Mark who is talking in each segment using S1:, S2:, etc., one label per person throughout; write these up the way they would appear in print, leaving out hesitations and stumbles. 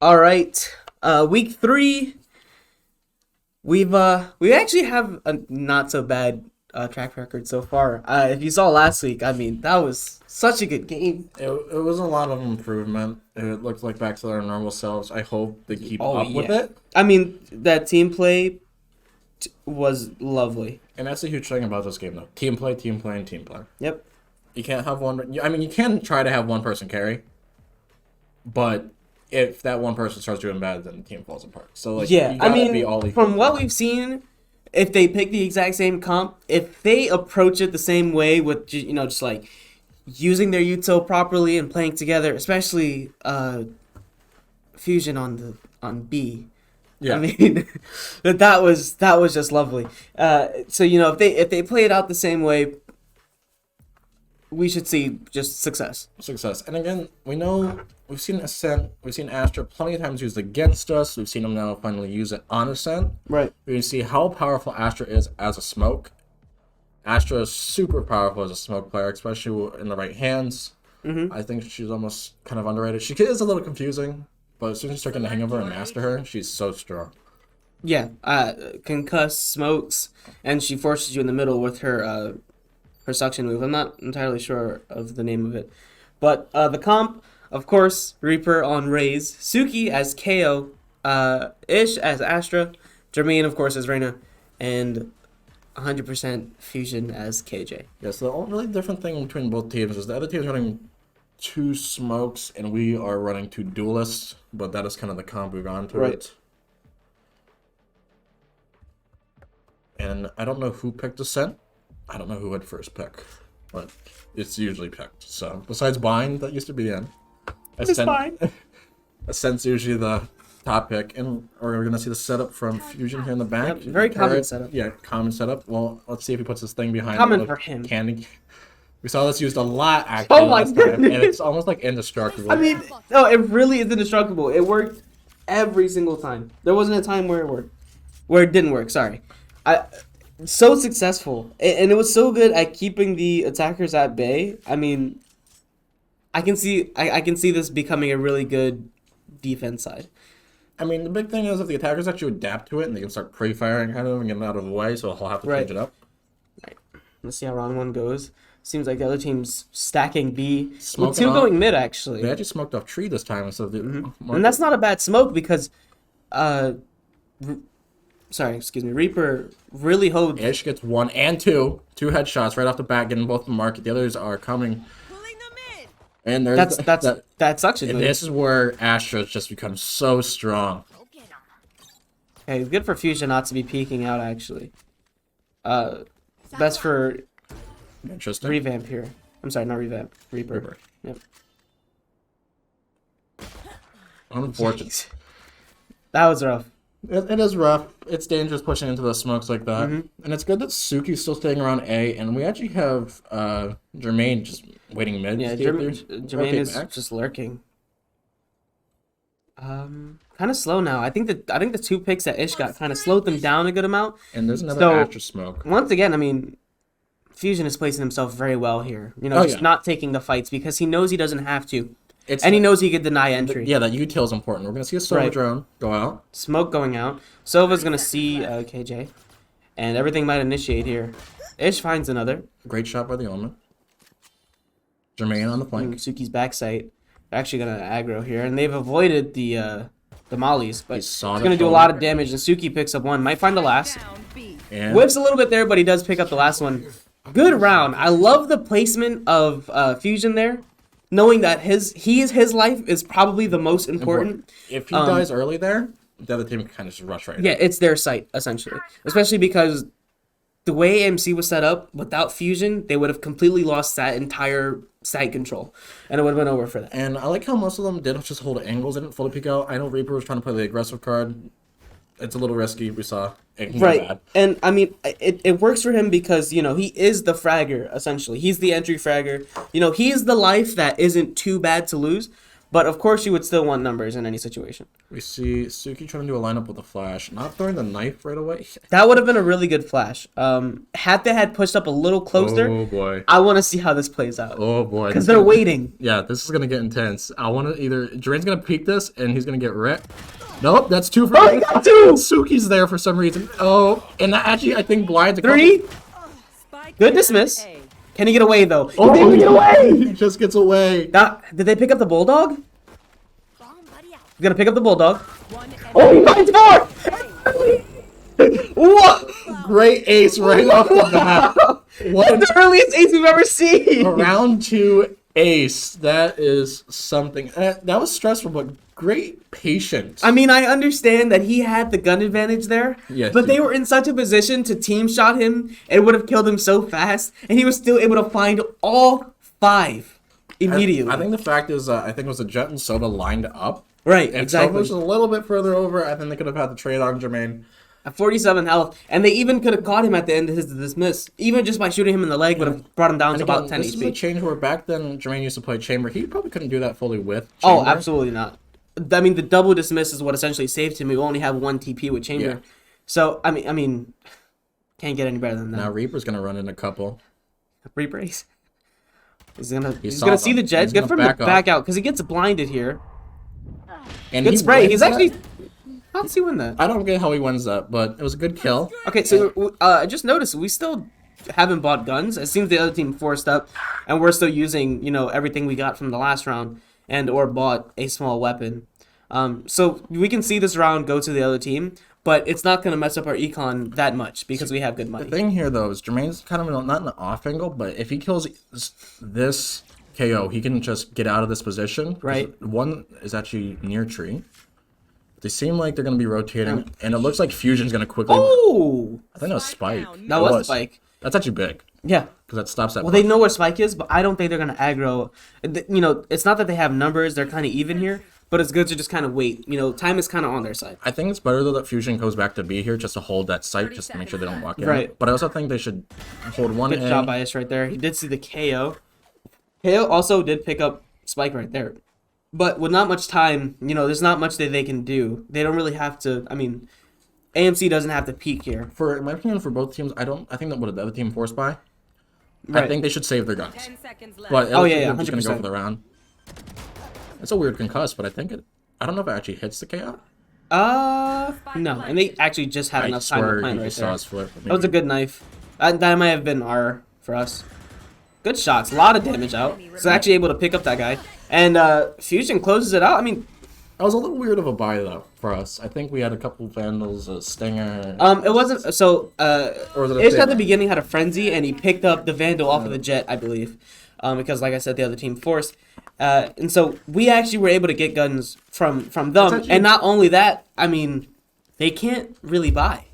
S1: All right. Week 3. We actually have a not so bad track record so far. If you saw last week, I mean that was such a good game.
S2: It was a lot of improvement. It looks like back to their normal selves. I hope they keep
S1: Oh
S2: up with
S1: yeah.
S2: it.
S1: I mean that team play was lovely.
S2: And that's a huge thing about this game, though. Team play, and team play.
S1: Yep.
S2: You can't have one. I mean, you can try to have one person carry, but if that one person starts doing bad, then the team falls apart. So like,
S1: Yeah.
S2: you
S1: I
S2: gotta be
S1: mean,
S2: all equal.
S1: from what we've seen, if they pick the exact same comp, if they approach it the same way with just like using their util properly and playing together, especially Fusion on B.
S2: Yeah.
S1: I mean, that was just lovely. So if they play it out the same way, we should see just success.
S2: And again, we've seen Ascent, we've seen Astra plenty of times used against us. We've seen them now finally use it on Ascent.
S1: Right.
S2: We can see how powerful Astra is as a smoke. Astra is super powerful as a smoke player, especially in the right hands.
S1: Mm-hmm.
S2: I think she's almost kind of underrated. She is a little confusing, but as soon as you start getting the hang of her and master her, she's so strong.
S1: Yeah. Concuss, smokes, and she forces you in the middle with her suction move. I'm not entirely sure of the name of it. But the comp, of course, Reaper on Raze, Suki as KO, Ish as Astra, Jermaine, of course, as Reyna, and 100% Fusion as KJ.
S2: Yes, the only really different thing between both teams is the other team is running 2 smokes and we are running 2 duelists, but that is kind of the comp we've gone to
S1: Right.
S2: it. And I don't know who picked Ascent. I don't know who had first pick, but it's usually picked. So besides Bind, that used to be in. Ascent's usually the top pick, and we're gonna see the setup from Fusion here in the back.
S1: Yep, very common setup.
S2: Yeah, common setup. Well, let's see if he puts this thing behind.
S1: Common
S2: it.
S1: for him.
S2: Candy. We saw this used a lot actually.
S1: Oh my
S2: last time,
S1: goodness.
S2: and it's almost like indestructible.
S1: I mean, no, it really is indestructible. It worked every single time. There wasn't a time where it worked, where it didn't work. Sorry, so successful, and it was so good at keeping the attackers at bay. I mean, I can see this becoming a really good defense side.
S2: I mean, the big thing is if the attackers actually adapt to it and they can start pre-firing kind of and getting out of the way, so he'll have to change it up.
S1: Right. Let's see how round 1 goes. Seems like the other team's stacking B. With
S2: Smoking
S1: 2
S2: off.
S1: going mid, actually.
S2: They actually smoked off tree this time instead of the.
S1: And that's not a bad smoke because, Reaper really holds.
S2: Ish gets 1 and 2 headshots right off the bat, getting both the market. The others are coming. And there's
S1: That suction
S2: and
S1: move.
S2: this is where Astra's just becomes so strong.
S1: Hey, it's good for Fusion not to be peeking out, actually. Best for
S2: Interesting.
S1: Revamp here. I'm sorry, not Revamp. Reaper.
S2: Reaper.
S1: Yep.
S2: Unfortunate.
S1: That was rough.
S2: It is rough. It's dangerous pushing into the smokes like that. And it's good that Suki's still staying around A, and we actually have Jermaine just waiting mid.
S1: Yeah,
S2: to get
S1: Jermaine
S2: through.
S1: is
S2: Back.
S1: just lurking. Kind of slow now. I think the 2 picks that Ish got kind of slowed them down a good amount.
S2: And there's another
S1: So-
S2: Astra smoke.
S1: Once again, I mean, Fusion is placing himself very well here.
S2: Oh,
S1: Just
S2: yeah.
S1: not taking the fights because he knows he doesn't have to.
S2: It's
S1: And he knows he could deny entry.
S2: Yeah, that util is important. We're gonna see a Sova
S1: Right.
S2: drone go out.
S1: Smoke going out. Sova's going to see KJ. And everything might initiate here. Ish finds another.
S2: Great shot by the Omen. Jermaine on the flank.
S1: Suki's backside. They're actually going to aggro here. And they've avoided the mollies. But
S2: He
S1: it's
S2: saw
S1: going to do a lot of damage. And Suki picks up one. Might find the last.
S2: And
S1: Whiffs a little bit there, but he does pick up the last one. Good round. I love the placement of Fusion there. Knowing that his life is probably the most important.
S2: if he dies early there, the other team can kind of just rush right in.
S1: Yeah, it's their site, essentially. Especially because the way AMC was set up, without Fusion, they would have completely lost that entire site control. And it would have been over for them.
S2: And I like how most of them did just hold angles, didn't fully peek out. I know Reaper was trying to play the aggressive card. It's a little risky, we saw. It can go
S1: Right.
S2: bad.
S1: And, I mean, it works for him because, he is the fragger, essentially. He's the entry fragger. He's the life that isn't too bad to lose. But of course, you would still want numbers in any situation.
S2: We see Suki trying to do a lineup with a flash, not throwing the knife right away.
S1: That would have been a really good flash. Had they had pushed up a little closer,
S2: Oh boy.
S1: I want to see how this plays out.
S2: Oh boy.
S1: Because they're waiting.
S2: Yeah, this is gonna get intense. I want to either Drain's gonna peek this and he's gonna get wrecked. Nope, that's 2 for
S1: Oh, he got 2!
S2: Suki's there for some reason. Oh, and that actually I think blinds a
S1: 3. Good dismiss. Can he get away though?
S2: Oh,
S1: he didn't get away!
S2: He just gets away.
S1: Did they pick up the bulldog? He's gonna pick up the bulldog. Oh, he finds 4! What?
S2: Great ace right off the bat. What
S1: The earliest ace we've ever seen.
S2: a round 2 ace. That is something. That was stressful, but great patience.
S1: I mean, I understand that he had the gun advantage there,
S2: Yes,
S1: but
S2: he
S1: they were in such a position to team shot him. It would have killed him so fast, and he was still able to find all 5 immediately.
S2: I think the fact is, I think it was the Jet and Soda lined up.
S1: Right,
S2: If
S1: exactly.
S2: Soda was a little bit further over, I think they could have had the trade on Jermaine.
S1: At 47 health, and they even could have caught him at the end of his dismiss. Even just by shooting him in the leg would have brought him down to
S2: And again,
S1: about 10
S2: this is a
S1: HP.
S2: change where back then Jermaine used to play Chamber. He probably couldn't do that fully with
S1: Oh,
S2: Chamber.
S1: absolutely not. I mean, the double dismiss is what essentially saved him. We only have 1 TP with Chamber.
S2: Yeah.
S1: So, I mean, can't get any better than that.
S2: Now Reaper's gonna run in a couple.
S1: Rebrace. He's gonna
S2: saw
S1: see the
S2: them.
S1: Jet.
S2: He's
S1: Good for him
S2: gonna
S1: to
S2: back
S1: back out because he gets blinded here.
S2: And
S1: Good
S2: he
S1: spray.
S2: wins
S1: He's
S2: that.
S1: actually. How does he win that?
S2: I don't get how he wins that, but it was a good kill.
S1: Okay, so I just noticed we still haven't bought guns. It seems the other team forced up, and we're still using everything we got from the last round and or bought a small weapon. So we can see this round go to the other team, but it's not going to mess up our econ that much because we have good money.
S2: The thing here, though, is Jermaine's kind of not in the off angle, but if he kills this KO, he can just get out of this position.
S1: Right.
S2: One is actually near tree. They seem like they're going to be rotating, and it looks like Fusion's going to quickly...
S1: Oh!
S2: I think that was Spike.
S1: That
S2: It
S1: was Spike.
S2: That's actually big,
S1: Yeah.
S2: because that stops that...
S1: Well, they know where Spike is, but I don't think they're going to aggro. It's not that they have numbers. They're kind of even here, but it's good to just kind of wait. Time is kind of on their side.
S2: I think it's better, though, that Fusion goes back to B here just to hold that site, just to make sure they don't walk in.
S1: Right.
S2: But I also think they should hold one
S1: Good
S2: A.
S1: job by us right there. He did see the KO. KO also did pick up Spike right there. But with not much time, there's not much that they can do. They don't really have to. I mean, AMC doesn't have to peak here.
S2: In my opinion, for both teams, I think that would the other team forced by. I
S1: Right.
S2: think they should save their guns.
S3: 10 seconds left.
S2: But
S1: Oh, yeah,
S2: they're just gonna go
S1: 100%.
S2: for the round. It's a weird concuss, but I think I don't know if it actually hits the KO.
S1: No. And they actually just had
S2: I
S1: enough time
S2: swear
S1: to plan
S2: he
S1: right
S2: saw
S1: there.
S2: his flip.
S1: That was a good knife. That might have been R for us. Good shots. A lot of damage out. So actually able to pick up that guy. And Fusion closes it out. I mean,
S2: That was a little weird of a buy though for us. I think we had a couple Vandals, a Stinger.
S1: it wasn't. So,
S2: Or was it a
S1: Ish at the
S2: Saber?
S1: beginning had a frenzy, and he picked up the Vandal off of the Jet, I believe. Because, like I said, the other team forced. And so we actually were able to get guns from them.
S2: actually-
S1: And not only that, I mean, they can't really buy.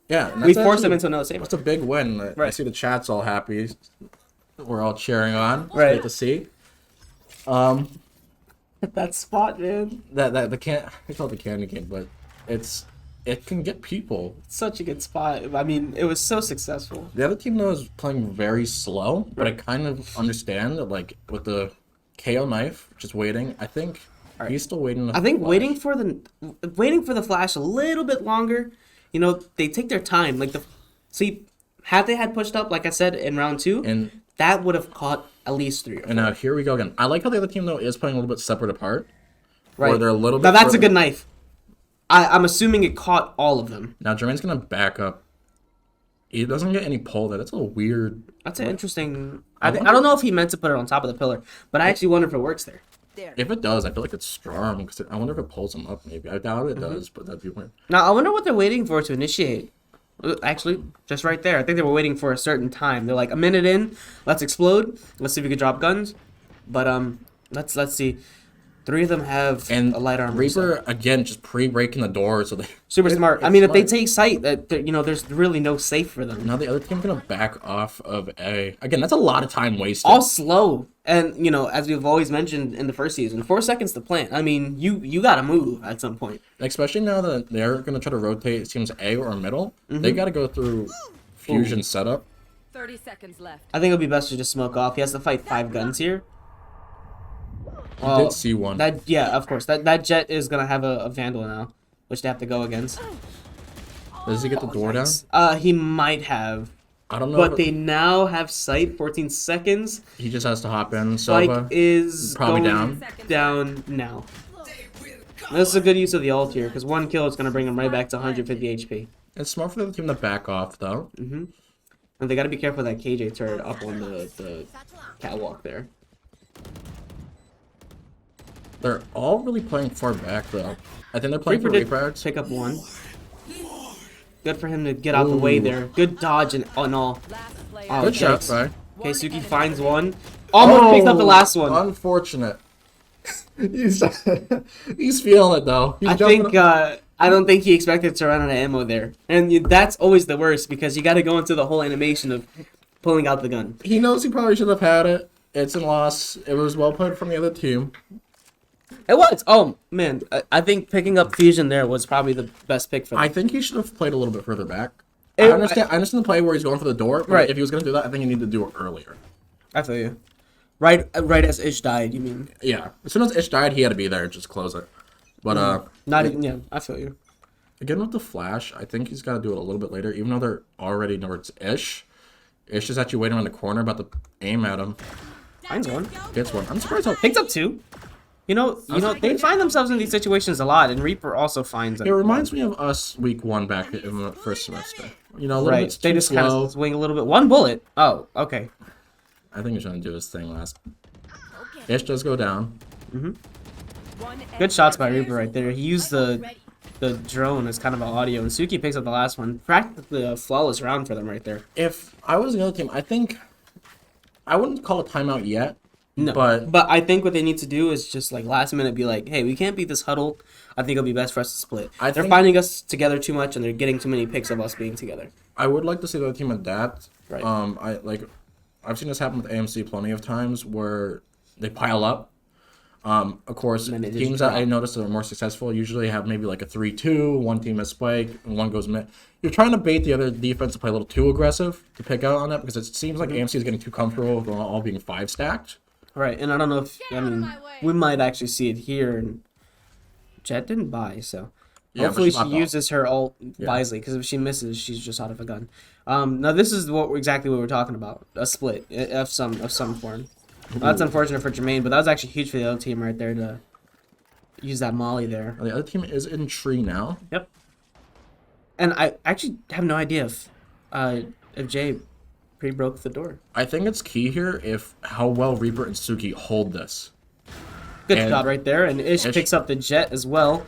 S2: Yeah, and
S1: We
S2: that's
S1: forced them
S2: actually-
S1: into another saber.
S2: That's a big win. I
S1: Right.
S2: see the chat's all happy. We're all cheering on. It's
S1: Right.
S2: Great to see.
S1: That spot, man.
S2: That the can I call it the candy cane, but it can get people.
S1: Such a good spot. I mean, it was so successful.
S2: The other team though is playing very slow, but I kind of understand that like with the KO knife just waiting. I think he's still waiting.
S1: I think waiting for the flash a little bit longer. They take their time. Had they had pushed up, like I said in round 2,
S2: and
S1: that would have caught at least 3.
S2: and now here we go again. I like how the other team though is playing a little bit separate apart.
S1: Right.
S2: Where they're a little bit.
S1: Now that's a
S2: further-
S1: good knife. I'm assuming it caught all of them.
S2: Now Jermaine's gonna back up. He doesn't get any pull there. That's a little weird.
S1: That's an interesting. I don't know if he meant to put it on top of the pillar, but I actually wonder if it works there.
S3: There.
S2: If it does, I feel like it's strong because I wonder if it pulls him up. Maybe I doubt it does, but that'd be weird.
S1: Now I wonder what they're waiting for to initiate. Actually, just right there. I think they were waiting for a certain time. They're like a minute in. Let's explode. Let's see if we can drop guns. But let's see. 3 of them have
S2: And
S1: a light armor.
S2: Reaper again, just pre-breaking the door, so they
S1: Super smart. I
S2: it's
S1: mean, if they
S2: smart.
S1: take sight, that there's really no safe for them.
S2: Now the other team's gonna back off of A. Again, that's a lot of time wasted.
S1: All slow, and as we've always mentioned in the first season, 4 seconds to plant. I mean, you gotta move at some point.
S2: Especially now that they're gonna try to rotate. It seems A or middle.
S1: Mm-hmm.
S2: They gotta go through fusion setup.
S3: 30 seconds left.
S1: I think it'll be best to just smoke off. He has to fight 5 guns here.
S2: He did see one.
S1: Yeah, of course. That Jet is gonna have a Vandal now, which they have to go against.
S2: Does he get the door down?
S1: He might have.
S2: I don't know.
S1: But they now have sight. 14 seconds.
S2: He just has to hop in.
S1: Spike
S2: Sova
S1: is
S2: probably
S1: going down now. This is a good use of the ult here, because one kill is going to bring him right back to 150 HP.
S2: It's smart for the team to back off, though.
S1: And they got to be careful of that KJ turret up on the catwalk there.
S2: They're all really playing far back, though. I think they're playing for Reaper.
S1: Pick up one. Good for him to get out the way there. Good dodge and all. Oh,
S2: Good shot, right?
S1: Okay, Suki finds one. Almost picks up the last one.
S2: Unfortunate. he's feeling it, though.
S1: I don't think he expected to run out of ammo there. And that's always the worst, because you got to go into the whole animation of pulling out the gun.
S2: He knows he probably should have had it. It's a loss. It was well played from the other team.
S1: It was. Oh, man. I think picking up Fusion there was probably the best pick for them.
S2: I think he should have played a little bit further back. I understand the play where he's going for the door, but if he was going to do that, I think he needed to do it earlier.
S1: I feel you. Right as Ish died, you mean?
S2: Yeah. As soon as Ish died, he had to be there and just close it. But,
S1: Not even, yeah, I feel you.
S2: Again, with the flash, I think he's got to do it a little bit later, even though they're already know it's Ish. Ish is actually waiting on the corner, about to aim at him.
S1: Finds one.
S2: Gets one. I'm surprised how...
S1: Picks up two. You know, they find themselves in these situations a lot, and Reaper also finds them.
S2: It reminds me of us week one back in the first semester. You know, a little bit
S1: they just kind of swing a little bit. One bullet. Oh, okay.
S2: I think he's trying to do his thing last. Ish does go down.
S1: Good shots by Reaper right there. He used the drone as kind of an audio, and Suki picks up the last one. Practically a flawless round for them right there.
S2: If I was the other team, I think I wouldn't call a timeout yet.
S1: No, but I think what they need to do is just like last minute be like, hey, we can't beat this huddle. I think it'll be best for us to split. They're finding us together too much, and they're getting too many picks of us being together.
S2: I would like to see the other team adapt.
S1: Right.
S2: I've seen this happen with AMC plenty of times where they pile up. Of course, teams that I noticed that are more successful usually have maybe like a 3-2. One team has spike, and one goes mid. You're trying to bait the other defense to play a little too aggressive to pick out on that, because it seems like AMC is getting too comfortable with all being 5 stacked.
S1: Right, and I don't know if we might actually see it here. And Jet didn't buy, so hopefully she uses her ult wisely, because if she misses, she's just out of a gun. Now this is exactly what we're talking about, a split of some form. Well, that's unfortunate for Jermaine, but that was actually huge for the other team right there to use that molly there.
S2: The other team is in tree now.
S1: Yep. And I actually have no idea if Jay pre-broke the door.
S2: I think it's key here if how well Reaper and Suki hold this.
S1: Good shot right there, and Ish picks up the Jet as well.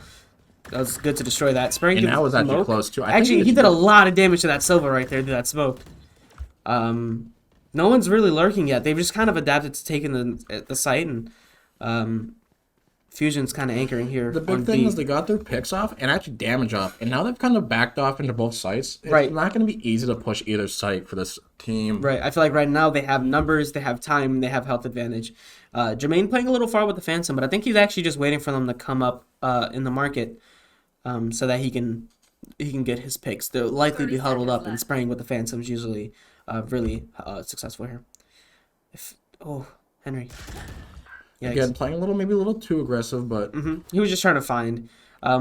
S1: That was good to destroy that. Spraying
S2: and that was actually close too.
S1: Actually, he did a lot of damage to that Silva right there, to that smoke. No one's really lurking yet. They've just kind of adapted to taking the site, and Fusion's kind of anchoring here.
S2: The big thing is they got their picks off and actually damage off, and now they've kind of backed off into both sites. It's not going to be easy to push either site for this team.
S1: Right. I feel like right now they have numbers, they have time, they have health advantage. Jermaine playing a little far with the Phantom, but I think he's actually just waiting for them to come up in the market so that he can get his picks. They'll likely be huddled up, and spraying with the Phantom's usually really successful here. Henry. Yikes.
S2: Again, playing maybe a little too aggressive, but
S1: he was just trying to find.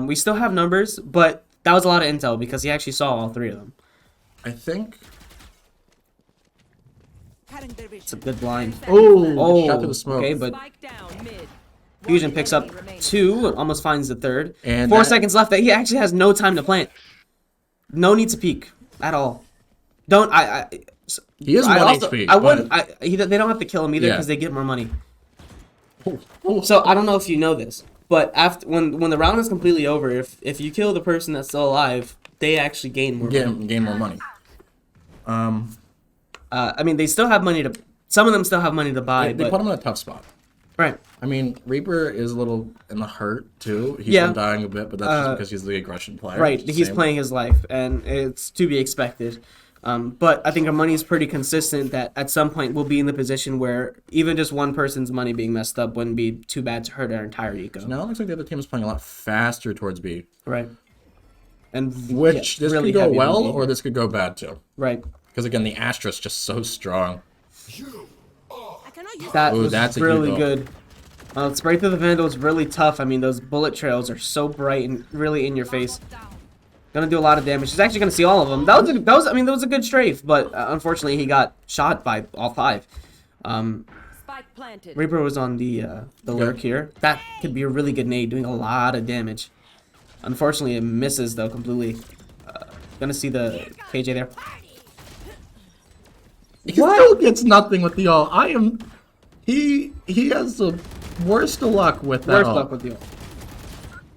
S1: We still have numbers, but that was a lot of intel because he actually saw all 3 of them.
S2: I think
S1: it's a good blind.
S2: Shot to the smoke.
S1: Okay, but Fusion picks up 2, and almost finds the 3rd.
S2: And
S1: 4 seconds left. He actually has no time to plant. No need to peek at all.
S2: He is 1 HP.
S1: I wouldn't. They don't have to kill him either because they get more money. So I don't know if you know this, but when the round is completely over, if you kill the person that's still alive, they actually gain more money.
S2: Gain more money.
S1: I mean, they still have money to. Some of them still have money to buy.
S2: They put them in a tough spot.
S1: Right.
S2: I mean, Reaper is a little in the hurt too. He's been dying a bit, but that's just because he's the aggression player.
S1: Right. He's playing his life, and it's to be expected. But I think our money is pretty consistent that at some point we'll be in the position where even just one person's money being messed up wouldn't be too bad to hurt our entire eco.
S2: So now it looks like the other team is playing a lot faster towards B.
S1: Right. And
S2: this really could go well or this could go bad too.
S1: Right.
S2: Because again, the Astra is just so strong.
S1: That's really good. Spray through the Vandal is really tough. I mean, those bullet trails are so bright and really in your face. Gonna do a lot of damage. He's actually gonna see all of them. I mean, that was a good strafe, but unfortunately he got shot by all 5. Reaper was on the lurk here. That could be a really good nade, doing a lot of damage. Unfortunately, it misses though completely. Gonna see the KJ there.
S2: He still gets nothing with the ult. He has the worst of luck with that.
S1: Worst luck with the ult.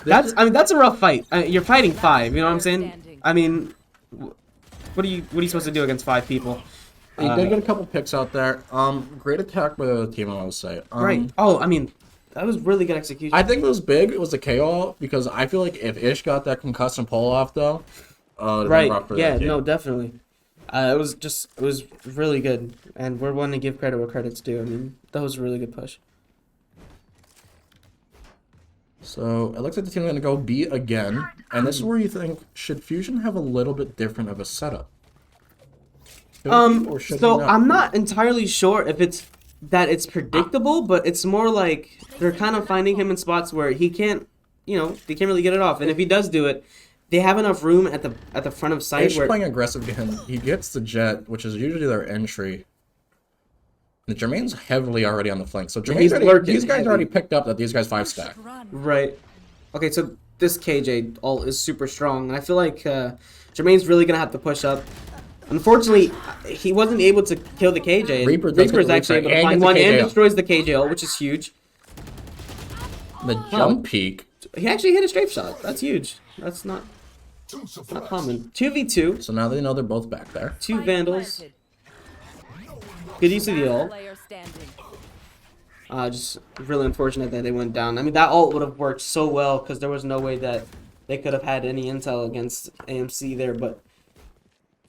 S1: That's a rough fight. You're fighting 5. You know what I'm saying? I mean, what are you supposed to do against 5 people?
S2: He did get a couple picks out there. Great attack by the team, I would say.
S1: Right. Oh, I mean, that was really good execution.
S2: I think it was big. It was a KO because I feel like if Ish got that concuss and pull off though,
S1: right. Yeah. No, definitely. It was really good, and we're wanting to give credit where credit's due. I mean, that was a really good push.
S2: So it looks like the team's gonna go B again, and this is where you think should Fusion have a little bit different of a setup?
S1: So I'm not entirely sure if it's predictable, but it's more like they're kind of finding him in spots where he can't, they can't really get it off. And if he does do it, they have enough room at the front of sight.
S2: He's playing aggressive again. He gets the jet, which is usually their entry. And Jermaine's heavily already on the flank, so these guys already picked up that these guys 5 stack.
S1: Right. Okay, so this KJ ult is super strong, and I feel like Jermaine's really gonna have to push up. Unfortunately, he wasn't able to kill the KJ. Reaper is actually able to find one and destroys the KJ ult, which is huge.
S2: The jump peek.
S1: He actually hit a strafe shot. That's huge. That's not common. 2v2.
S2: So now they know they're both back there.
S1: 2 Vandals. Good use of the ult. Just really unfortunate that they went down. I mean, that ult would have worked so well because there was no way that they could have had any intel against AMC there, but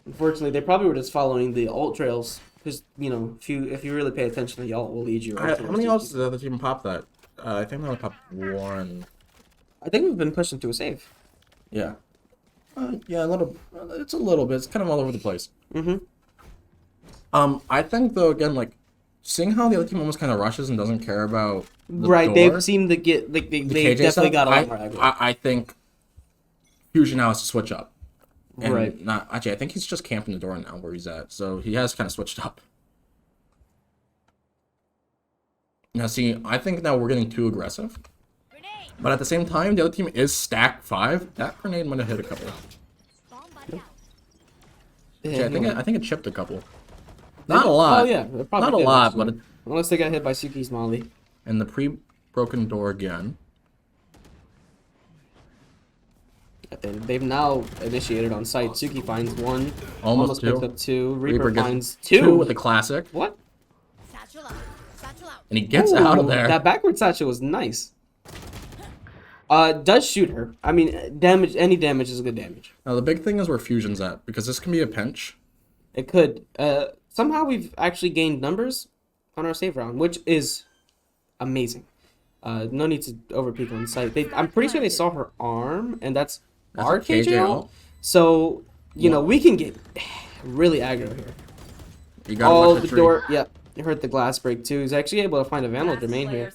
S1: unfortunately, they probably were just following the ult trails because if you really pay attention, the ult will lead you.
S2: How many ults did the other team pop that? I think they only popped 1.
S1: I think we've been pushing to a save.
S2: Yeah. Yeah, a little. It's a little bit. It's kind of all over the place. I think though, again, like seeing how the other team almost kind of rushes and doesn't care about the door,
S1: they seem to get like they definitely stuff, got a lot more aggro.
S2: I think Fusion now has to switch up. And
S1: right.
S2: Not actually. I think he's just camping the door now where he's at. So he has kind of switched up. Now, see, I think now we're getting too aggressive. But at the same time, the other team is stacked 5. That grenade might have hit a couple. Yeah, I think it chipped a couple. Not a lot.
S1: Oh yeah,
S2: not a lot, but
S1: unless they got hit by Suki's molly.
S2: And the pre-broken door again.
S1: They've now initiated on site. Suki finds 1.
S2: Almost 2.
S1: Picked up 2. Reaper finds
S2: 2 with the classic.
S1: What?
S2: And he gets out of there.
S1: That backward satchel was nice. Does shoot her. I mean, any damage is good damage.
S2: Now the big thing is where Fusion's at, because this can be a pinch.
S1: It could. Somehow we've actually gained numbers on our save round, which is amazing. No need to overpeak on site. I'm pretty sure they saw her arm, and that's our KJ. So, we can get really aggro here.
S2: You gotta watch the tree.
S1: Door. Yeah, you heard the glass break too. He's actually able to find a Vandal Jermaine here.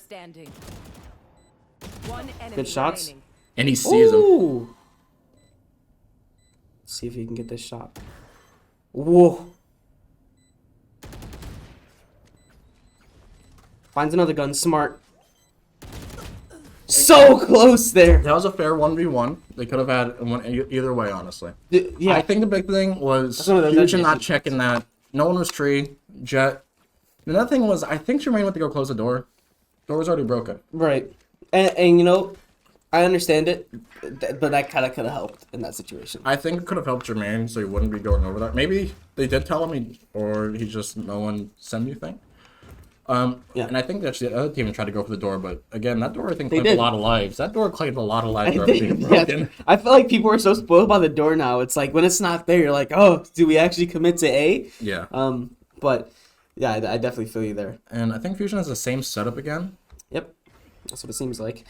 S1: Good shots.
S2: And he sees him.
S1: Let's see if he can get this shot. Whoa. Finds another gun. Smart. So close there.
S2: That was a fair 1v1. They could have had one either way, honestly.
S1: Yeah.
S2: I think the big thing was Fusion not checking that. No one was tree. Jet. Another thing was, I think Jermaine went to go close the door. Door was already broken.
S1: Right. And I understand it, but that kind of could have helped in that situation.
S2: I think it could have helped Jermaine, so he wouldn't be going over that. Maybe they did tell him, or he just no one sent anything. Yeah. And I think actually the other team tried to go for the door, but again, that door I think claimed a lot of lives. That door claimed a lot of lives being broken.
S1: Yeah. I feel like people are so spoiled by the door now. It's like when it's not there, you're like, oh, do we actually commit to A?
S2: Yeah.
S1: But yeah, I definitely feel you there.
S2: And I think Fusion has the same setup again.
S1: Yep. That's what it seems like.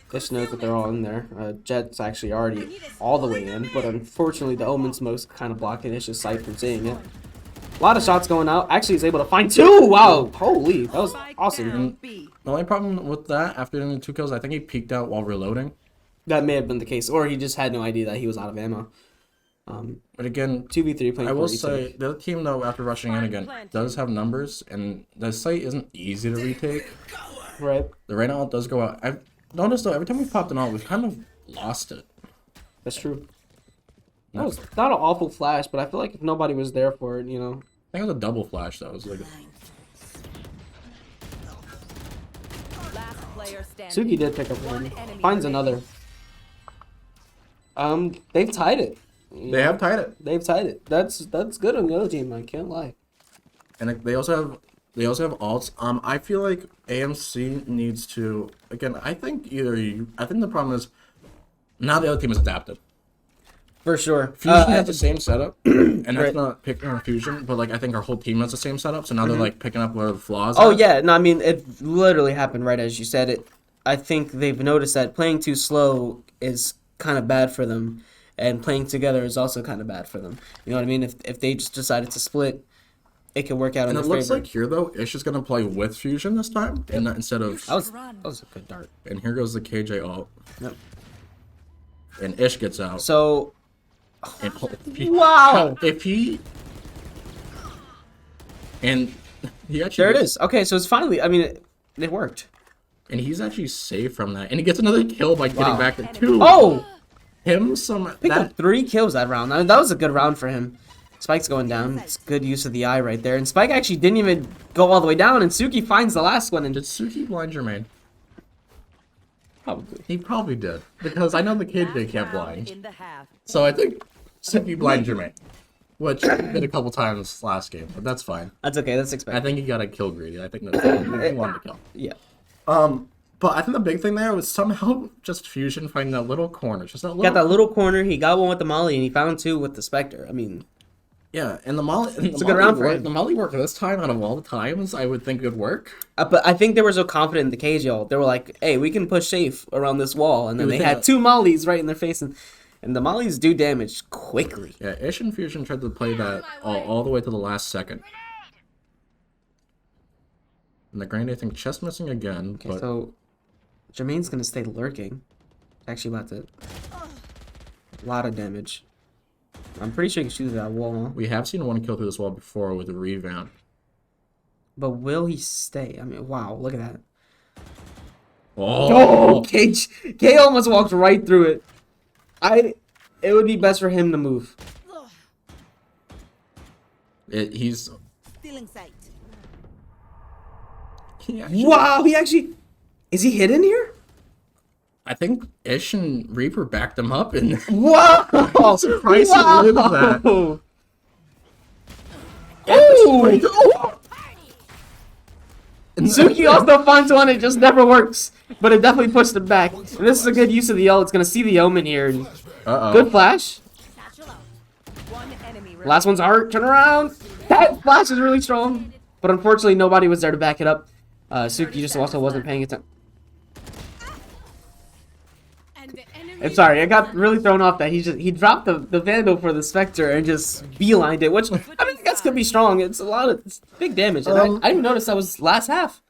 S1: Fish knows that they're all in there. Jet's actually already all the way in, but unfortunately the Omen's most kind of blocking Ish's sight from seeing it. A lot of shots going out. Actually, he's able to find 2. Wow. Holy. That was awesome.
S2: The only problem with that, after doing the 2 kills, I think he peeked out while reloading.
S1: That may have been the case. Or he just had no idea that he was out of ammo.
S2: But again,
S1: 2v3 playing.
S2: I will say the other team though, after rushing in again, does have numbers, and the site isn't easy to retake.
S1: Right.
S2: The rain alt does go out. I've noticed though, every time we popped an alt, we've kind of lost it.
S1: That's true. That was not an awful flash, but I feel like if nobody was there for it, you know.
S2: I think it was a double flash though. It was like
S1: Suki did pick up one. Finds another. They've tied it.
S2: They have tied it.
S1: They've tied it. That's good on the other team. I can't lie.
S2: And they also have alts. I feel like AMC needs to again. I think the problem is now the other team is adapted.
S1: For sure.
S2: Fusion has the same setup, and that's not picking on Fusion, but like I think our whole team has the same setup. So now they're like picking up where the flaws.
S1: Oh yeah, no, I mean it literally happened right as you said it. I think they've noticed that playing too slow is kind of bad for them. And playing together is also kind of bad for them. You know what I mean? If they just decided to split, it could work out in their favor.
S2: And it looks like here, though, Ish is going to play with Fusion this time, and instead of...
S1: That was a good dart.
S2: And here goes the KJ ult.
S1: Yep.
S2: And Ish gets out.
S1: So...
S2: And
S1: wow!
S2: If he... And he actually...
S1: There it is. Okay, so it's finally... I mean, it worked.
S2: And he's actually safe from that. And he gets another kill by getting back to 2.
S1: Oh!
S2: Picked
S1: up 3 kills that round. I mean, that was a good round for him. Spike's going down. It's good use of the eye right there. And Spike actually didn't even go all the way down. And Suki finds the last one. And
S2: did Suki blind Jermaine?
S1: Probably.
S2: He probably did. Because I know the KJ can't blind. So I think Suki blind Jermaine. Which did a couple times last game. But that's fine.
S1: That's okay. That's expected.
S2: I think he got a kill greedy. I think that's he wanted to kill.
S1: Yeah.
S2: But I think the big thing there was somehow just Fusion finding that little corner. Just that little...
S1: Got that little corner. He got one with the Molly, and he found 2 with the Spectre. I mean...
S2: Yeah, and the Molly...
S1: It's a good round for him.
S2: The Molly worked this time out of all the times I would think it would work.
S1: But I think they were so confident in the cage, y'all. They were like, hey, we can push safe around this wall. And then they had 2 Mollies right in their face. And the Mollies do damage quickly.
S2: Yeah, Ish and Fusion tried to play that all the way to the last second. And the grenade, I think, chest missing again.
S1: Okay,
S2: but...
S1: so... Jermaine's gonna stay lurking. Actually about to... A lot of damage. I'm pretty sure he can shoot through that wall.
S2: We have seen one kill through this wall before with a revamp.
S1: But will he stay? I mean, wow, look at that.
S2: Oh,
S1: K almost walked right through it. It would be best for him to move.
S2: He's...
S3: Still in sight.
S1: Wow, he actually... Is he hidden here?
S2: I think Ish and Reaper backed him up, and
S1: wow,
S2: I'm surprised he lived that.
S1: Ooh. And Suki also finds one, it just never works, but it definitely pushed him back. And this is a good use of the L. It's gonna see the Omen here. And good flash. Last one's art. Turn around. That flash is really strong, but unfortunately nobody was there to back it up. Suki just also wasn't paying attention. I'm sorry, I got really thrown off that he dropped the Vandal for the Spectre and just beelined it, which I mean I guess could be strong. It's it's big damage. And I didn't even notice that was last half.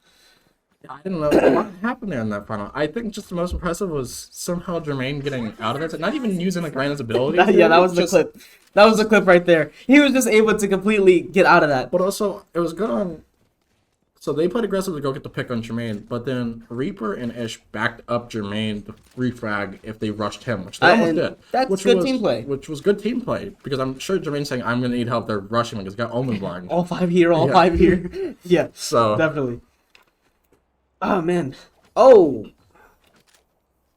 S2: I didn't know what happened there in that final. I think just the most impressive was somehow Jermaine getting out of it, not even using like Randall's ability.
S1: Yeah, that was the clip. That was the clip right there. He was just able to completely get out of that.
S2: But also, it was good on... So they played aggressive to go get the pick on Jermaine, but then Reaper and Ish backed up Jermaine to refrag if they rushed him, which they almost did.
S1: That's good team play.
S2: Which was good team play, because I'm sure Jermaine's saying, I'm going to need help, they're rushing because he's got Omen blind.
S1: All 5 here, all 5 here. Yeah,
S2: so
S1: definitely. Oh, man. Oh!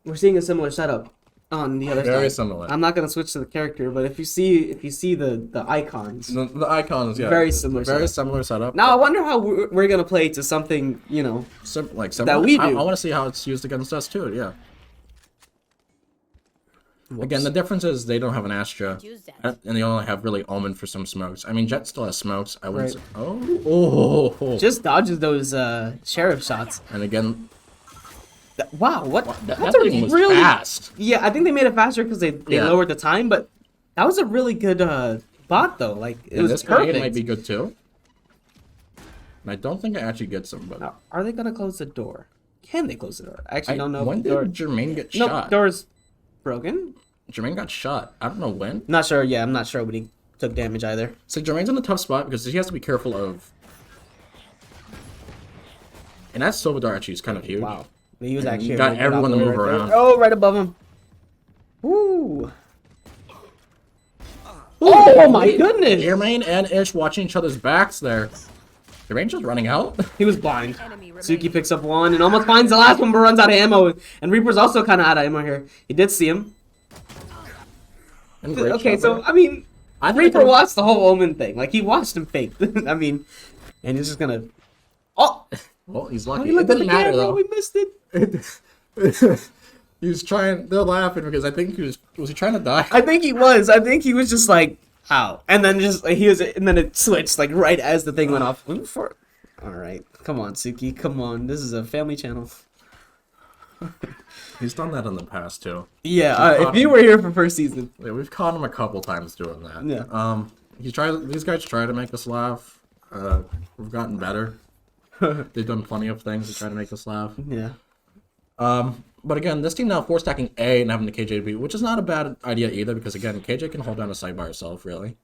S1: We're seeing a similar setup on the other side.
S2: Very similar.
S1: I'm not going to switch to the character, but if you see the icons.
S2: The icons, yeah.
S1: Very similar
S2: similar setup.
S1: Now, I wonder how we're going to play to something, you know,
S2: that
S1: we do.
S2: I want to see how it's used against us, too, yeah. Whoops. Again, the difference is they don't have an Astra, and they only have really Omen for some smokes. I mean, Jet still has smokes. I wouldn't say... Oh!
S1: Just dodges those sheriff shots.
S2: And again...
S1: Wow, what?
S2: That thing was really fast.
S1: Yeah, I think they made it faster because they lowered the time, but that was a really good spot though. Like it
S2: And
S1: was
S2: this grenade
S1: perfect.
S2: might be good too. And I don't think it actually gets him, but
S1: Now, are they gonna close the door? Can they close the door? I actually don't know.
S2: When
S1: if the door...
S2: did Jermaine get
S1: No,
S2: shot?
S1: door's broken.
S2: Jermaine got shot. I don't know when.
S1: Not sure. Yeah, I'm not sure when he took damage either.
S2: So Jermaine's in a tough spot because he has to be careful of. And that Silver Dart actually is kind of huge.
S1: Wow. He was actually
S2: got everyone to move
S1: right
S2: around.
S1: there. Oh, right above him. Woo. Oh my goodness!
S2: Jermaine and Ish watching each other's backs there. Jermaine's just running out.
S1: He was blind. Suki picks up one and almost finds the last one, but runs out of ammo. And Reaper's also kind of out of ammo here. He did see him. Okay, so I mean, Reaper watched the whole Omen thing. Like he watched him fake. I mean, and he's just gonna. Oh,
S2: well, he's lucky.
S1: It
S2: didn't matter though.
S1: We missed it.
S2: He was trying. They're laughing because I think he was he trying to die?
S1: I think he was. I think he was just like, ow, and then just like, and then it switched like right as the thing went off. All right, come on, Suki, come on. This is a family channel.
S2: He's done that in the past too.
S1: Yeah, if you were here for first season,
S2: yeah, we've caught him a couple times doing that.
S1: Yeah.
S2: These guys try to make us laugh. We've gotten better. They've done plenty of things to try to make us laugh.
S1: Yeah.
S2: But again, this team now 4-stacking A and having the KJ B, which is not a bad idea either, because again, KJ can hold down a site by herself, really.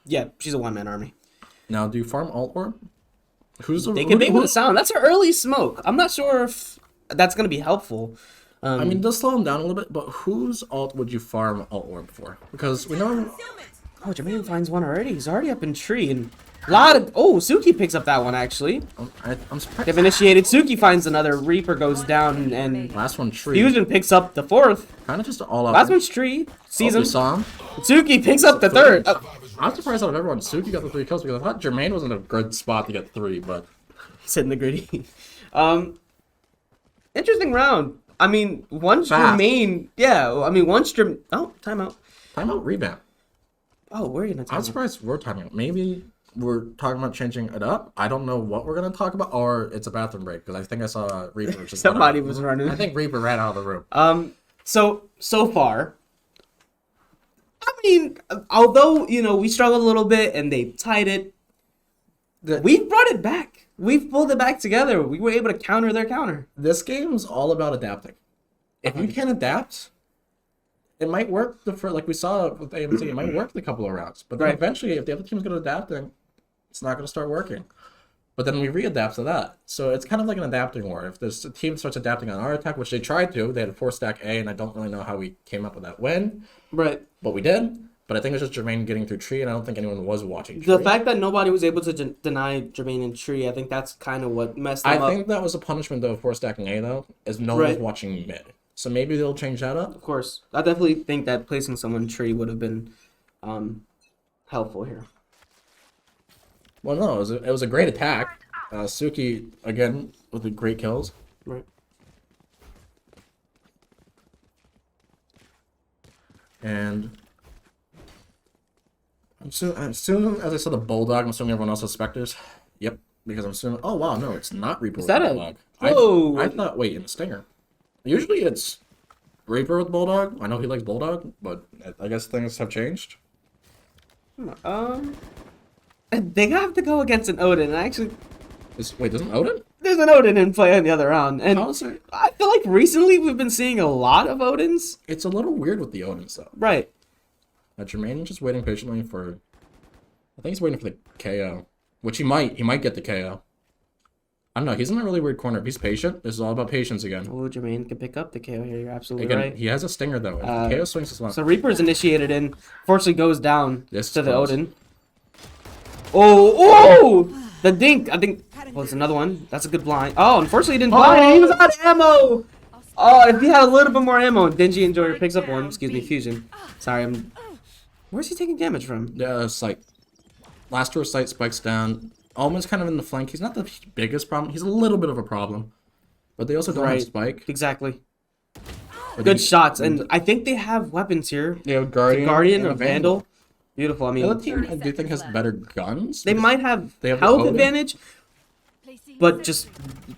S1: Yeah, she's a one-man army.
S2: Now, do you farm alt orb?
S1: They can make with a sound. That's an early smoke. I'm not sure if that's going to be helpful.
S2: I mean, it does slow him down a little bit, but whose alt would you farm alt orb for? Because we know...
S1: Oh, Jermaine finds one already. He's already up in tree. And a lot of... Oh, Suki picks up that one, actually.
S2: I'm surprised.
S1: They've initiated. Suki finds another. Reaper goes down, and
S2: Last one, tree.
S1: Fusion picks up the fourth.
S2: Kind of just all out.
S1: Last one's tree. Sees him.
S2: We saw him.
S1: Suki picks up the third.
S2: I'm surprised out of everyone, Suki got the 3 kills, because I thought Jermaine was in a good spot to get 3, but...
S1: He's hitting the gritty. Interesting round. I mean, one Jermaine... Yeah, I mean, one Jermaine... Oh, timeout.
S2: Timeout, revamp.
S1: Oh, we're gonna
S2: I'm surprised we're timing out. Maybe we're talking about changing it up. I don't know what we're gonna talk about, or it's a bathroom break, because I think I saw Reaper just
S1: Somebody was running.
S2: I think Reaper ran out of the room.
S1: So far, I mean, although, you know, we struggled a little bit and they tied it, we've brought it back. We've pulled it back together. We were able to counter their counter.
S2: This game's all about adapting. If you can adapt, it might work like we saw with AMC, it might work the couple of rounds. But then eventually, if the other team's good at adapting, it's not going to start working. But then we readapt to that. So it's kind of like an adapting war. If this team starts adapting on our attack, which they tried to, they had a 4-stack A, and I don't really know how we came up with that win.
S1: Right.
S2: But we did. But I think it was just Jermaine getting through tree, and I don't think anyone was watching tree.
S1: The fact that nobody was able to deny Jermaine in tree, I think that's kind of what messed them up.
S2: I think that was a punishment, though, of 4-stacking A, though, is no one was watching mid. So maybe they'll change that up.
S1: Of course. I definitely think that placing someone in tree would have been helpful here.
S2: Well, no, it was a great attack. Suki, again, with the great kills.
S1: Right.
S2: And as soon as I saw the Bulldog, I'm assuming everyone else has Spectres. Yep, because I'm assuming... Oh, wow, no, it's not Reaper with Bulldog.
S1: Whoa!
S2: I thought, wait, in a Stinger. Usually it's Reaper with Bulldog. I know he likes Bulldog, but I guess things have changed.
S1: They have to go against an Odin. Actually...
S2: Wait, there's an Odin?
S1: There's an Odin in play on the other round. And
S2: How is it?
S1: I feel like recently we've been seeing a lot of Odins.
S2: It's a little weird with the Odins, though.
S1: Right.
S2: Jermaine is just waiting patiently for... I think he's waiting for the KO. Which he might. He might get the KO. I don't know. He's in a really weird corner. If he's patient, this is all about patience again.
S1: Oh, Jermaine can pick up the KO here. You're absolutely
S2: Again,
S1: right.
S2: he has a Stinger, though. If the KO swings his left.
S1: So Reaper's initiated in. Fortunately goes down
S2: This
S1: to the
S2: close.
S1: Odin. Oh! The dink. I think... Well, it's another one. That's a good blind. Oh, unfortunately he didn't blind. He was out of ammo! Oh, if he had a little bit more ammo. Dingy Enjoyer picks up one. Excuse me, Fusion. Sorry, Where's he taking damage from?
S2: Yeah, sight. Last row sight spikes down. Almost kind of in the flank. He's not the biggest problem. He's a little bit of a problem. But they also don't have spike.
S1: Exactly.
S2: But
S1: Good shots. And I think they have weapons here.
S2: They have Guardian
S1: and a Vandal. Beautiful. I mean,
S2: the other team, I do think, has better guns.
S1: they might have
S2: They have
S1: health
S2: Odin.
S1: advantage. but just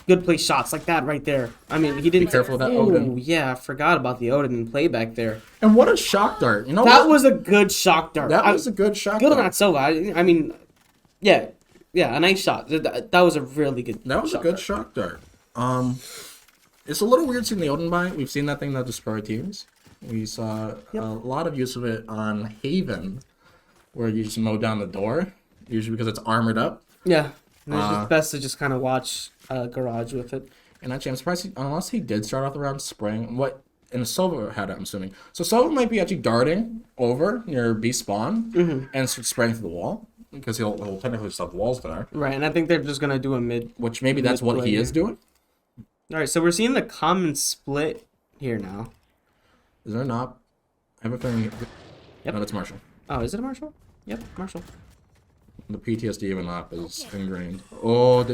S1: good play shots like that right there. I mean, he didn't.
S2: Be careful with that
S1: Oh,
S2: Odin.
S1: yeah, I forgot about the Odin and play back there.
S2: And what a shock dart. You know
S1: That
S2: what?
S1: was a good shock dart.
S2: That was a good shock
S1: Good on
S2: dart.
S1: that solo. I mean, yeah, a nice shot. That was a really good.
S2: That was a good shock dart. It's a little weird seeing the Odin buy. We've seen that thing that destroyed teams. We saw a lot of use of it on Haven, where you just mow down the door, usually because it's armored up.
S1: Yeah, it's best to just kind of watch Garage with it.
S2: And actually, I'm surprised, unless he did start off the round spraying, and Sova had it, I'm assuming. So Sova might be actually darting over near B spawn and start spraying through the wall, because he'll technically just have walls there.
S1: Right, and I think they're just going to do a mid.
S2: Which maybe that's what he is doing.
S1: Alright, so we're seeing the common split here now.
S2: Is there not? I have a feeling.
S1: Yep.
S2: No, it's Marshall.
S1: Oh, is it a Marshall? Yep, Marshall.
S2: The PTSD even up is ingrained. Oh,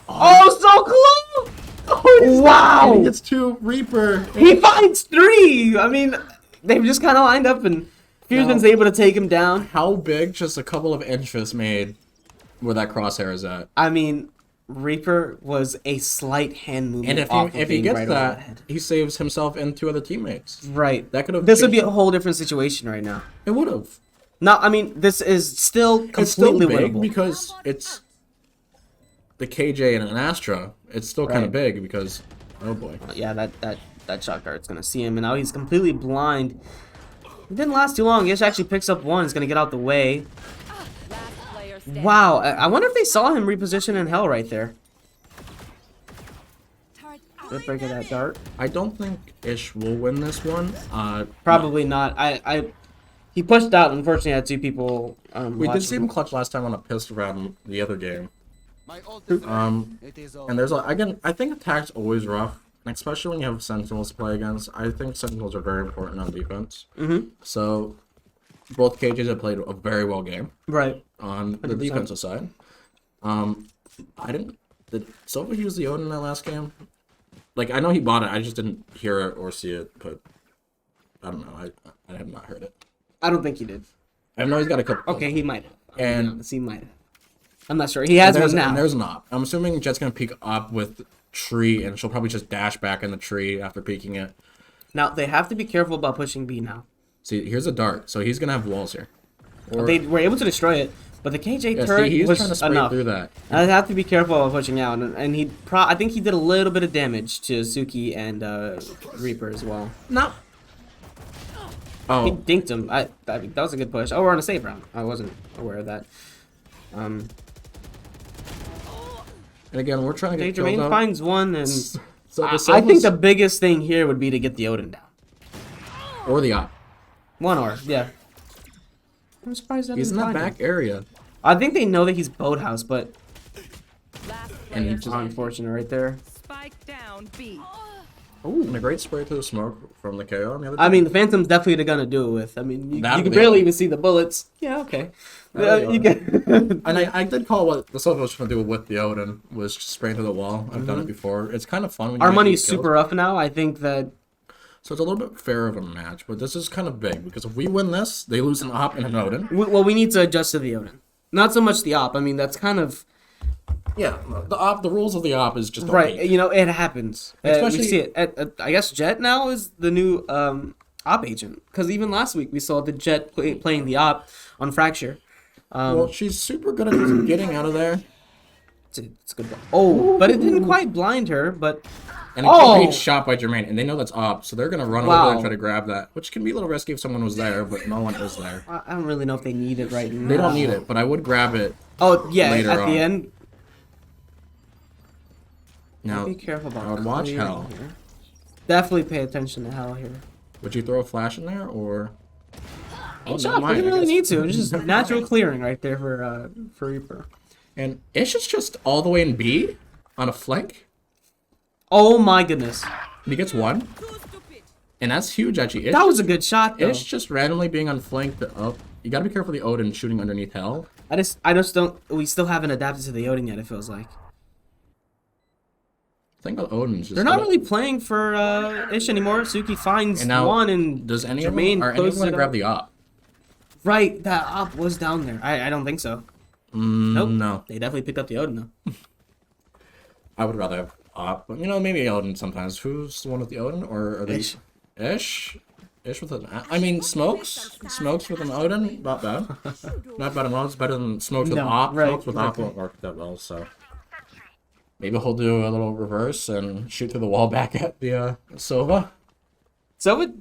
S1: Oh, so close! Oh, wow!
S2: And he gets 2 Reaper.
S1: He finds 3! I mean, they've just kind of lined up and Fusion's able to take him down.
S2: How big just a couple of inches made where that crosshair is at?
S1: I mean, Reaper was a slight hand movement.
S2: And if he gets that, he saves himself and 2 other teammates.
S1: Right.
S2: That could have.
S1: This would be a whole different situation right now.
S2: It would have.
S1: No, I mean, this is still completely
S2: It's still big
S1: winnable.
S2: because it's the KJ and an Astra. It's still kind of big because, oh boy.
S1: Yeah, that shot guard's gonna see him, and now he's completely blind. It didn't last too long. Ish actually picks up 1. He's gonna get out the way. Wow, I wonder if they saw him reposition in hell right there. Good break of that dart.
S2: I don't think Ish will win this one.
S1: Probably not. He pushed out. Unfortunately, had 2 people.
S2: We did see him clutch last time on a pistol round the other game. And there's again, I think attack's always rough, and especially when you have Sentinels to play against. I think Sentinels are very important on defense. So both KJs have played a very well game.
S1: Right.
S2: On the defensive side. Did Silva use the Odin in that last game? Like, I know he bought it, I just didn't hear it or see it, but I don't know, I have not heard it.
S1: I don't think he did.
S2: I know he's got a couple.
S1: Okay, he might have.
S2: And
S1: he might have. I'm not sure. He has one now.
S2: And there's not. I'm assuming Jet's gonna peek up with tree, and she'll probably just dash back in the tree after peeking it.
S1: Now they have to be careful about pushing B now.
S2: See, here's a dart, so he's gonna have walls here.
S1: They were able to destroy it, but the KJ
S2: Yeah,
S1: turret
S2: he's
S1: was
S2: trying to spray
S1: enough.
S2: through that.
S1: I have to be careful about pushing out, and I think he did a little bit of damage to Suki and Reaper as well.
S2: No.
S1: He
S2: Oh,
S1: dinked him. That was a good push. Oh, we're on a save round. I wasn't aware of that.
S2: and again, we're trying to get
S1: Jermaine
S2: killed out.
S1: finds 1, and
S2: So
S1: I think the biggest thing here would be to get the Odin down.
S2: or the op.
S1: 1 or, yeah. I'm surprised that
S2: He's in
S1: didn't
S2: that
S1: find
S2: back
S1: him.
S2: area.
S1: I think they know that he's boathouse, but
S2: And he just
S1: unfortunate right there.
S3: Spike down B.
S2: and a great spray to the smoke from the KO on the other
S1: I
S2: team.
S1: mean, the Phantom's definitely gonna do it with. I mean, you
S2: That'll
S1: can
S2: be
S1: barely
S2: it.
S1: even see the bullets. Yeah, okay.
S2: That'll be
S1: You can.
S2: And I did call what the Silva was trying to do with the Odin was just spraying through the wall. I've done it before. It's kind of fun when you
S1: Our
S2: make
S1: money's
S2: these kills.
S1: super rough now. I think that.
S2: So it's a little bit fair of a match, but this is kind of big because if we win this, they lose an op and an Odin.
S1: We need to adjust to the Odin. Not so much the op. I mean, that's kind of.
S2: Yeah, the rules of the op is just
S1: Right.
S2: opaque.
S1: You know, it happens.
S2: Especially-
S1: we see it. I guess Jet now is the new op agent. Because even last week we saw the Jet playing the op on Fracture.
S2: Well, she's super good at just getting out of there.
S1: It's a good one. Oh, but it didn't quite blind her. But
S2: And it gets shot by Jermaine, and they know that's op, so they're gonna run over
S1: Wow.
S2: and try to grab that, which can be a little risky if someone was there, but no one is there.
S1: I don't really know if they need it right now.
S2: They don't need it, but I would grab it.
S1: Oh yeah,
S2: later
S1: at
S2: on.
S1: the end.
S2: Now,
S1: Be careful about
S2: I would watch
S1: clearing
S2: Hell.
S1: here. Definitely pay attention to Hell here.
S2: Would you throw a flash in there, or? Oh,
S1: Shot,
S2: never
S1: we
S2: mind,
S1: didn't
S2: I
S1: really
S2: guess.
S1: need to. It's just natural clearing right there for Reaper.
S2: And Ish is just all the way in B on a flank.
S1: Oh my goodness,
S2: And he gets 1. And that's huge, actually. Ish,
S1: that was a good shot though.
S2: Ish just randomly being on flank. You gotta be careful of the Odin shooting underneath Hell.
S1: I just don't. We still haven't adapted to the Odin yet. It feels like
S2: The thing about Odin is just
S1: they're not really playing for Ish anymore. Suki finds
S2: And now,
S1: 1 and
S2: does any
S1: Jermaine
S2: of them, are any of
S1: closes
S2: them
S1: it
S2: gonna grab
S1: up.
S2: the op?
S1: Right, that op was down there. I don't think so. Nope.
S2: No.
S1: They definitely picked up the Odin though.
S2: I would rather have Op, but maybe Odin sometimes. Who's the one with the Odin, or are they
S1: Ish.
S2: Ish? Ish with an I mean Smokes with an Odin, not bad. Not bad at all. It's better than Smokes with
S1: No,
S2: Op.
S1: right,
S2: Smokes with Op won't work that well, so maybe he'll do a little reverse and shoot through the wall back at the Sova.
S1: Sova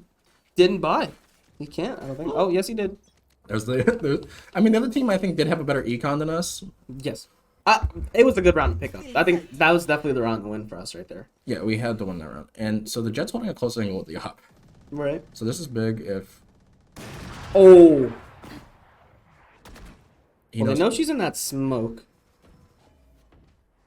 S1: didn't buy. He can't, I don't think. Oh, yes, he did.
S2: The other team I think did have a better econ than us.
S1: Yes. It was a good round to pick up. I think that was definitely the round to win for us right there.
S2: Yeah, we had to win that round. And so the Jets holding a close angle with the Op.
S1: Right.
S2: So this is big if...
S1: Oh!
S2: They
S1: know she's in that smoke.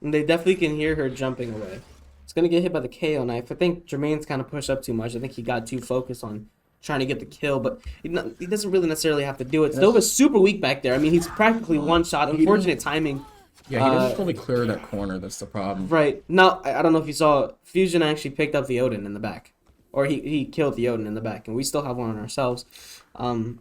S1: And they definitely can hear her jumping away. It's going to get hit by the KO knife. I think Jermaine's kind of pushed up too much. I think he got too focused on trying to get the kill, but he doesn't really necessarily have to do it. Stova's super weak back there. I mean, he's practically one shot. Unfortunate timing.
S2: Yeah, he doesn't fully clear that corner. That's the problem.
S1: Right. Now, I don't know if you saw, Fusion actually picked up the Odin in the back. Or he killed the Odin in the back, and we still have one on ourselves. And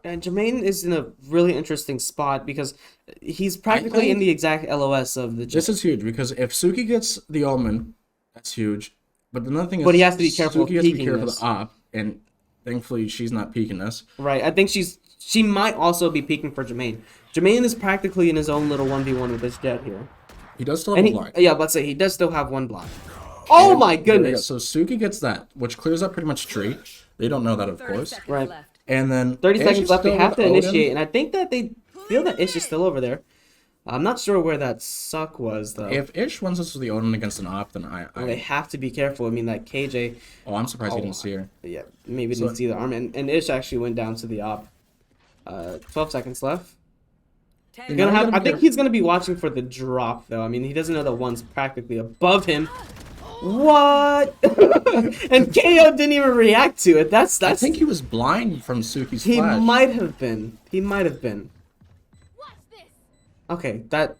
S1: Jermaine is in a really interesting spot because he's practically in the exact LOS of the Jets.
S2: This is huge because if Suki gets the Omen, that's huge. But another thing is,
S1: but he has to be careful.
S2: Suki has to be careful of the Op, and thankfully she's not peeking us.
S1: Right. I think she might also be peeking for Jermaine. Jermaine is practically in his own little 1v1 with this Jet here.
S2: He does still have a blind.
S1: Yeah, let's say he does still have one blind. Oh my goodness!
S2: So Suki gets that, which clears up pretty much tree. They don't know that, of course.
S1: Right.
S2: And then
S1: 30
S2: Ish
S1: seconds left. They have to
S2: Odin.
S1: initiate, and I think that they feel that Ish is still over there. I'm not sure where that suck was though.
S2: If Ish wins this with the Odin against an Op, then
S1: they have to be careful. I mean, that KJ.
S2: Oh, I'm surprised he didn't see her.
S1: Yeah, maybe didn't see the arm, and Ish actually went down to the Op. 12 seconds left. I think he's gonna be watching for the drop though. I mean, he doesn't know that one's practically above him. What? And KO didn't even react to it. That's.
S2: I think he was blind from Suki's
S1: He
S2: flash.
S1: might have been. He might have been. Okay, that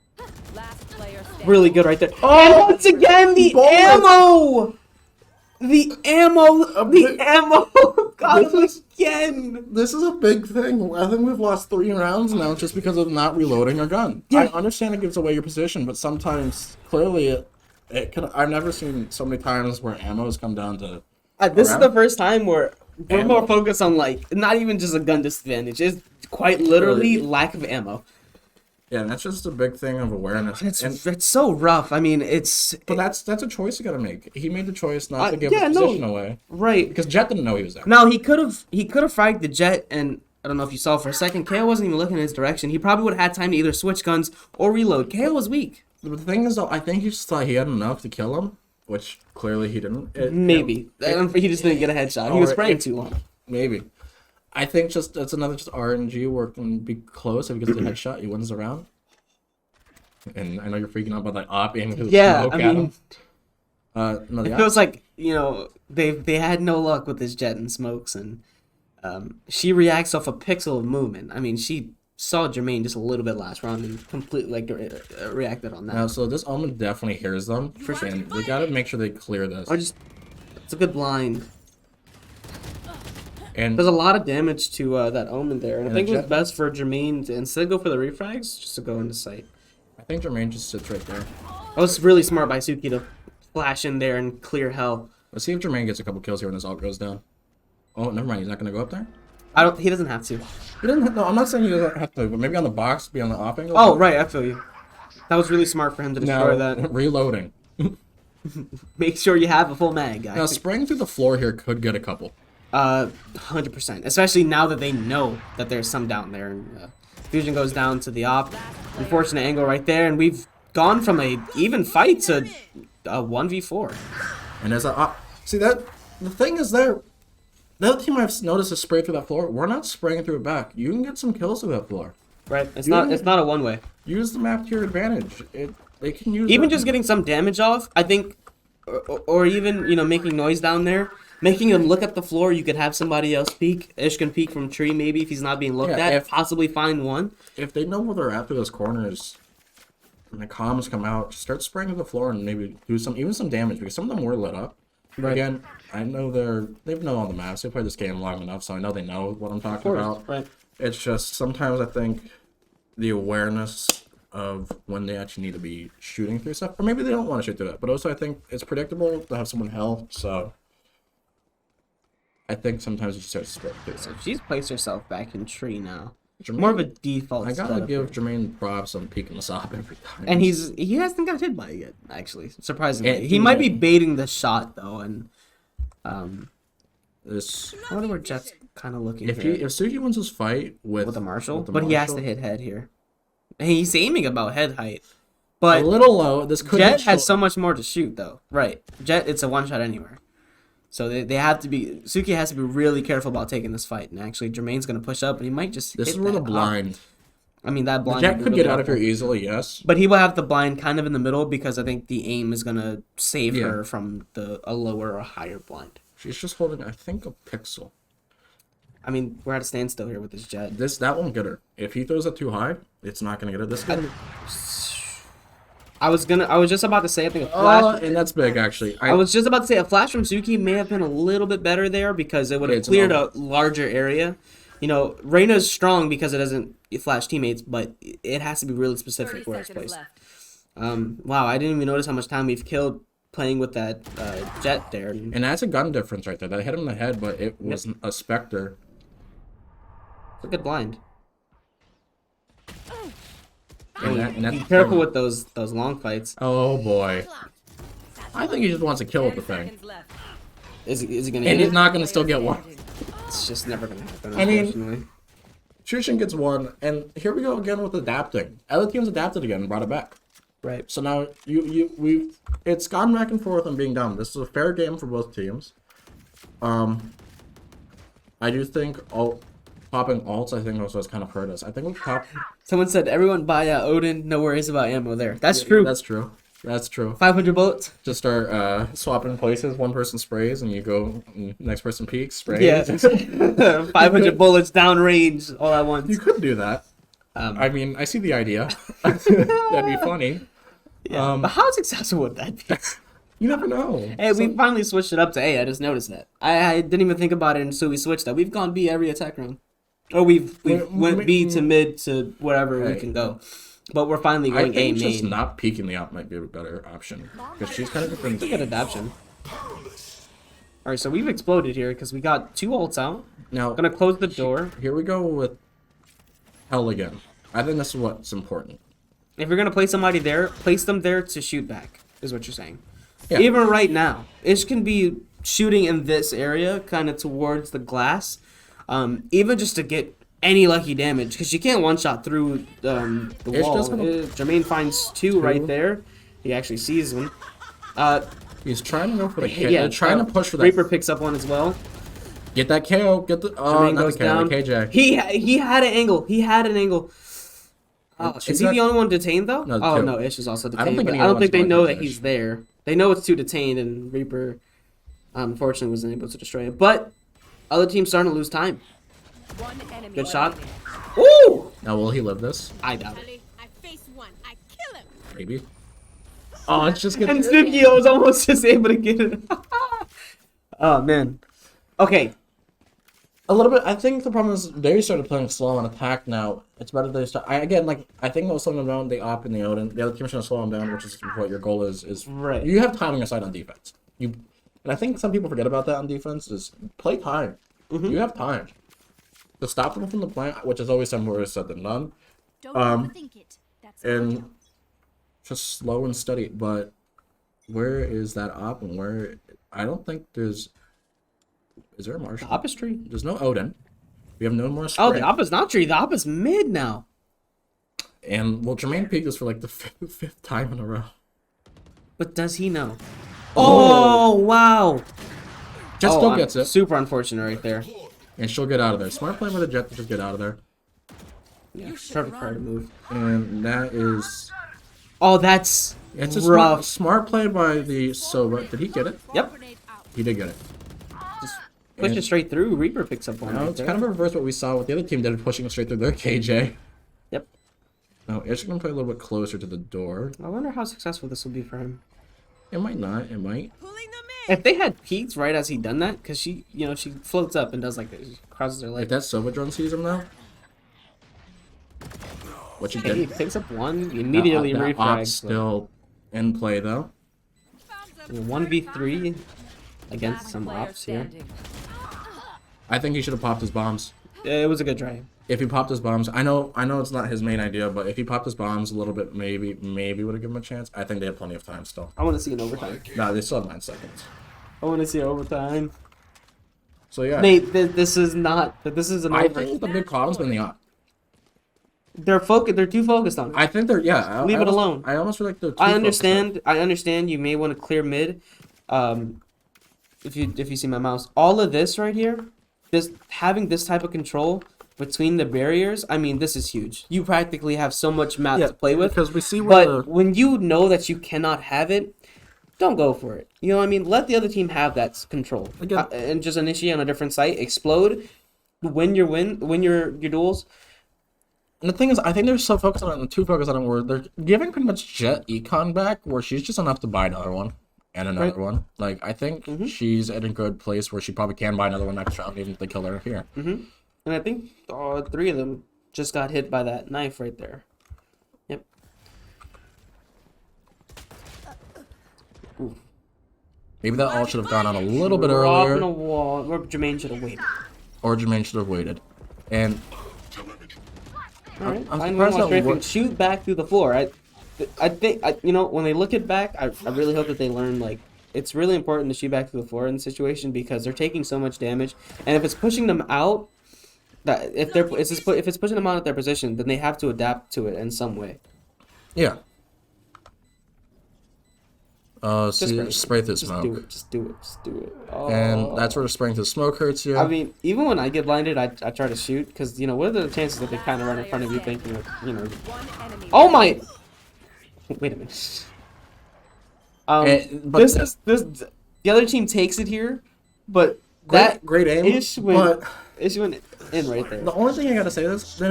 S1: really good right there. Oh, once again the ammo. The ammo got him again.
S2: This is a big thing. I think we've lost 3 rounds now just because of not reloading our gun. Yeah. I understand it gives away your position, but sometimes clearly it can. I've never seen so many times where ammo's come down to.
S1: This is the first time where we're more focused on not even just a gun disadvantage. It's quite literally lack of ammo.
S2: Yeah, and that's just a big thing of awareness.
S1: It's so rough. I mean,
S2: But that's a choice you gotta make. He made the choice not to give the position away.
S1: Right.
S2: Because Jet didn't know he was there.
S1: No, he could have fragged the Jet, and I don't know if you saw for a second, KO wasn't even looking in his direction. He probably would have had time to either switch guns or reload. KO was weak.
S2: But the thing is, though, I think he just thought he had enough to kill him, which clearly he didn't.
S1: Maybe. He just didn't get a headshot. He was spraying too long.
S2: Maybe. I think that's another just RNG where it can be close. If he gets the headshot, he wins the round. And I know you're freaking out about that op aiming because
S1: yeah,
S2: smoke
S1: I
S2: at
S1: mean,
S2: him.
S1: it feels like they had no luck with this Jet and smokes, and she reacts off a pixel of movement. I mean, she saw Jermaine just a little bit last round and completely reacted on that.
S2: Now, so this Omen definitely hears them.
S1: For sure.
S2: And they gotta make sure they clear this.
S1: It's a good blind.
S2: And
S1: there's a lot of damage to that Omen there, and I think it was best for Jermaine to instead go for the refrags, just to go into sight.
S2: I think Jermaine just sits right there.
S1: That was really smart by Suki to flash in there and clear hell.
S2: Let's see if Jermaine gets a couple kills here when this ult goes down. Oh, never mind. He's not gonna go up there.
S1: He doesn't have to.
S2: He doesn't. No, I'm not saying he doesn't have to, but maybe on the box, be on the op angle.
S1: Oh, right. I feel you. That was really smart for him to destroy that.
S2: Reloading.
S1: Make sure you have a full mag, guys.
S2: Now, spraying through the floor here could get a couple.
S1: 100%. Especially now that they know that there's some down there. And Fusion goes down to the op. Unfortunate angle right there, and we've gone from a even fight to a 1v4.
S2: And as see that the thing is there. The other team I've noticed is spray through that floor. We're not spraying through it back. You can get some kills through that floor.
S1: Right. It's not a one way.
S2: Use the map to your advantage. They can use
S1: even just getting some damage off. I think, or even making noise down there. Making them look at the floor, you could have somebody else peek. Ish can peek from tree, maybe, if he's not being looked at. Possibly find one.
S2: If they know where they're at through those corners, and the comms come out, start spraying to the floor and maybe do even some damage, because some of them were lit up. Right. Again, I know they've known all the maps. They played this game long enough, so I know they know what I'm talking about.
S1: Right.
S2: It's just, sometimes I think the awareness of when they actually need to be shooting through stuff, or maybe they don't want to shoot through that. But also, I think it's predictable to have someone help, so I think sometimes you just start to split through.
S1: So she's placed herself back in tree now.
S2: Jermaine,
S1: More of a default.
S2: I gotta
S1: setup
S2: give
S1: here.
S2: Jermaine props on peeking us off every time.
S1: And he hasn't got hit by it yet, actually. Surprisingly,
S2: And
S1: he might be baiting the shot though, and
S2: this.
S1: I wonder where Jet's kind of looking.
S2: If
S1: here.
S2: Suji wins this fight with
S1: a Marshall,
S2: with the
S1: but he has to
S2: Marshall,
S1: hit head here. And he's aiming about head height, but
S2: a little low. This could
S1: Jet
S2: be
S1: has so much more to shoot though. Right, Jet, it's a one shot anywhere. So they have to be. Suki has to be really careful about taking this fight. And actually, Jermaine's gonna push up, and he might just.
S2: This
S1: hit
S2: is where the
S1: that
S2: blind.
S1: up. I mean, that blind.
S2: Jet
S1: would
S2: could
S1: really
S2: get out of
S1: helpful.
S2: here easily, yes.
S1: But he will have the blind kind of in the middle because I think the aim is gonna save
S2: Yeah.
S1: her from a lower or higher blind.
S2: She's just holding, I think, a pixel.
S1: I mean, we're at a standstill here with this Jet.
S2: That won't get her. If he throws it too high, it's not gonna get her. This guy.
S1: I was just about to say I think a flash.
S2: And that's big actually.
S1: I was just about to say a flash from Suki may have been a little bit better there because it would have
S2: It's
S1: cleared
S2: about-
S1: a larger area. You know, Reyna's strong because it doesn't flash teammates, but it has to be really specific where it's placed. Wow, I didn't even notice how much time we've killed playing with that Jet there.
S2: And that's a gun difference right there. That hit him in the head, but it was a Spectre.
S1: It's a good blind.
S2: And that's
S1: Be careful with those long fights.
S2: Oh boy. I think he just wants to kill with the thing.
S1: Is he gonna?
S2: And
S1: hit
S2: he's
S1: it?
S2: not gonna still get one.
S1: It's just never gonna happen.
S2: I mean-
S1: Unfortunately.
S2: Shushin gets one, and here we go again with adapting. Other teams adapted again and brought it back.
S1: Right.
S2: So now it's gone back and forth on being down. This is a fair game for both teams. I do think popping ults, I think also has kind of hurt us. I think we popped.
S1: Someone said everyone buy Odin. No worries about ammo there. That's true.
S2: That's true. That's true.
S1: 500 bullets.
S2: Just start swapping places. One person sprays, and you go. And next person peeks, sprays.
S1: Yeah. 500 bullets downrange all at once.
S2: You could do that. I mean, I see the idea. That'd be funny.
S1: Yeah. But how successful would that be?
S2: You never know.
S1: Hey, we finally switched it up to A. I just noticed that. I didn't even think about it until we switched that. We've gone B every attack round. Or we've went B to mid to wherever we can go. But we're finally
S2: I
S1: going A
S2: think just
S1: main.
S2: not peeking the op might be a better option because she's kind of different.
S1: Good adaptation. Alright, so we've exploded here because we got 2 ults out.
S2: Now,
S1: Gonna close the door.
S2: here we go with Hell again. I think this is what's important.
S1: If you're gonna place somebody there, place them there to shoot back, is what you're saying.
S2: Yeah.
S1: Even right now, Ish can be shooting in this area, kind of towards the glass, even just to get any lucky damage, because you can't one-shot through the
S2: Ish
S1: wall.
S2: does have a-
S1: Jermaine finds two right there. He actually sees one.
S2: He's trying to go for the K.
S1: Yeah,
S2: They're trying to push for that.
S1: Reaper picks up one as well.
S2: Get that KO. Get the. Oh,
S1: Jermaine
S2: not
S1: goes
S2: the KO.
S1: down.
S2: The KJ.
S1: He had an angle. He had an angle.
S2: she's
S1: Is he
S2: not-
S1: the only one detained though?
S2: No,
S1: Oh
S2: two.
S1: no, Ish is also
S2: I
S1: detained.
S2: don't think
S1: but
S2: anyone
S1: I don't think
S2: wants
S1: they
S2: to
S1: know
S2: go
S1: that
S2: after
S1: he's
S2: Ish.
S1: there. They know it's two detained, and Reaper, unfortunately, wasn't able to destroy it. But other teams starting to lose time. Good shot. Ooh!
S2: Now will he live this?
S1: I doubt it.
S3: I face one. I kill him.
S2: Maybe. Oh, it's just
S1: And
S2: gonna.
S1: Snooki was almost just able to get it. Oh man. Okay.
S2: A little bit. I think the problem is they started playing slow on attack now. It's better they start. I think they'll slow them down. They op in the Odin. The other team's gonna slow them down, which is what your goal is.
S1: Right.
S2: You have time on your side on defense. And I think some people forget about that on defense. Is play time. You have time to stop them from the plant, which is always more said than done.
S3: Don't overthink it. That's
S2: And just slow and steady. But where is that op? And where? I don't think there's. Is there a Marshall?
S1: Op is tree.
S2: There's no Odin. We have no more.
S1: Oh,
S2: Spray.
S1: the op is not tree. The op is mid now.
S2: And well, Jermaine peaked this for like the fifth time in a row.
S1: But does he know? Oh, wow.
S2: Jet still gets it,
S1: Super unfortunate right there.
S2: and she'll get out of there. Smart play with a Jet to just get out of there.
S1: Yeah, perfect card to move.
S2: And that is.
S1: Oh, that's
S2: It's a
S1: rough.
S2: smart play by the Sova. Did he get it?
S1: Yep.
S2: He did get it.
S1: Just push it straight through. Reaper picks up one.
S2: Now
S1: Right
S2: it's
S1: there.
S2: kind of reverse what we saw with the other team that are pushing straight through their KJ.
S1: Yep.
S2: Now Ish gonna play a little bit closer to the door.
S1: I wonder how successful this will be for him.
S2: It might not. It might.
S3: pulling them in.
S1: If they had peeked right as he done that, because she floats up and does like this, she crosses her
S2: If
S1: leg.
S2: that Sova drone sees him now, which he
S1: Okay, he
S2: did.
S1: picks up one, immediately
S2: That op's
S1: refrags.
S2: still in play though.
S1: 1v3 against some ops here.
S2: I think he should have popped his bombs.
S1: It was a good try.
S2: If he popped his bombs, I know it's not his main idea, but if he popped his bombs a little bit, maybe would have given him a chance. I think they have plenty of time still.
S1: I want to see an overtime.
S2: No, they still have 9 seconds.
S1: I want to see overtime.
S2: So yeah,
S1: Nate, this is not. This is an
S2: I
S1: over.
S2: think the big problem's been the op.
S1: They're too focused on it.
S2: I think they're
S1: Leave it alone.
S2: I almost feel like they're. Too
S1: I
S2: focused on it.
S1: understand. You may want to clear mid. If you see my mouse, all of this right here, having this type of control between the barriers. I mean, this is huge. You practically have so much map to play with.
S2: Because we see where.
S1: But when you know that you cannot have it, don't go for it. You know what I mean? Let the other team have that control.
S2: Again,
S1: And just initiate on a different site, explode, win your duels.
S2: And the thing is, I think they're so focused on it and too focused on it where they're giving pretty much Jet Econ back, where she's just enough to buy another one and another one. Like, I think she's in a good place where she probably can buy another one next round, even if they kill her here.
S1: And I think 3 of them just got hit by that knife right there. Yep. Ooh.
S2: Maybe that all should have gone on a little bit
S1: Drop in
S2: earlier.
S1: a wall, or Jermaine should have waited.
S2: Or Jermaine should have waited. And
S1: Alright,
S2: I'm
S1: fine,
S2: surprised
S1: one
S2: that
S1: strafing, shoot back through the floor. I think, you know, when they look it back, I really hope that they learn, like, it's really important to shoot back through the floor in this situation because they're taking so much damage. And if it's pushing them out, that if it's pushing them out of their position, then they have to adapt to it in some way.
S2: yeah. Spray through smoke.
S1: Just do it. Oh.
S2: And that's where spraying through smoke hurts you.
S1: I mean, even when I get blinded, I try to shoot because, you know, what are the chances that they kind of run in front of you thinking that, you know. Oh my! Wait a minute.
S2: But
S1: The other team takes it here, but
S2: great aim.
S1: ish went in right there.
S2: The only thing I gotta say is that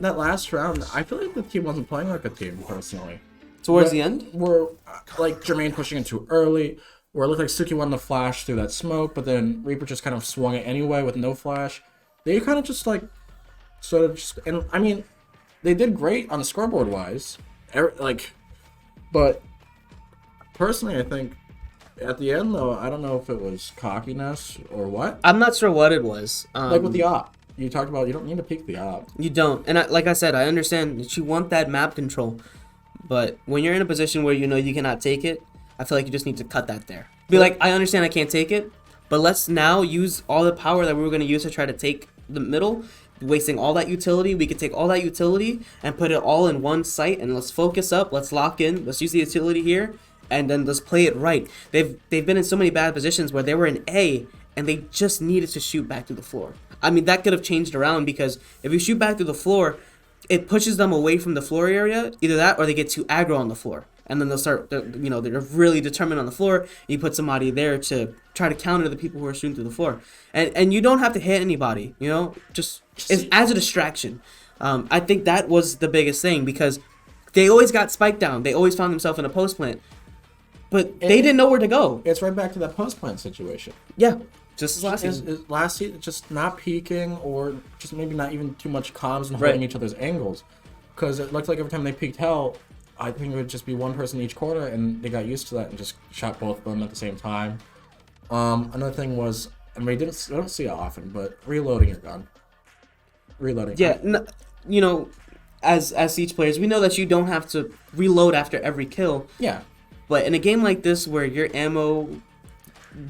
S2: that last round, I feel like the team wasn't playing like a team personally.
S1: Towards the end?
S2: We're like Jermaine pushing it too early, where it looked like Suki wanted to flash through that smoke, but then Reaper just kind of swung it anyway with no flash. They kind of just like, sort of just, and I mean, they did great on the scoreboard wise, but personally, I think at the end though, I don't know if it was cockiness or what.
S1: I'm not sure what it was.
S2: Like with the op, you talked about you don't need to peek the op.
S1: You don't. And like I said, I understand that you want that map control. But when you're in a position where you know you cannot take it, I feel like you just need to cut that there. Be like, I understand I can't take it, but let's now use all the power that we were going to use to try to take the middle, wasting all that utility. We could take all that utility and put it all in one site, and let's focus up, let's lock in, let's use the utility here, and then let's play it right. They've been in so many bad positions where they were in A, and they just needed to shoot back through the floor. I mean, that could have changed around because if you shoot back through the floor, it pushes them away from the floor area, either that or they get too aggro on the floor. And then they'll start, they're really determined on the floor. And you put somebody there to try to counter the people who are shooting through the floor. And you don't have to hit anybody, you know, just as a distraction. I think that was the biggest thing because they always got spiked down. They always found themselves in a post plant. But they didn't know where to go.
S2: It's right back to that post plant situation.
S1: Yeah. Just as last season.
S2: Last season, just not peeking or just maybe not even too much comms and holding each other's angles. Because it looked like every time they peeked hell, I think it would just be one person each corner, and they got used to that and just shot both of them at the same time. Another thing was, and I don't see it often, but reloading your gun. Reloading.
S1: Yeah, you know, as Siege players, we know that you don't have to reload after every kill.
S2: Yeah.
S1: But in a game like this where your ammo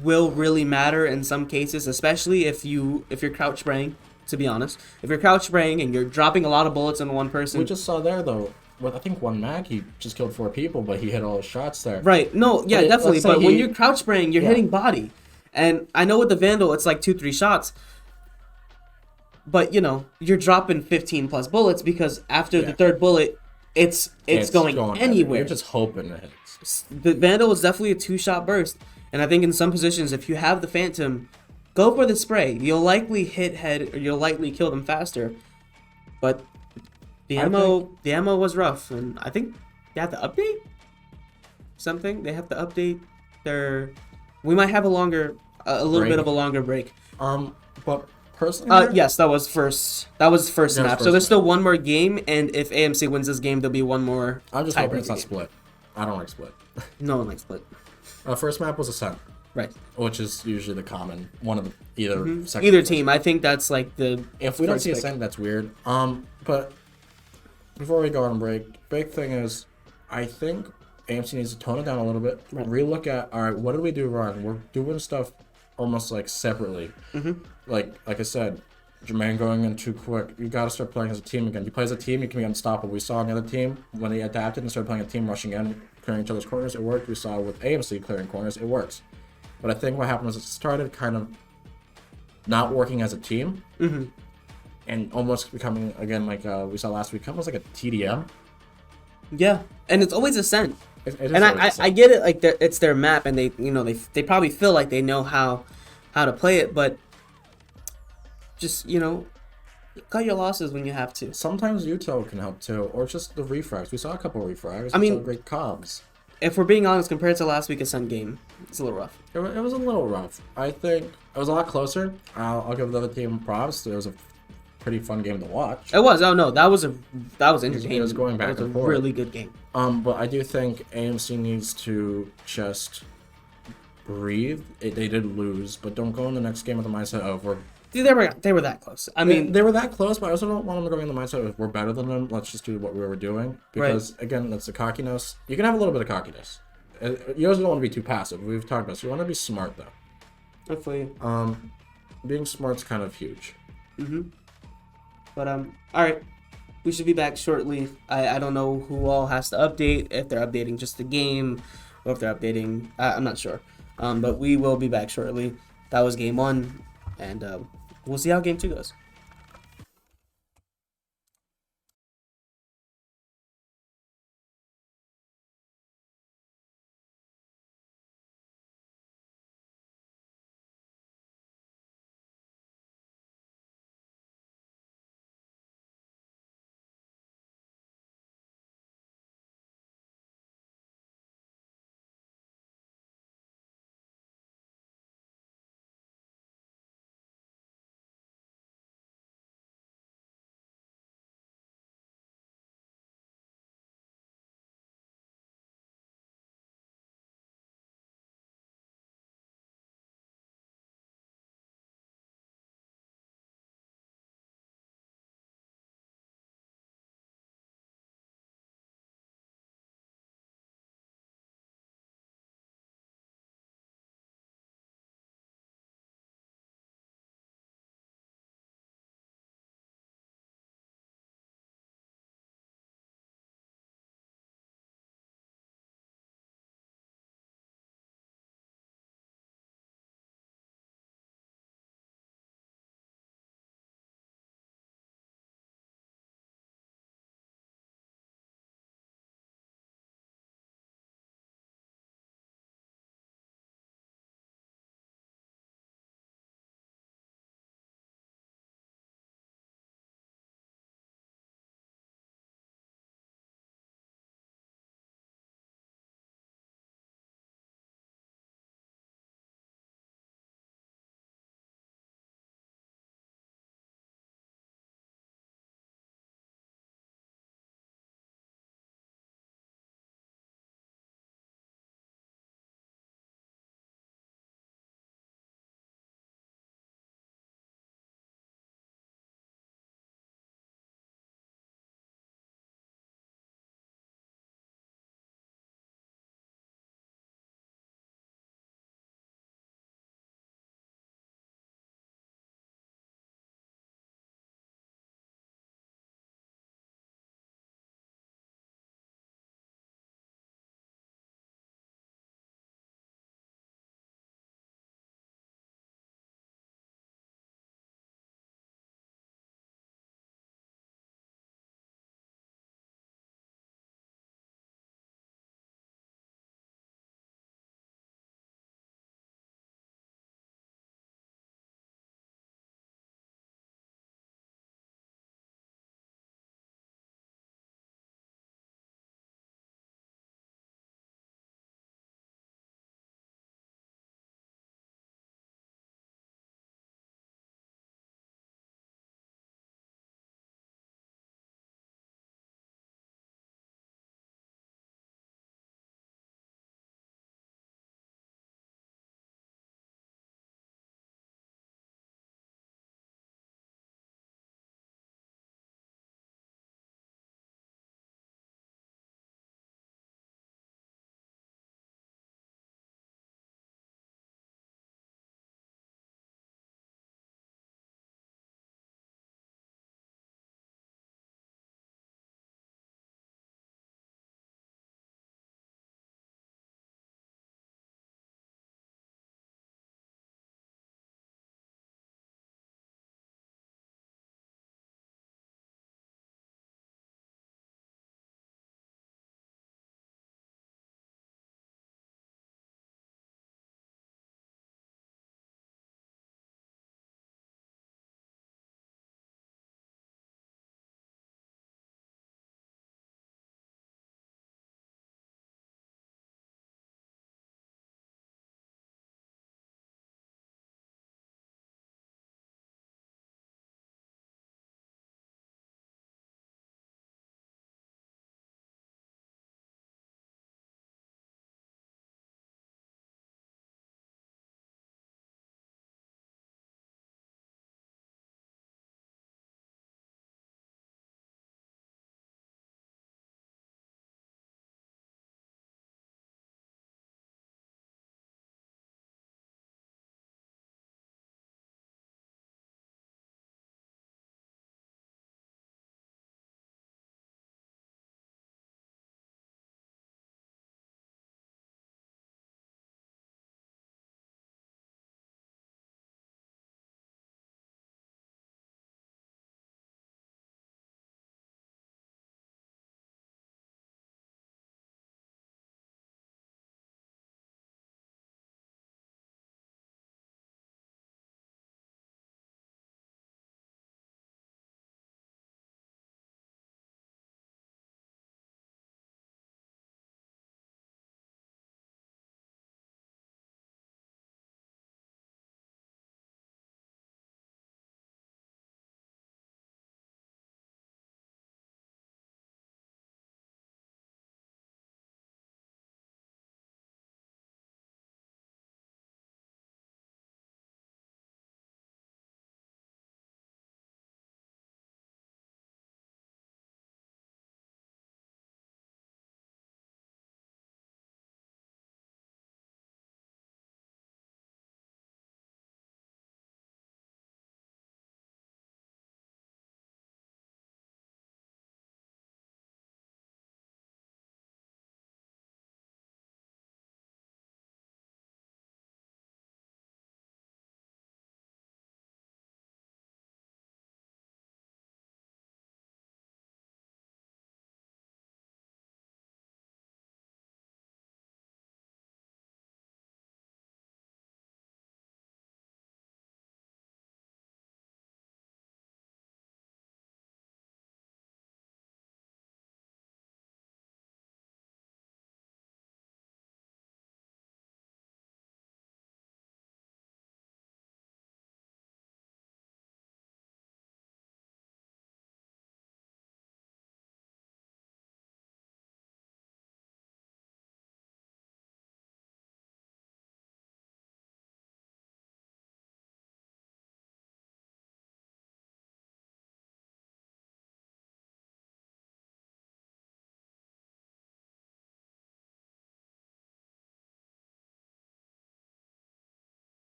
S1: will really matter in some cases, especially if you're crouch spraying, to be honest. If you're crouch spraying and you're dropping a lot of bullets on one person.
S2: We just saw there though, with I think one mag, he just killed 4 people, but he hit all his shots there.
S1: Right. No, yeah, definitely. But when you're crouch spraying, you're hitting body. And I know with the Vandal it's like 2-3 shots. But you know, you're dropping 15 plus bullets because after the third bullet, it's going anywhere.
S2: You're just hoping it hits.
S1: The Vandal is definitely a 2-shot burst. And I think in some positions, if you have the Phantom, go for the spray. You'll likely hit head, or you'll likely kill them faster. But the ammo was rough, and I think they have to update something. They have to update their. We might have a little bit of a longer break.
S2: But personally.
S1: Yes, that was first. That was first
S2: Yeah, it was
S1: map. So
S2: first
S1: there's
S2: map.
S1: still one more game, and if AMC wins this game, there'll be one more.
S2: I'm just hoping it's not
S1: tiebreaker game.
S2: split. I don't like split.
S1: No one likes split.
S2: First map was Ascent,
S1: Right.
S2: which is usually the common one of the second.
S1: Either
S2: first.
S1: team. I think that's like the.
S2: If we don't
S1: first
S2: see
S1: pick.
S2: Ascent, that's weird. But before we go on break, big thing is, I think AMC needs to tone it down a little bit.
S1: Right.
S2: Relook at, all right, what did we do wrong? We're doing stuff almost like separately. Like I said, Jermaine going in too quick. You got to start playing as a team again. You play as a team, you can be unstoppable. We saw on the other team when they adapted and started playing a team, rushing in, clearing each other's corners. It worked. We saw with AMC clearing corners. It works. But I think what happened was it started kind of not working as a team, and almost becoming again like we saw last week, almost like a TDM.
S1: Yeah, and it's always Ascent.
S2: It is
S1: And
S2: always
S1: I get it. Like it's their map, and they probably feel like they know how to play it, but just cut your losses when you have to.
S2: Sometimes Util can help too, or just the refrags. We saw a couple of refrags.
S1: I mean,
S2: we saw great comms.
S1: If we're being honest, compared to last week's Ascent game, it's a little rough.
S2: It was a little rough. I think it was a lot closer. I'll give the other team props. It was a pretty fun game to watch.
S1: It was. Oh no, that was entertaining.
S2: It was going back
S1: It was
S2: and
S1: a
S2: forth.
S1: really good game.
S2: But I do think AMC needs to just breathe. They did lose, but don't go in the next game with the mindset of we're.
S1: Dude, they were that close. I mean,
S2: They were that close, but I also don't want them to go in the mindset of we're better than them. Let's just do what we were doing because again, that's the cockiness. You can have a little bit of cockiness. You also don't want to be too passive. We've talked about this. You want to be smart though.
S1: hopefully.
S2: Being smart's kind of huge.
S1: But all right, we should be back shortly. I don't know who all has to update, if they're updating just the game, or if they're updating. I'm not sure. But we will be back shortly. That was game 1, and we'll see how game 2 goes.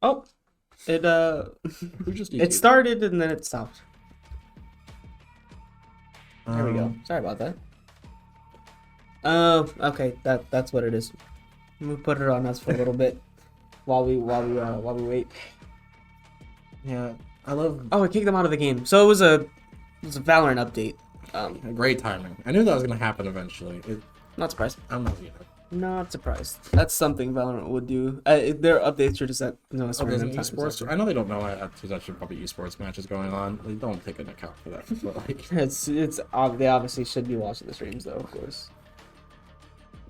S1: Oh, it
S2: We just
S1: it started and then it stopped. There we go.
S2: Um,
S1: Sorry about that. Oh, okay. That's what it is. We put it on us for a little bit while we wait.
S2: Yeah, I love
S1: Oh, it kicked them out of the game. So it was a Valorant update.
S2: great timing. I knew that was gonna happen eventually.
S1: Not surprised.
S2: I'm not either.
S1: Not surprised. That's something Valorant would do. Their updates are just at no
S2: Oh, there's an
S1: times.
S2: esports. I know they don't know there's actually probably esports matches going on. They don't take an account for that. But like,
S1: They obviously should be watching the streams though, of course.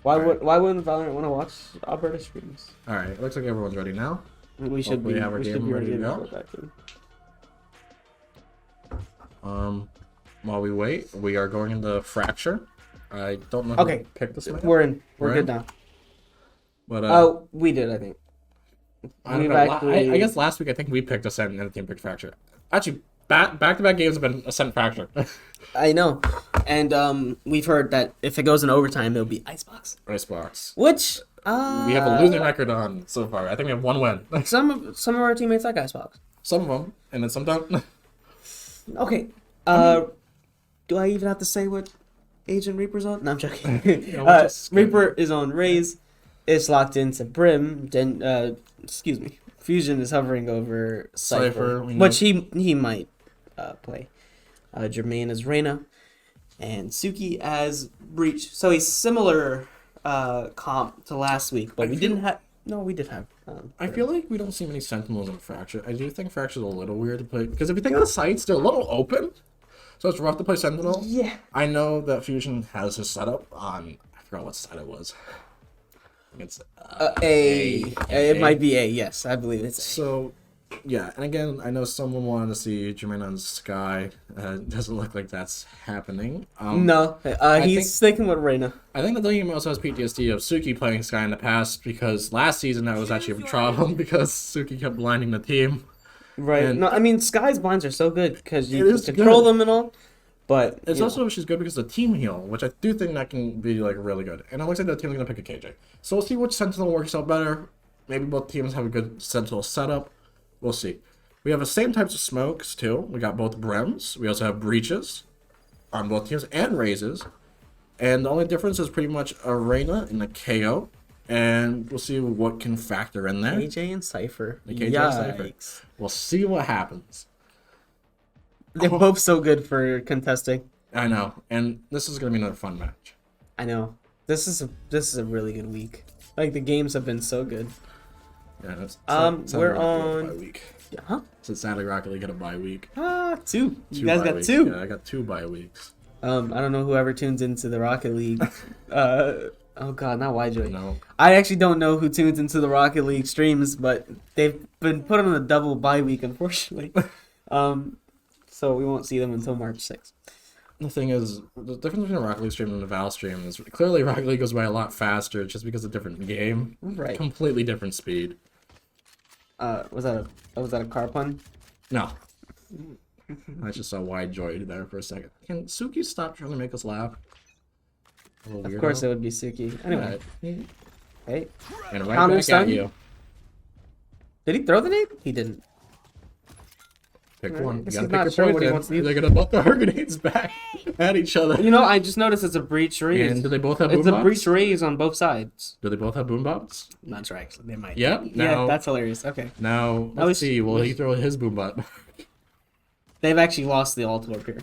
S1: Why wouldn't Valorant want to watch Albertus streams?
S2: all right, it looks like everyone's ready now.
S1: We should
S2: Hopefully
S1: be.
S2: have our
S1: We should
S2: game
S1: be
S2: ready to
S1: ready
S2: go.
S1: to back in.
S2: While we wait, we are going into fracture. I don't know who
S1: Okay.
S2: picked this one.
S1: We're in. We're
S2: We're
S1: good
S2: in?
S1: now.
S2: But
S1: Oh, we did. I think.
S2: I don't
S1: We've
S2: know.
S1: actually-
S2: I guess last week I think we picked Ascent and the team picked Fracture. Actually, back-to-back games have been Ascent Fracture.
S1: I know, and we've heard that if it goes in overtime, it'll be Icebox,
S2: Icebox.
S1: which
S2: We have a losing record on so far. I think we have one win.
S1: some of our teammates like Icebox.
S2: Some of them, and then some don't.
S1: Okay. Do I even have to say what Agent Reaper's on? No, I'm joking.
S2: Yeah, we'll just skip
S1: Reaper is on Raze. It's locked into Brim. Then, excuse me. Fusion is hovering over Cypher,
S2: Cypher, we know.
S1: which he might play. Jermaine as Reyna, and Suki as Breach. So a similar comp to last week, but we didn't have. No, we did have.
S2: I feel like we don't see many Sentinels in Fracture. I do think Fracture's a little weird to play because if you think of the sites, they're a little open, so it's rough to play Sentinel.
S1: Yeah.
S2: I know that Fusion has his setup on. I forgot what side it was. I think it's
S1: It might be A. Yes, I believe it's A.
S2: So, yeah, and again, I know someone wanted to see Jermaine on Sky. Doesn't look like that's happening.
S1: No, he's
S2: think-
S1: sticking with Reyna.
S2: I think the team also has PTSD of Suki playing Sky in the past because last season that was actually a problem because Suki kept blinding the team.
S1: Right.
S2: And-
S1: No, I mean Sky's blinds are so good because you
S2: It
S1: can
S2: is
S1: control
S2: good.
S1: them and all. But
S2: It's
S1: you
S2: also she's good because of the team heal, which I do think that can be like really good. And it looks like the team's gonna pick a KJ. So we'll see which Sentinel works out better. Maybe both teams have a good Sentinel setup. We'll see. We have the same types of smokes too. We got both Brems. We also have breaches on both teams and raises. And the only difference is pretty much a Reyna and a KO. And we'll see what can factor in there.
S1: AJ and Cypher.
S2: The KJ and Cypher.
S1: Yikes.
S2: We'll see what happens.
S1: They're both so good for contesting.
S2: I know. And this is gonna be another fun match.
S1: I know. This is a really good week. Like the games have been so good.
S2: Yeah, that's,
S1: We're
S2: Rocket League
S1: on-
S2: had a bye week.
S1: Yeah, huh?
S2: Since sadly Rocket League had a bye week.
S1: Two. You
S2: Two
S1: guys
S2: bye
S1: got
S2: weeks.
S1: two.
S2: Yeah, I got 2 bye weeks.
S1: I don't know whoever tunes into the Rocket League. Oh god, not YJ.
S2: No.
S1: I actually don't know who tunes into the Rocket League streams, but they've been put on a double bye week, unfortunately. So we won't see them until March 6th.
S2: The thing is, the difference between a Rocket League stream and a Val stream is clearly Rocket League goes by a lot faster just because of different game.
S1: Right.
S2: Completely different speed.
S1: Was that a car pun?
S2: No. I just saw wide joy there for a second. Can Suki stop trying to make us laugh?
S1: Of course it would be Suki. Anyway, hey,
S2: And right
S1: Counter
S2: back
S1: stun?
S2: at you.
S1: did he throw the nade? He didn't.
S2: Pick
S1: Alright,
S2: one. You
S1: guess
S2: gotta
S1: he's
S2: pick
S1: not
S2: your
S1: sure what he
S2: poison.
S1: wants to use.
S2: They're gonna butt the grenades back at each other.
S1: You know, I just noticed it's a breach raise.
S2: And do they both have boom
S1: It's a
S2: bots?
S1: breach raise on both sides.
S2: Do they both have boom bots?
S1: Not sure actually. They might.
S2: Yep.
S1: Yeah,
S2: Now,
S1: that's hilarious. Okay.
S2: now
S1: I was-
S2: let's see. Will he throw his boom bot?
S1: They've actually lost the alt warp here.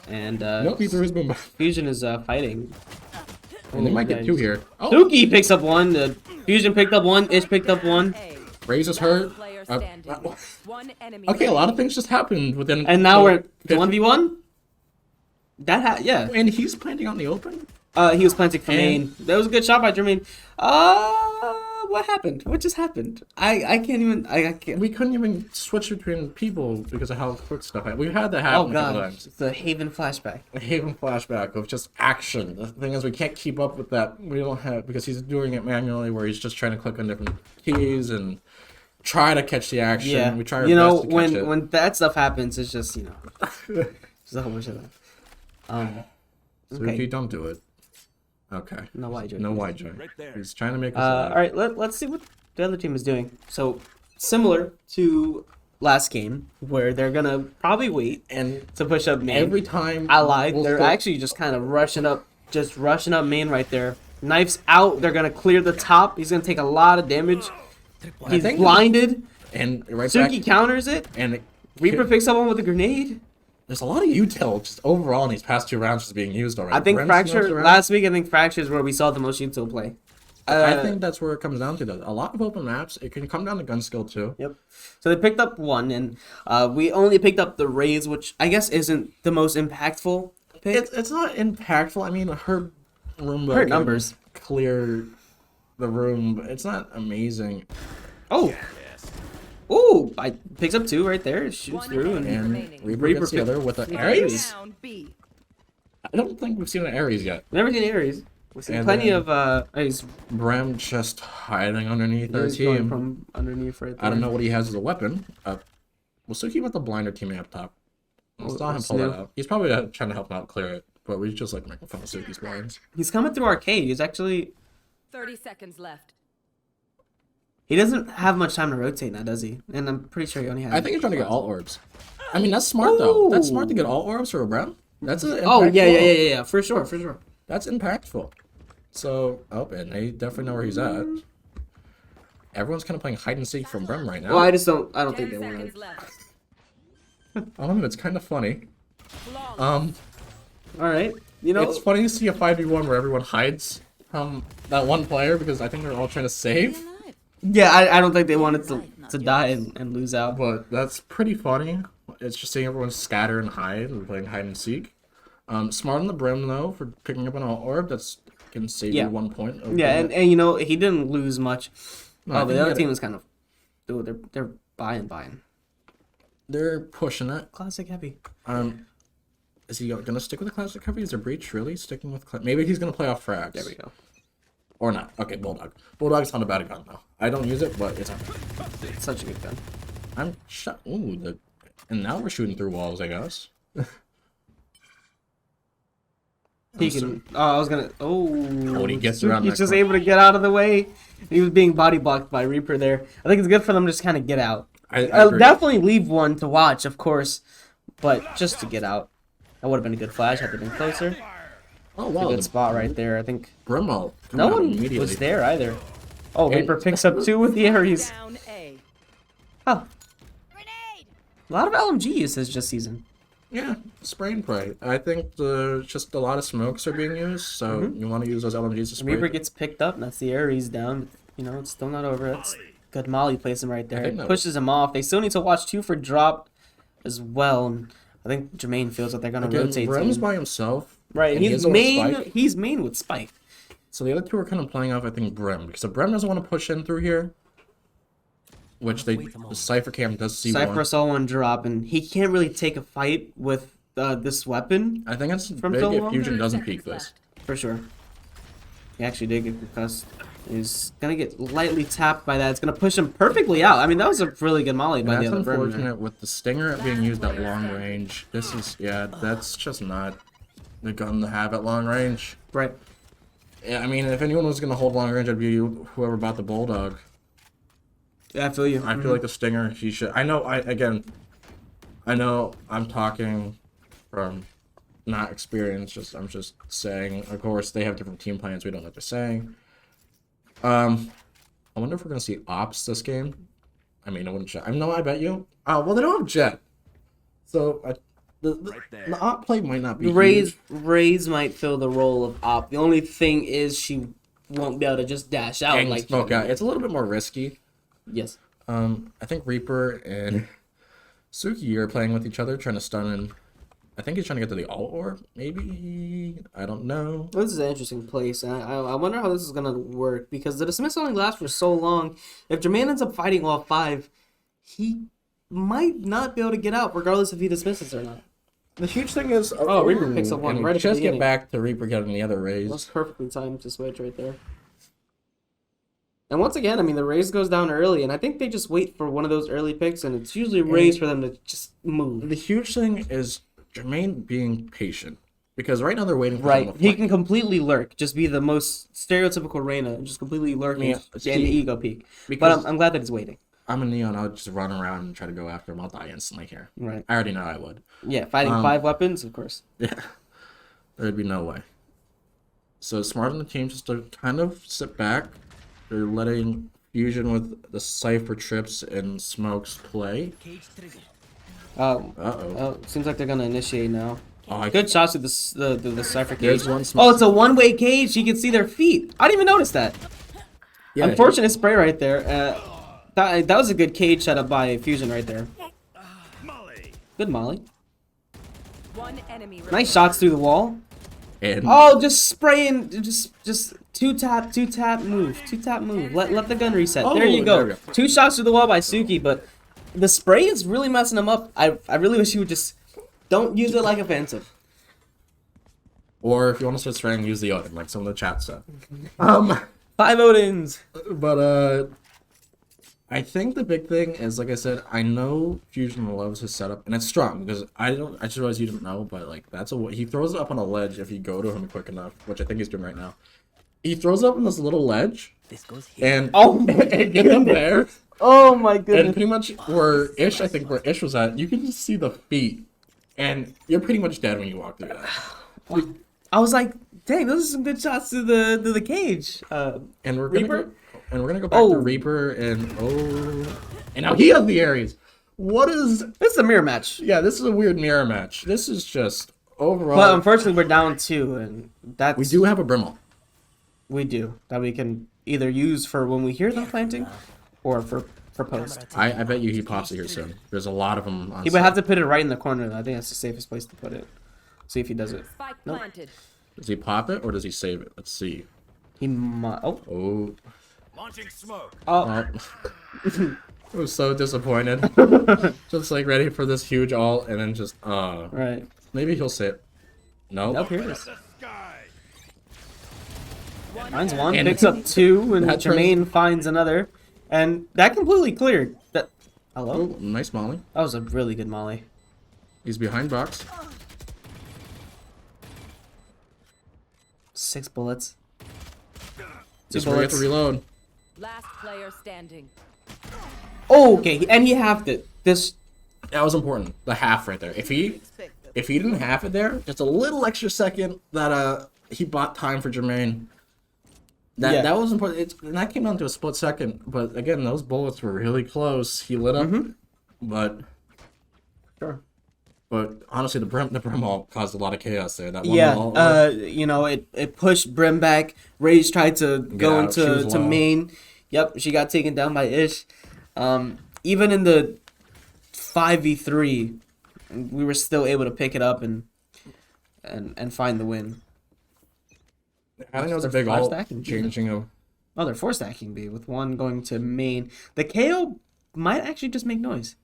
S1: And
S2: Nope, he threw his boom bot.
S1: Fusion is fighting.
S2: And they might get 2 here. Oh,
S1: Suki picks up one. Fusion picked up one. Ish picked up one.
S2: Raze is hurt.
S4: Player
S2: Uh,
S4: standing.
S2: uh,
S4: One enemy.
S2: Okay, a lot of things just happened within.
S1: And now we're
S2: fif-
S1: 1v1. Yeah.
S2: And he's planting out in the open.
S1: He was planting for
S2: And-
S1: main. That was a good shot by Jermaine. What happened? What just happened? I can't even. I can't.
S2: We couldn't even switch between people because of how quick stuff happened. We've had that
S1: Oh
S2: happen a couple
S1: god,
S2: times.
S1: it's the Haven flashback.
S2: A Haven flashback of just action. The thing is, we can't keep up with that. We don't have because he's doing it manually, where he's just trying to click on different keys and try to catch the action.
S1: Yeah,
S2: We try our
S1: you know
S2: best to catch it.
S1: when that stuff happens, it's just just a whole bunch of that.
S2: Suki,
S1: Okay.
S2: don't do it. Okay.
S1: No wide joke.
S2: No wide joy.
S5: Right there.
S2: He's trying to make us
S1: All
S2: laugh.
S1: right, let's see what the other team is doing. So similar to last game, where they're gonna probably wait
S2: And
S1: to push up main.
S2: every time
S1: Allied,
S2: we'll
S1: they're
S2: still-
S1: actually just kind of rushing up main right there. Knives out, they're gonna clear the top. He's gonna take a lot of damage. He's
S2: think-
S1: blinded.
S2: and right
S1: Suki
S2: back,
S1: counters it.
S2: and
S1: Reaper picks up one with a grenade.
S2: there's a lot of util just overall in these past 2 rounds just being used already.
S1: I think
S2: Brim's
S1: Fracture
S2: smokes around.
S1: last week. I think Fracture is where we saw the most util play.
S2: I think that's where it comes down to though. A lot of open maps, it can come down to gun skill too.
S1: Yep. So they picked up one, and we only picked up the Raze, which I guess isn't the most impactful pick.
S2: It's not impactful. I mean, her Roomba
S1: Her
S2: can
S1: numbers.
S2: clear the room, but it's not amazing.
S1: Oh. Ooh, I picks up 2 right there. Shoots
S4: One
S1: through, and
S2: And
S4: Remaining.
S2: Reaper
S1: Reaper
S2: gets the
S1: pick-
S2: other with an
S1: Ares?
S2: Ares.
S4: Down B.
S2: I don't think we've seen an Ares yet.
S1: never seen Ares. We've seen
S2: And
S1: plenty
S2: then-
S1: of he's
S2: Bram just hiding underneath our
S1: he's going
S2: team.
S1: from underneath right there.
S2: I don't know what he has as a weapon. We'll still keep with the blinder teammate up top. We'll still have him pull that
S1: Snoop.
S2: out. He's probably trying to help him out clear it, but we just like making fun of Suki's blinds.
S1: He's coming through arcade. He's actually
S4: 30 seconds left.
S1: he doesn't have much time to rotate now, does he? And I'm pretty sure he only has.
S2: I think he's trying to get all orbs. I mean, that's smart though. That's smart to
S1: Ooh.
S2: get all orbs for a Bram. That's an
S1: Oh
S2: impactful.
S1: yeah, for sure.
S2: That's impactful. So, and they definitely know where he's at. Everyone's kind of playing hide and seek from Brim right now.
S1: Well, I don't
S4: 10
S1: think they want
S4: seconds
S1: to.
S4: left.
S2: I don't know. It's kind of funny.
S4: Flawless.
S1: All right, you know,
S2: It's funny to see a 5v1 where everyone hides from that one player because I think they're all trying to save.
S1: yeah, I don't think they wanted to die and lose out.
S2: But that's pretty funny. It's just seeing everyone scatter and hide and playing hide and seek. Smart on the Brim though for picking up an all orb. That's can save
S1: Yeah.
S2: you 1 point. Of
S1: Yeah,
S2: damage.
S1: and you know he didn't lose much.
S2: No, I
S1: Oh, but
S2: think
S1: the other
S2: he
S1: team
S2: had
S1: was kind of, dude, they're buying.
S2: they're pushing it.
S1: Classic heavy.
S2: Is he gonna stick with the classic heavy? Is there Breach really sticking with? Maybe he's gonna play off frags.
S1: There we go.
S2: Or not. Okay, Bulldog. Bulldog's not a bad gun though. I don't use it, but it's.
S1: It's such a good gun.
S2: I'm shot. Ooh, and now we're shooting through walls, I guess.
S1: He can. Oh, I was gonna. Oh,
S2: he gets around
S1: He's
S2: that
S1: just
S2: corner.
S1: able to get out of the way. He was being body blocked by Reaper there. I think it's good for them to just kind of get out.
S2: I
S1: I'll
S2: agree.
S1: definitely leave one to watch, of course, but just to get out. That would have been a good flash had they been closer.
S2: Oh
S1: A
S2: wow,
S1: good
S2: the
S1: spot right there. I think
S2: Brimo.
S1: no one was there either. Oh, Reaper picks up 2 with the Ares.
S4: Down A.
S1: Oh,
S3: Grenade!
S1: a lot of LMG usage this season.
S2: Yeah, spray and pray. I think just a lot of smokes are being used, so you want to use those LMGs to spray.
S1: Reaper gets picked up, and that's the Ares down. But, you know, it's still not over. That's good. Molly plays him right there.
S2: think that-
S1: Pushes him off. They still need to watch 2 for drop as well. And I think Jermaine feels that they're gonna
S2: Again,
S1: rotate.
S2: Brim's
S1: him.
S2: by himself.
S1: Right,
S2: and he
S1: he's
S2: doesn't want
S1: main.
S2: Spike.
S1: He's main with Spike.
S2: So the other two are kind of playing off, I think, Brim. Because if Brim doesn't want to push in through here, which the Cypher Cam does see
S1: Cypher
S2: one.
S1: saw one drop, and he can't really take a fight with this weapon
S2: I think it's
S1: From
S2: big
S1: so
S2: if
S1: long?
S2: Fusion
S4: 30
S2: doesn't
S4: seconds
S2: peek this.
S4: left.
S1: for sure. He actually did get concussed. He's gonna get lightly tapped by that. It's gonna push him perfectly out. I mean, that was a really good molly by
S2: And
S1: the
S2: that's
S1: other Brim there.
S2: unfortunate with the Stinger being used at long range. This is, yeah, that's just not the gun to have at long range.
S1: Right.
S2: Yeah, I mean, if anyone was going to hold long range, it'd be whoever bought the Bulldog.
S1: Yeah, I feel you.
S2: I feel like the Stinger, he should. I know I'm talking from not experience. I'm just saying. Of course, they have different team plans. We don't know what they're saying. I wonder if we're gonna see ops this game. I mean, I wouldn't. I bet you. Well, they don't have Jet, so the op play might not be. huge.
S1: Raze might fill the role of op. The only thing is she won't be able to just dash out
S2: And
S1: like
S2: smoke out. It's a little bit more risky.
S1: Yes.
S2: I think Reaper and Suki are playing with each other, trying to stun and I think he's trying to get to the alt orb, maybe? I don't know.
S1: This is an interesting place, and I wonder how this is gonna work because the dismiss only lasts for so long. If Jermaine ends up fighting all 5, he might not be able to get out, regardless if he dismisses or not.
S2: The huge thing is...
S1: Oh, Reaper picks up one
S2: and
S1: right at the
S2: just get
S1: beginning.
S2: back to Reaper getting the other
S1: That's
S2: raise.
S1: perfectly timed to switch right there. And once again, I mean, the raise goes down early, and I think they just wait for one of those early picks, and it's usually raise for them to just move.
S2: The huge thing is Jermaine being patient. Because right now they're waiting for
S1: Right,
S2: someone to
S1: he
S2: fight.
S1: can completely lurk, just be the most stereotypical Reyna, and just completely lurk
S2: Yeah,
S1: and ego peek. But
S2: because-
S1: I'm glad that he's waiting.
S2: I'm a Neon, I'll just run around and try to go after him. I'll die instantly here.
S1: Right.
S2: I already know I would.
S1: Yeah, fighting 5 weapons, of course.
S2: Yeah. There'd be no way. So smart on the team just to kind of sit back. They're letting Fusion with the Cypher trips and smokes play.
S1: Oh, seems like they're gonna initiate now.
S2: Oh,
S1: Good shots to the Cypher cage.
S2: There's one smoke.
S1: Oh, it's a one-way cage. You can see their feet. I didn't even notice that.
S2: Yeah,
S1: Unfortunate spray right there. That was a good cage set up by Fusion right there. Good molly.
S4: One enemy
S1: Nice shots through the wall.
S2: And
S1: Oh, just spraying, just two tap move, Let the gun reset.
S2: Oh,
S1: there you go.
S2: there we go.
S1: 2 shots through the wall by Suki, but the spray is really messing him up. I really wish you would just don't use it like offensive.
S2: or if you want to start spraying, use the Odin, like some of the chat said.
S1: 5 Odins.
S2: But I think the big thing is, like I said, I know Fusion loves his setup, and it's strong because I just realized you didn't know, but like he throws it up on a ledge if you go to him quick enough, which I think he's doing right now. He throws it up on this little ledge, and and get him there,
S1: Oh my
S2: and
S1: goodness.
S2: pretty much where Ish was at, you can just see the feet, and you're pretty much dead when you walk through that.
S1: I was like, dang, those are some good shots to the cage.
S2: And we're
S1: Reaper?
S2: gonna go back to Reaper, and now he has the Ares. What is?
S1: This is a mirror match.
S2: Yeah, this is a weird mirror match. This is just overall.
S1: But unfortunately, we're down 2, and that's
S2: We do have a Brimble.
S1: we do that we can either use for when we hear them planting, or for post.
S2: I bet you he pops it here soon. There's a lot of them on
S1: He would have to put it right in the corner. Though. I think that's the safest place to put it. See if he does it.
S4: Spike
S1: Nope.
S4: planted.
S2: Does he pop it or does he save it? Let's see.
S1: He might. Oh.
S2: Oh.
S5: Launching smoke.
S1: Oh.
S2: I was so disappointed. Just like ready for this huge ult and then just
S1: Right.
S2: maybe he'll sit. No.
S1: Nope. Here it is.
S5: The sky.
S1: Finds one.
S2: And
S1: Picks up 2, and
S2: that turns-
S1: Jermaine finds another, and that completely cleared. That. Hello.
S2: Oh, nice molly.
S1: That was a really good molly.
S2: He's behind box.
S1: 6 bullets. 2
S2: Just where you have
S1: bullets.
S2: to reload.
S4: Last player standing.
S1: Oh, okay, and he halved it. This.
S2: That was important. The half right there. If he didn't have it there, just a little extra second that he bought time for Jermaine. That was important. And that came down to a split second. But again, those bullets were really close. He lit up, but
S1: Sure.
S2: But honestly, the brim ult caused a lot of chaos there. That one ult,
S1: it pushed Brim back. Rage tried to go
S2: out. She was
S1: into
S2: low.
S1: main. Yep, she got taken down by Ish. Even in the 5v3, we were still able to pick it up and find the win.
S2: I think that was a big
S1: Five
S2: ult
S1: stacking.
S2: changing of.
S1: Oh, they're 4 stacking B with one going to main. The KO might actually just make noise.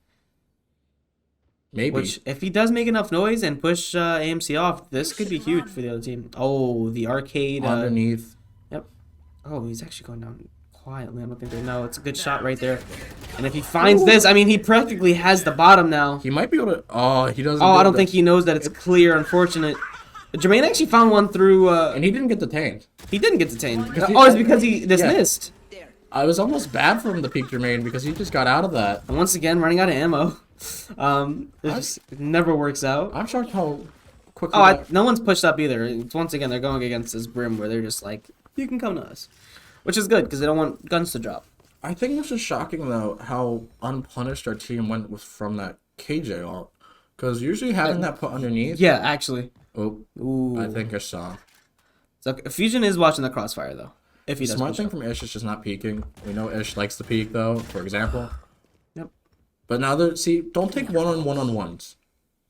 S2: Maybe.
S1: Which, if he does make enough noise and push AMC off, this could be huge for the other team. Oh, the arcade.
S2: Underneath.
S1: Yep. Oh, he's actually going down quietly. I don't think they know. It's a good shot right there. And if he finds this, I mean, he practically has the bottom now.
S2: He might be able to. Oh, he doesn't.
S1: Oh, I don't think he knows that it's clear. Unfortunate. Jermaine actually found one through.
S2: And he didn't get detained.
S1: He didn't get detained. Oh, it's because he dismissed.
S2: I was almost bad for him to peek Jermaine because he just got out of that.
S1: And once again, running out of ammo. It never works out.
S2: I'm shocked how quickly.
S1: No one's pushed up either. It's, once again, they're going against this Brim where they're just like, you can come to us. Which is good, because they don't want guns to drop.
S2: I think it's just shocking, though, how unpunished our team went with from that KJ ult. Because usually having that put underneath.
S1: Yeah, actually.
S2: Oh,
S1: Ooh.
S2: I think I saw.
S1: So Fusion is watching the crossfire, though. If he
S2: The
S1: does
S2: smart
S1: push
S2: thing
S1: up.
S2: from Ish is just not peeking. We know Ish likes to peek, though, for example.
S1: Yep.
S2: But now, don't take one-on-one-on-ones.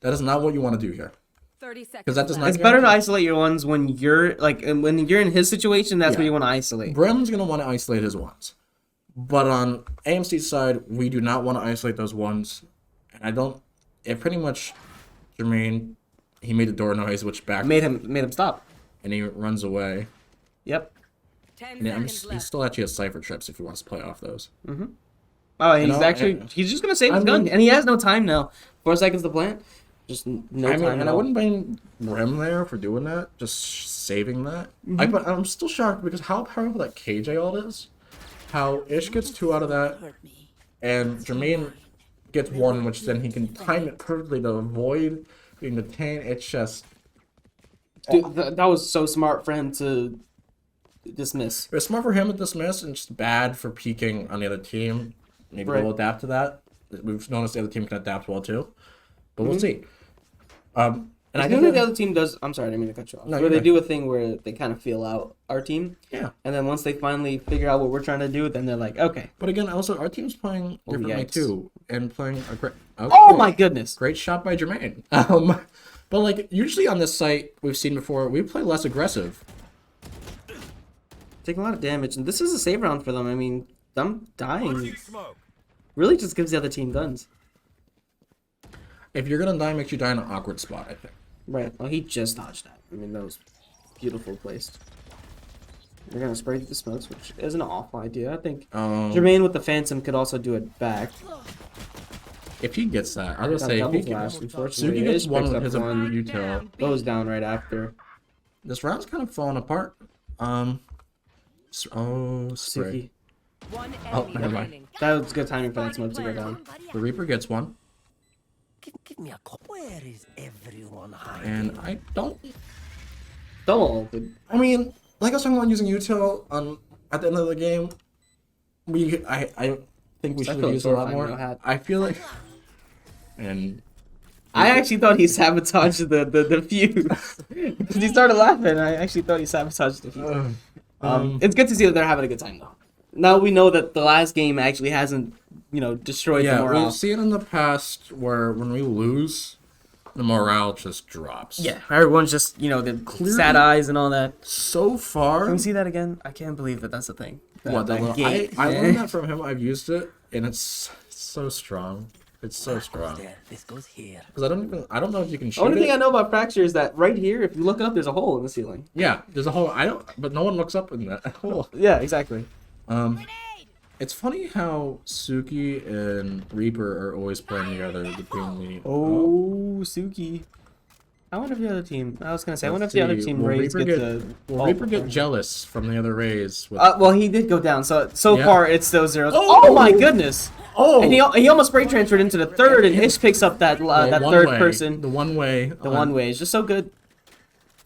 S2: That is not what you want to do here.
S4: 30 seconds.
S2: Because that does not.
S1: It's better to isolate your ones when you're in his situation. That's
S2: Yeah.
S1: when you want to isolate.
S2: Brim's going to want to isolate his ones. But on AMC's side, we do not want to isolate those ones. And I don't. It pretty much. Jermaine, he made the door noise, which back.
S1: Made him stop.
S2: And he runs away.
S1: Yep.
S4: 10
S2: And
S4: seconds
S2: he
S4: left.
S2: still actually has cipher trips if he wants to play off those.
S1: Oh, he's
S2: know,
S1: he's just gonna save his
S2: I
S1: gun,
S2: mean-
S1: and he has no time now. 4 seconds to plant. Just no
S2: I
S1: time
S2: mean,
S1: at
S2: and I
S1: all.
S2: wouldn't blame Brim there for doing that, just saving that. But I'm still shocked because how powerful that KJ ult is. How Ish gets 2 out of that. and Jermaine gets one, which then he can time it perfectly to avoid being detained. It's just
S1: Dude, that was so smart for him to dismiss.
S2: it's smart for him to dismiss, and just bad for peeking on the other team. Maybe
S1: Right.
S2: they'll adapt to that. We've noticed the other team can adapt well too, but we'll see. And I
S1: I think
S2: think
S1: the other team does. I'm sorry, I didn't mean to cut you off.
S2: No,
S1: where
S2: you're
S1: they
S2: right.
S1: do a thing where they kind of feel out our team,
S2: yeah.
S1: and then once they finally figure out what we're trying to do, then they're like, okay.
S2: But again, also our team's playing
S1: Oh,
S2: differently
S1: yikes.
S2: too, and playing a great.
S1: Oh my goodness!
S2: Great shot by Jermaine. But like usually on this site we've seen before, we play less aggressive.
S1: Taking a lot of damage, and this is a save round for them. I mean, them dying really just gives the other team guns.
S2: If you're gonna die, makes you die in an awkward spot, I think.
S1: Right. Well, he just dodged that. I mean, that was beautiful placed. They're gonna spray through the smokes, which isn't an awful idea. I think Jermaine with the Phantom could also do it back.
S2: If he gets that, I was
S1: Got
S2: gonna say
S1: double
S2: if he
S1: flash,
S2: gets,
S1: unfortunately.
S2: Suki
S1: It
S2: gets
S1: just
S2: one
S1: picks
S2: with
S1: up
S2: his
S1: one.
S2: util.
S1: Goes down right after.
S2: This round's kind of falling apart. Oh, spray.
S1: Suki.
S4: One
S2: Oh,
S4: enemy
S2: never mind.
S4: remaining.
S1: That was good timing for that smoke to go down.
S2: The Reaper gets one,
S5: Give me a call. Where is everyone hiding?
S2: and I don't.
S1: Double.
S2: I mean, like I was talking about using util at the end of the game. I think we
S1: I
S2: should
S1: feel
S2: have used it a lot
S1: horrifying
S2: more.
S1: no hat.
S2: I feel like, and
S1: I actually thought he sabotaged the fuse. Because he started laughing, I actually thought he sabotaged the fuse. It's good to see that they're having a good time, though. Now we know that the last game actually hasn't, destroyed the
S2: yeah,
S1: morale.
S2: we've seen in the past where when we lose, the morale just drops.
S1: Yeah, everyone's just, the sad eyes and all that.
S2: So far,
S1: Can we see that again? I can't believe that that's a thing.
S2: what
S1: that
S2: the
S1: gate.
S2: I learned that from him. I've used it, and it's so strong. It's so strong.
S5: There, this goes here.
S2: Because I don't know if you can shoot
S1: The only thing
S2: it.
S1: I know about Fracture is that right here, if you look up, there's a hole in the ceiling.
S2: Yeah, there's a hole. But no one looks up in that hole.
S1: Yeah, exactly.
S2: It's funny how Suki and Reaper are always playing together between the.
S1: Oh, Suki. I wonder if the other team. I was gonna say. I wonder if the other team
S2: Will
S1: Rays
S2: Reaper
S1: get the.
S2: Will Reaper get jealous from the other Rays? With,
S1: Well, he did go down. So
S2: Yeah.
S1: far, it's those zeros.
S2: Oh!
S1: Oh my goodness!
S2: oh,
S1: And he almost spray transferred into the third, and Ish picks up that
S2: the
S1: that
S2: one
S1: third
S2: way,
S1: person.
S2: The one way.
S1: The one way is just so good.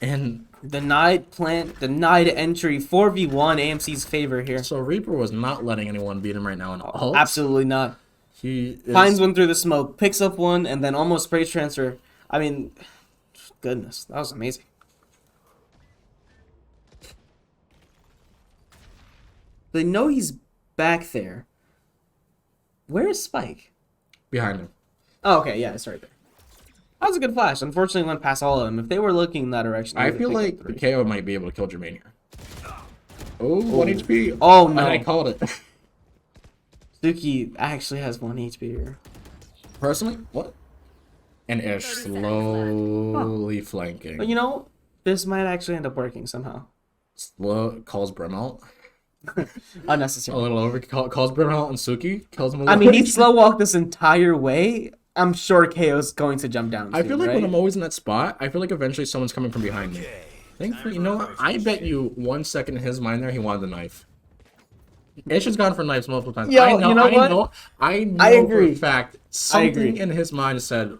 S2: And
S1: Denied plant, denied entry. 4v1 AMC's favor here.
S2: so Reaper was not letting anyone beat him right now in all.
S1: Absolutely not.
S2: He is,
S1: Finds one through the smoke, picks up one, and then almost spray transfer. I mean, goodness, that was amazing. They know he's back there. Where is Spike?
S2: behind him.
S1: Oh, okay, yeah, it's right there. That was a good flash. Unfortunately, went past all of them. If they were looking in that direction, they
S2: I
S1: would've
S2: feel
S1: picked up
S2: like the
S1: three.
S2: KO might be able to kill Jermaine here. Oh, 1 HP.
S1: Oh, no.
S2: I called it.
S1: Suki actually has 1 HP here.
S2: Personally, what? And Ish slowly flanking.
S1: But this might actually end up working somehow.
S2: Slow calls Brim out. A
S1: Unnecessary.
S2: little over. Calls Brim out and Suki. Kills him a
S1: I
S2: little.
S1: mean, he slow walked this entire way. I'm sure KO's going to jump down.
S2: I feel
S1: soon,
S2: like
S1: right?
S2: when I'm always in that spot, I feel like eventually someone's coming from behind me. Thankfully, you know what? I bet you 1 second in his mind there, he wanted the knife. Ish has gone for knives multiple times.
S1: Yo,
S2: I know,
S1: you know
S2: I
S1: what?
S2: know, I know
S1: I agree.
S2: for a fact
S1: I
S2: something
S1: agree.
S2: in his mind said,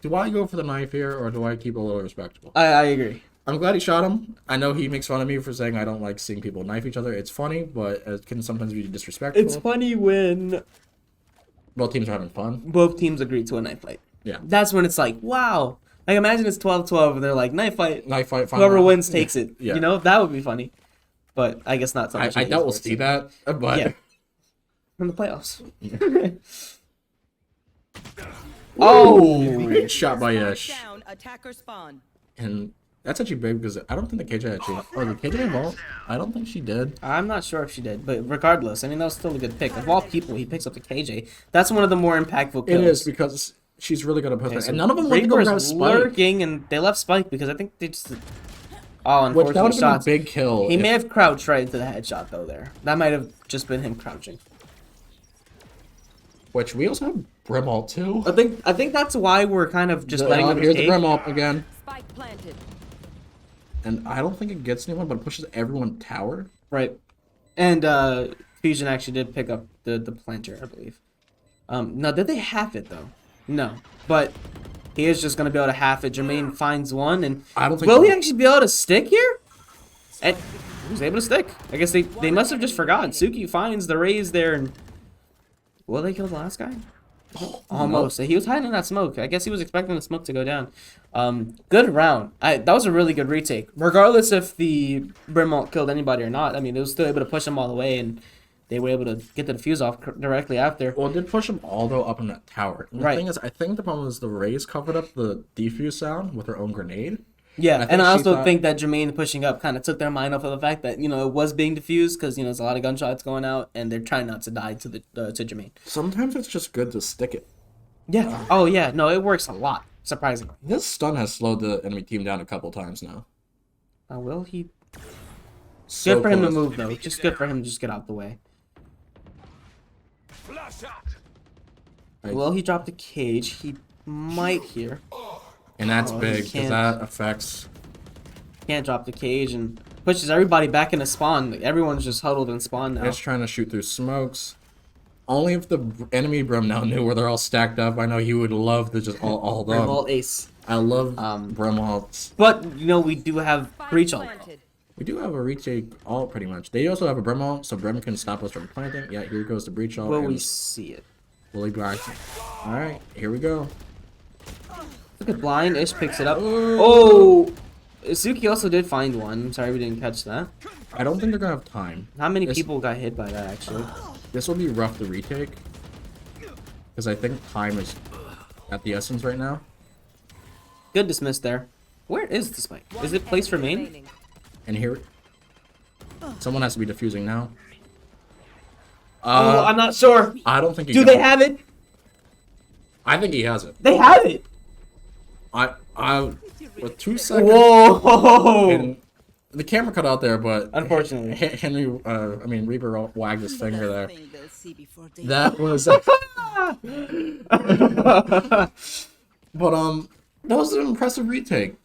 S2: do I go for the knife here or do I keep it a little respectable?
S1: I agree.
S2: I'm glad he shot him. I know he makes fun of me for saying I don't like seeing people knife each other. It's funny, but it can sometimes be disrespectful.
S1: It's funny when
S2: Both teams are having fun.
S1: both teams agree to a knife fight.
S2: Yeah.
S1: That's when it's like, wow. Like, imagine it's 12-12 and they're like, knife fight.
S2: Knife fight. final
S1: Whoever
S2: round.
S1: wins takes it.
S2: Yeah.
S1: That would be funny. But I guess not so much.
S2: I
S1: in
S2: doubt we'll
S1: esports.
S2: see that, but
S1: Yeah. From the playoffs. Oh!
S2: Great shot by Ish.
S4: Down, attacker spawn.
S2: And that's actually big because I don't think the KJ actually. Oh, did KJ vault? I don't think she did.
S1: I'm not sure if she did, but regardless, I mean, that was still a good pick. Of all people, he picks up the KJ. That's one of the more impactful kills.
S2: It is because she's really good at posting.
S1: Okay, so
S2: And none of them went to go
S1: Reaper's
S2: grab Spike.
S1: lurking, and they left Spike because I think they just... Oh,
S2: Which that would
S1: unfortunately,
S2: have been a
S1: shots.
S2: big kill.
S1: He
S2: if-
S1: may have crouched right into the headshot, though, there. That might have just been him crouching.
S2: Which we also have Brimalt too.
S1: I think that's why we're kind of just letting them
S2: Here's the
S1: escape.
S2: Brimalt again.
S4: Spike planted.
S2: And I don't think it gets anyone, but it pushes everyone tower.
S1: Right. And Fusion actually did pick up the planter, I believe. No, did they half it though? No, but he is just gonna be able to half it. Jermaine finds one, and
S2: I don't think
S1: will he
S2: so.
S1: actually be able to stick here? And he was able to stick. I guess they must have just forgotten. Suki finds the raise there, and will they kill the last guy? Almost. He was hiding in that smoke. I guess he was expecting the smoke to go down. Good round. That was a really good retake. Regardless if the Brimalt killed anybody or not, I mean, it was still able to push them all the way, and they were able to get the defuse off directly after.
S2: Well, it did push them all though up in that tower. And the thing is, I think the problem is the Raze covered up the defuse sound with her own grenade.
S1: Yeah, and I also think that Jermaine pushing up kind of took their mind off of the fact that, you know, it was being diffused because, you know, there's a lot of gunshots going out and they're trying not to die to Jermaine.
S2: Sometimes it's just good to stick it.
S1: Yeah. Oh, yeah. No, it works a lot, surprisingly.
S2: This stun has slowed the enemy team down a couple times now.
S1: Will he?
S2: So
S1: Good for him to
S2: close.
S1: move, though. Just good for him to just get out the way. Will he drop the cage? He might here.
S2: And that's
S1: Oh, he
S2: big because
S1: can't.
S2: that affects.
S1: Can't drop the cage and pushes everybody back into spawn. Everyone's just huddled in spawn now.
S2: It's trying to shoot through smokes. Only if the enemy Brim now knew where they're all stacked up. I know he would love to just all them.
S1: Brimalt ace.
S2: I love Brim ults.
S1: But, you know, we do have breach ult.
S4: Planted.
S2: We do have a retake ult pretty much. They also have a Brim ult, so Brim can stop us from planting. Yeah, here goes the breach ult.
S1: Will
S2: and
S1: we see it?
S2: Willy Black. Alright, here we go.
S1: Look at blind. Ish picks it up. Oh! Suki also did find one. I'm sorry we didn't catch that.
S2: I don't think they're gonna have time.
S1: How many people got hit by that, actually?
S2: This will be rough to retake. Because I think time is at the essence right now.
S1: Good dismiss there. Where is the spike? Is it placed for main?
S4: Remaining.
S2: And here, someone has to be defusing now.
S1: Oh, I'm not sure.
S2: I don't think he
S1: Do
S2: got
S1: they
S2: it.
S1: have it?
S2: I think he has it.
S1: They have it!
S2: With 2 seconds.
S1: Whoa!
S2: And the camera cut out there, but
S1: Unfortunately.
S2: Reaper wagged his finger there.
S4: Thing they'll see before they-
S2: That was. But that was an impressive retake.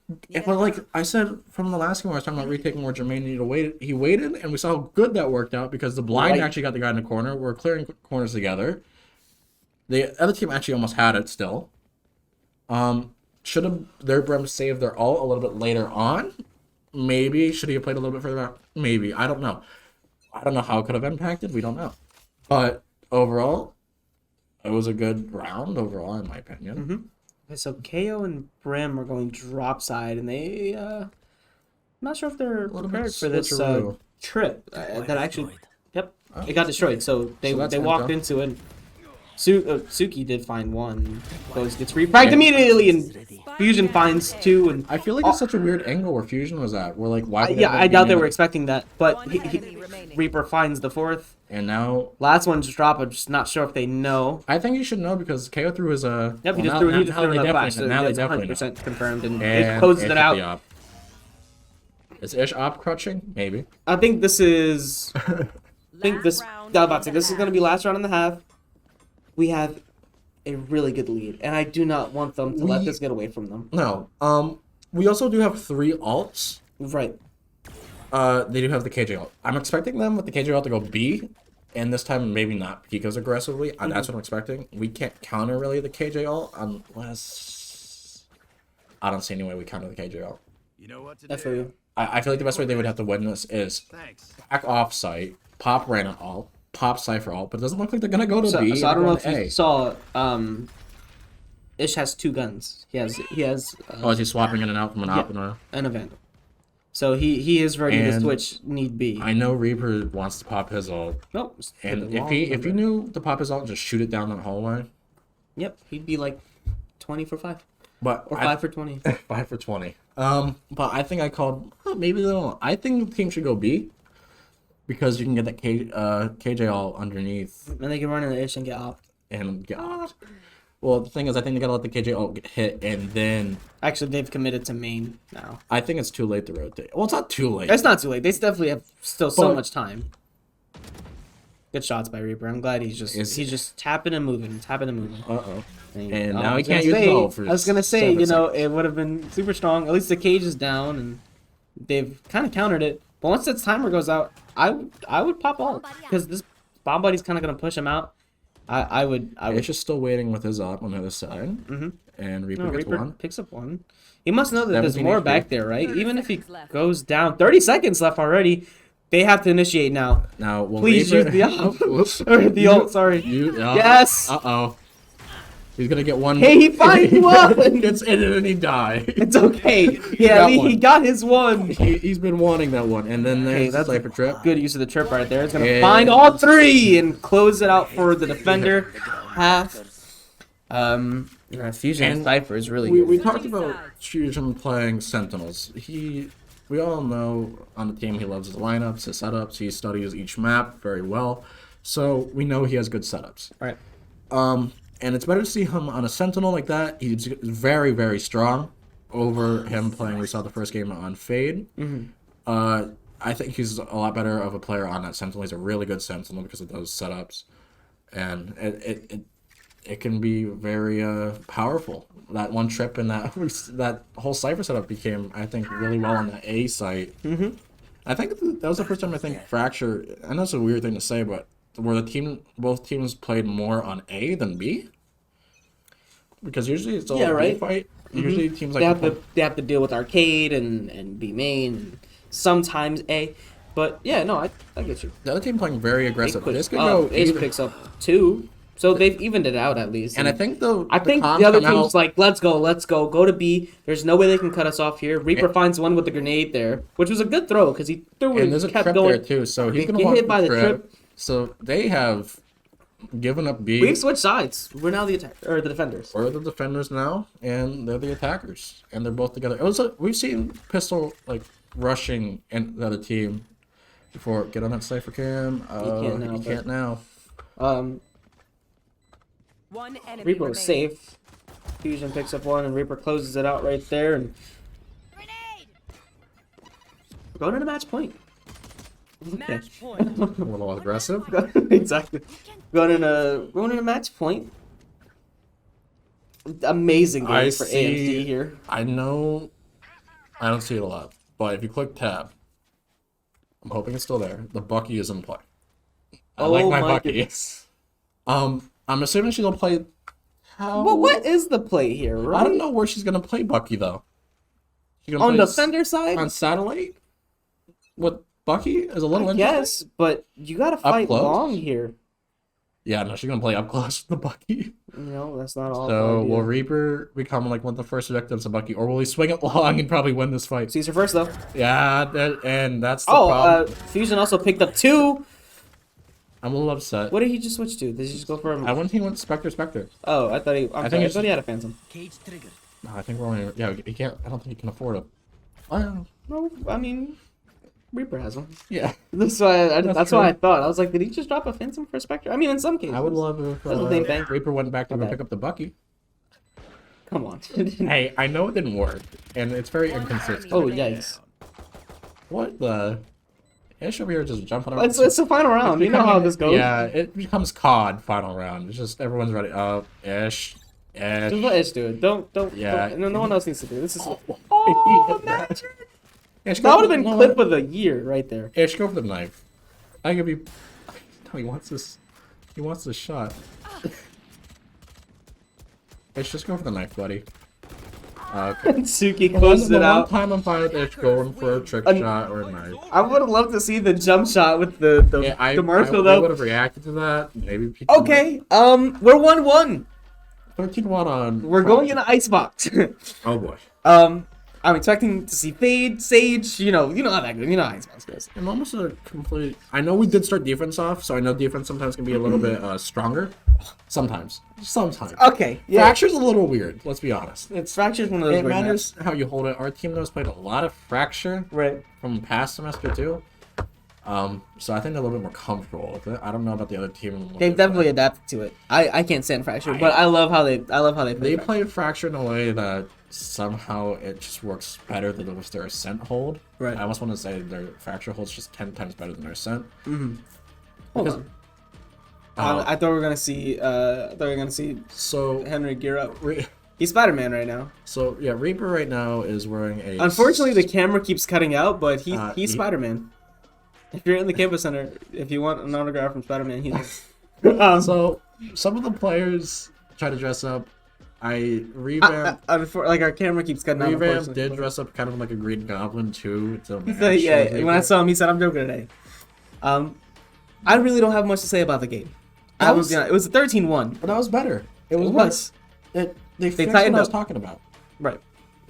S2: But like I said from the last game, where I was talking about retaking where Jermaine needed to wait. He waited, and we saw how good that worked out because the blind
S1: Right.
S2: actually got the guy in the corner. We're clearing corners together. The other team actually almost had it still. Should have their Brim saved their ult a little bit later on? Maybe. Should he have played a little bit further out? Maybe. I don't know. I don't know how it could have impacted. We don't know. But overall, it was a good round overall, in my opinion.
S1: Okay, so KO and Brim are going drop side, and they, I'm not sure if they're
S2: little bit
S1: prepared for this
S2: switcheroo.
S1: trip. That actually, yep, it got destroyed. So they
S2: that's
S1: they walked
S2: good,
S1: into it. Suki did find one. Gets refragged immediately, and Fusion finds two. And
S2: I feel like it's such a weird angle where Fusion was at. We're like, why? would
S1: yeah,
S2: anyone
S1: I
S2: be
S1: doubt they
S2: in
S1: were
S2: it?
S1: expecting that. But
S4: One enemy remaining.
S1: Reaper finds the fourth.
S2: And now,
S1: Last one just dropped. I'm just not sure if they know.
S2: I think you should know because KO threw his
S1: Yep, he
S2: well,
S1: just
S2: now-
S1: threw,
S2: now-
S1: he just
S2: now
S1: threw
S2: they
S1: another flash.
S2: definitely-
S1: So
S2: now they
S1: it's
S2: definitely
S1: 100% confirmed, and
S2: And
S1: it closes it
S2: hit
S1: out.
S2: the op. Is Ish op crutching? Maybe.
S1: I think this is. I think this. I was about to say, this is going to be last round and a half. We have a really good lead, and I do not want them to let this get away from them.
S2: No. We also do have 3 alts.
S1: Right.
S2: They do have the KJ ult. I'm expecting them with the KJ ult to go B, and this time maybe not peek as aggressively. That's what I'm expecting. We can't counter really the KJ ult unless I don't see any way we counter the KJ ult.
S6: You know what to
S1: I feel you.
S2: I feel like the best way they would have to win this is
S6: Thanks.
S2: back off site, pop Random ult, pop Cypher ult, but it doesn't look like they're gonna go to
S1: So,
S2: B.
S1: so I don't know if
S2: they're going
S1: you
S2: to
S1: saw. Ish has 2 guns. He has.
S2: Oh, is he swapping in and out from an op and a...
S1: And a Vandal. So he is ready to
S2: And
S1: switch need be.
S2: I know Reaper wants to pop his ult,
S1: Nope. just put
S2: and
S1: it
S2: if
S1: long
S2: he
S1: number.
S2: knew to pop his ult and just shoot it down that hallway,
S1: Yep, he'd be like 20 for 5
S2: but
S1: or 5 for 20.
S2: 5 for 20. But I think I called. Maybe they don't. I think the team should go B because you can get that KJ ult underneath
S1: And they can run in the Ish and get off.
S2: and get opt. Well, the thing is, I think they gotta let the KJ ult get hit, and then
S1: Actually, they've committed to main now.
S2: I think it's too late to rotate. Well, it's not too late.
S1: It's not too late. They definitely have still so
S2: But-
S1: much time. Good shots by Reaper. I'm glad he's
S2: Is-
S1: just tapping and moving, tapping and moving.
S2: Uh-oh. And
S1: I
S2: now he
S1: was
S2: can't
S1: gonna
S2: use his
S1: say-
S2: ult for
S1: I was gonna say,
S2: 7
S1: you know,
S2: seconds.
S1: it would have been super strong. At least the cage is down, and they've kind of countered it. But once its timer goes out, I would pop all because this bomb buddy's kind of gonna push him out. I would.
S2: Ash is still waiting with his op on the other side. And Reaper
S1: No,
S2: gets
S1: Reaper
S2: one.
S1: picks up one. He must know that there's
S2: 17
S1: more
S2: HP.
S1: back there, right?
S4: 30
S1: Even if he
S4: seconds left.
S1: goes down, 30 seconds left already. They have to initiate now.
S2: Now, will
S1: Please
S2: Reaper...
S1: use the op.
S2: Whoops.
S1: Or the ult. Sorry. Yes!
S2: Uh-oh. He's gonna get one.
S1: Hey, he finally won!
S2: Gets in it and he died.
S1: It's okay.
S2: got
S1: Yeah, he
S2: one.
S1: got his one.
S2: He's been wanting that one. And then there's
S1: that's
S2: the Cypher trip.
S1: Good use of the trip right there. It's gonna
S2: Yeah.
S1: find all three and close it out for the defender. Half. Fusion
S2: And
S1: Cypher is really
S2: We
S1: good.
S2: talked about Fusion playing Sentinels. We all know on the team he loves his lineups, his setups. He studies each map very well, so we know he has good setups.
S1: Right.
S2: And it's better to see him on a Sentinel like that. He's very, very strong over him playing. We saw the first game on Fade. I think he's a lot better of a player on that Sentinel. He's a really good Sentinel because of those setups, and it can be very powerful. That one trip and that whole Cypher setup became, I think, really well on the A site. I think that was the first time I think Fracture. I know it's a weird thing to say, but where both teams played more on A than B. Because usually it's all
S1: Yeah,
S2: a
S1: right.
S2: B fight. Usually teams like
S1: They have to deal with arcade and B main, and sometimes A. But yeah, no, I get you.
S2: the other team playing very aggressive.
S1: Ace
S2: This could go
S1: Ace
S2: either.
S1: picks up two, so they've evened it out at least.
S2: And I think the
S1: the other team's like, let's go to B. There's no way they can cut us off here. Reaper finds one with the grenade there, which was a good throw because he threw it
S2: and there's a
S1: kept
S2: trip
S1: going.
S2: there too, so he's
S1: They
S2: gonna
S1: get
S2: walk
S1: hit by the trip.
S2: So they have given up B.
S1: We've switched sides. We're now the the defenders.
S2: We're the defenders now, and they're the attackers, and they're both together. We've seen Pistol like rushing in the other team before. Get on that Cypher cam.
S1: He can't now,
S4: One enemy
S1: Reaper was
S4: remaining.
S1: safe. Fusion picks up one, and Reaper closes it out right there, and
S3: Grenade!
S1: we're going to match point. Okay.
S4: Match point.
S2: A little aggressive.
S1: Exactly. Going in a match point. Amazing game
S2: I
S1: for
S2: see-
S1: AMC here.
S2: I know. I don't see it a lot, but if you click tab, I'm hoping it's still there. The Bucky is in play. I like my Bucky.
S1: goodness.
S2: I'm assuming she's gonna play. How?
S1: Well, what is the play here, right?
S2: I don't know where she's gonna play Bucky though. She's gonna
S1: On
S2: play
S1: defender side,
S2: on satellite with Bucky is a little
S1: I
S2: interesting.
S1: guess, but you gotta fight
S2: close?
S1: long here.
S2: Yeah, no, she's gonna play up close with the Bucky.
S1: No, that's not all.
S2: So will Reaper become like one of the first victims of Bucky, or will he swing it long and probably win this fight?
S1: Caesar first though.
S2: Yeah, and that's the problem.
S1: Fusion also picked up two.
S2: I'm a little upset.
S1: What did he just switch to? Did he just go for
S2: I
S1: a...
S2: went. He went Spectre.
S1: Oh, I thought he.
S2: I
S1: I
S2: think it's-
S1: thought he had a Phantom.
S5: Cage trigger.
S2: No, I think we're only. Yeah, he can't. I don't think he can afford it. Well,
S1: No, I mean, Reaper has one.
S2: yeah.
S1: That's why. That's
S2: true.
S1: why I thought. I was like, did he just drop a Phantom for Spectre? I mean, in some cases.
S2: I would love if
S1: That's the same thing.
S2: Reaper went back to go
S1: Okay.
S2: pick up the Bucky.
S1: Come on.
S2: Hey, I know it didn't work, and it's very inconsistent.
S1: Oh yikes!
S2: What the? Ish over here just jumping around.
S1: It's the final round. You know how this goes.
S2: Yeah, it becomes COD final round. It's just everyone's ready. Ish.
S1: Just let Ish do it. Don't.
S2: Yeah.
S1: No one else needs to do it. This is.
S2: He
S1: Oh,
S2: hit that.
S1: imagine.
S2: Ish,
S1: That would have been
S2: no,
S1: clip of the year right there.
S2: Ish, go for the knife. I could be. No, he wants this. He wants this shot. Ish, just go for the knife, buddy. Okay.
S1: Suki
S2: Well,
S1: closes
S2: the
S1: it
S2: one
S1: out.
S2: time I'm fine with Ish going for a trick shot or a knife.
S1: I would have loved to see the jump shot with the
S2: Yeah, I
S1: Marshall
S2: would
S1: though.
S2: have reacted to that. Maybe. people
S1: Okay. We're 1-1.
S2: 13-1 on.
S1: We're going in an icebox.
S2: Oh boy.
S1: I'm expecting to see Fade, Sage. You know how that goes. You know how icebox goes.
S2: I'm almost a complete. I know we did start defense off, so I know defense sometimes can be a little bit stronger. Sometimes.
S1: Okay. Yeah.
S2: Fracture's a little weird. Let's be honest.
S1: It's Fracture's one of those.
S2: It
S1: weird
S2: matters how you hold it. Our team knows played a lot of Fracture
S1: maps. Right.
S2: from past semester too. So I think they're a little bit more comfortable with it. I don't know about the other team. and what
S1: They've
S2: they
S1: definitely
S2: play.
S1: adapted to it. I can't stand Fracture, but I love how they
S2: They
S1: play.
S2: play Fracture in a way that somehow it just works better than with their Ascent hold.
S1: Right.
S2: I almost want to say their Fracture hold's just 10 times better than their Ascent.
S1: Hold
S2: Because-
S1: on.
S2: Oh.
S1: I thought we were gonna see.
S2: So
S1: Henry gear up. He's Spider-Man right now.
S2: So yeah, Reaper right now is wearing a.
S1: Unfortunately, the camera keeps cutting out, but he's
S2: he-
S1: Spider-Man. If you're in the campus center, if you want an autograph from Spider-Man, he's.
S2: So Some of the players try to dress up. I revamped.
S1: Like our camera keeps cutting out.
S2: Revamp
S1: unfortunately.
S2: did dress up kind of like a Green Goblin too. To
S1: He
S2: match
S1: said, yeah,
S2: with
S1: when I
S2: Reaper.
S1: saw him, he said, "I'm joking today." I really don't have much to say about the game.
S2: That was-
S1: It was a 13-1.
S2: But that was better. It
S1: It
S2: was.
S1: was.
S2: They fixed
S1: tightened
S2: what I was
S1: up.
S2: talking about.
S1: Right.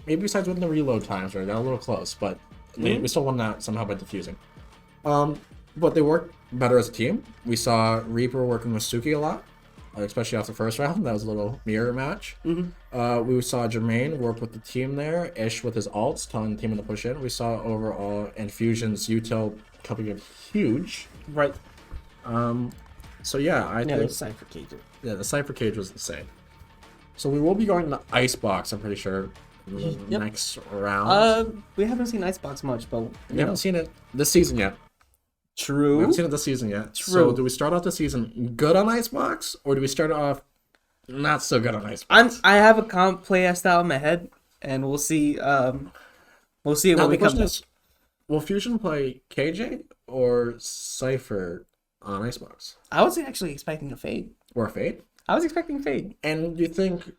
S2: Maybe besides with the reload times, right? Got a little close, but we still won that somehow by defusing. But they worked better as a team. We saw Reaper working with Suki a lot, especially after the first round. That was a little mirror match. We saw Jermaine work with the team there. Ish with his ults, telling the team to push in. We saw overall Infusion's util coming in huge.
S1: Right.
S2: So yeah, I
S1: Yeah,
S2: think
S1: the Cypher Cage.
S2: yeah, the Cypher Cage was insane. So we will be going to Icebox, I'm pretty sure, in the
S1: Yep.
S2: next round.
S1: We haven't seen Icebox much, but
S2: We haven't seen it this season yet. We
S1: True.
S2: haven't seen it this season yet.
S1: True.
S2: So do we start off the season good on Icebox, or do we start off not so good on Icebox?
S1: I have a comp play style in my head, and we'll see. We'll see
S2: Now
S1: when
S2: the
S1: we come.
S2: question is, will Fusion play KJ or Cypher on Icebox?
S1: I was actually expecting a fade.
S2: Or Fate?
S1: I was expecting fade.
S2: And you think...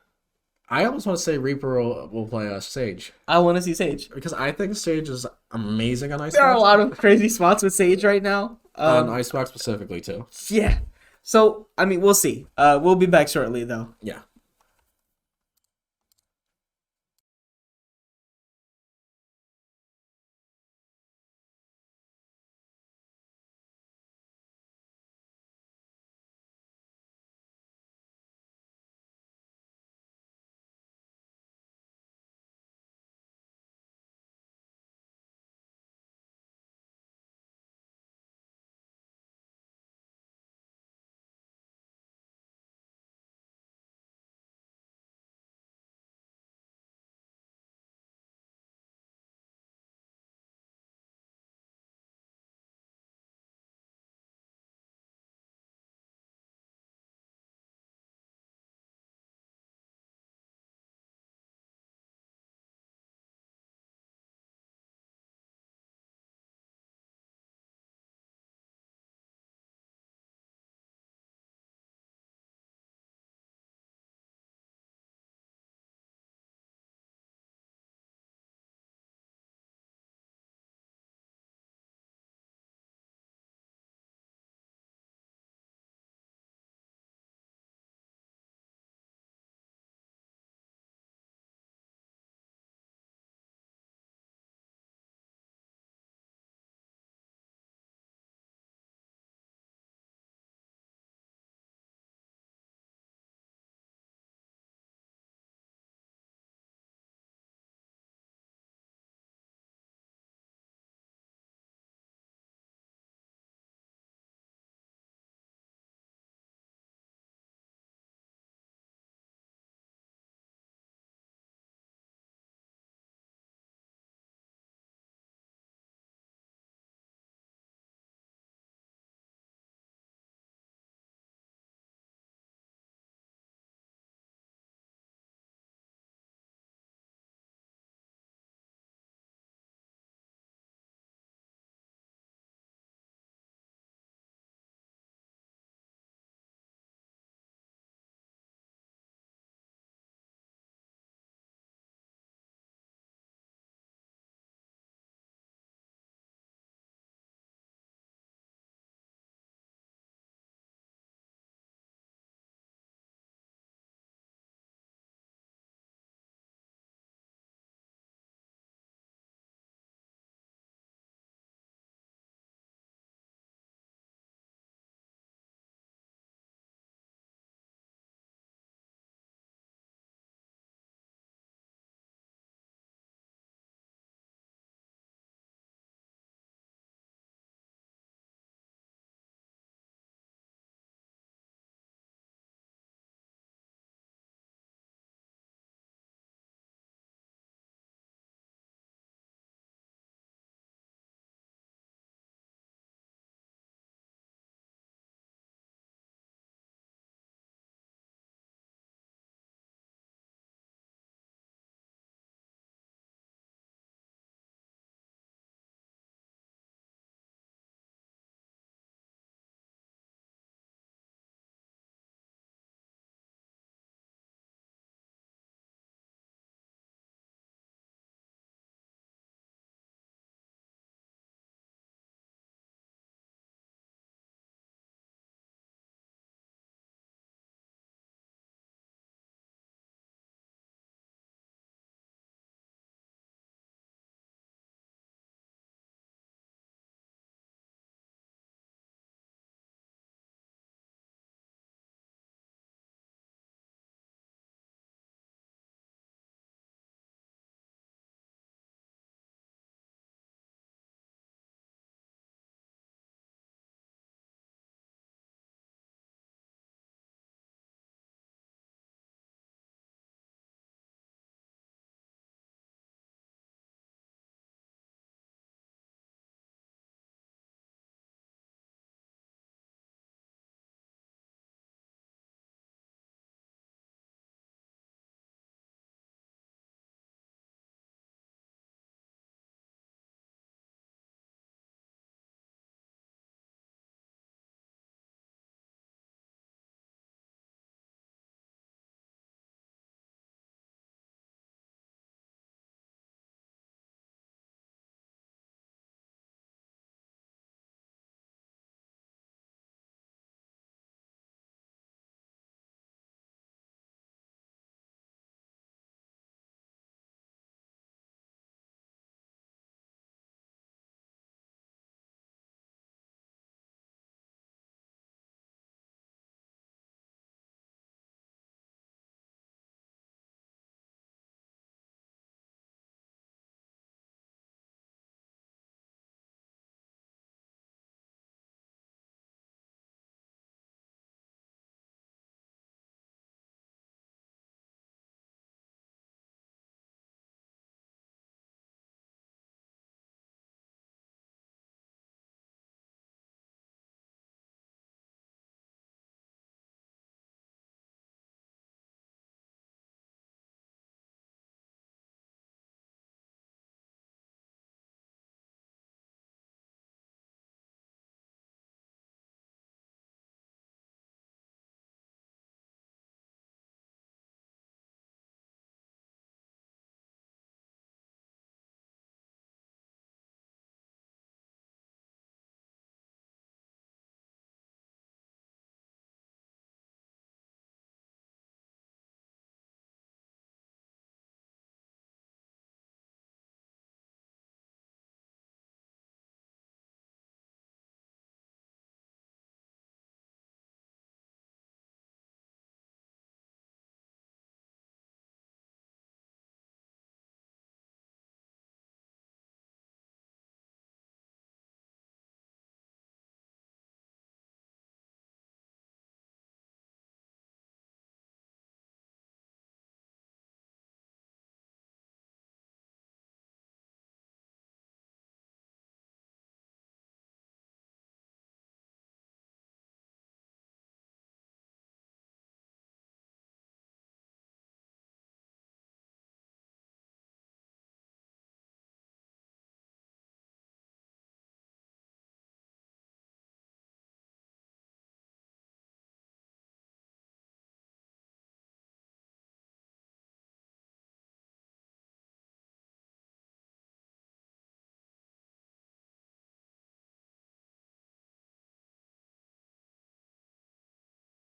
S2: I almost want to say Reaper will play Sage.
S1: I want to see Sage.
S2: Because I think Sage is amazing on Icebox.
S1: There are a lot of crazy spots with Sage right now.
S2: On Icebox specifically, too.
S1: Yeah. So I mean, we'll see. We'll be back shortly, though.
S2: Yeah.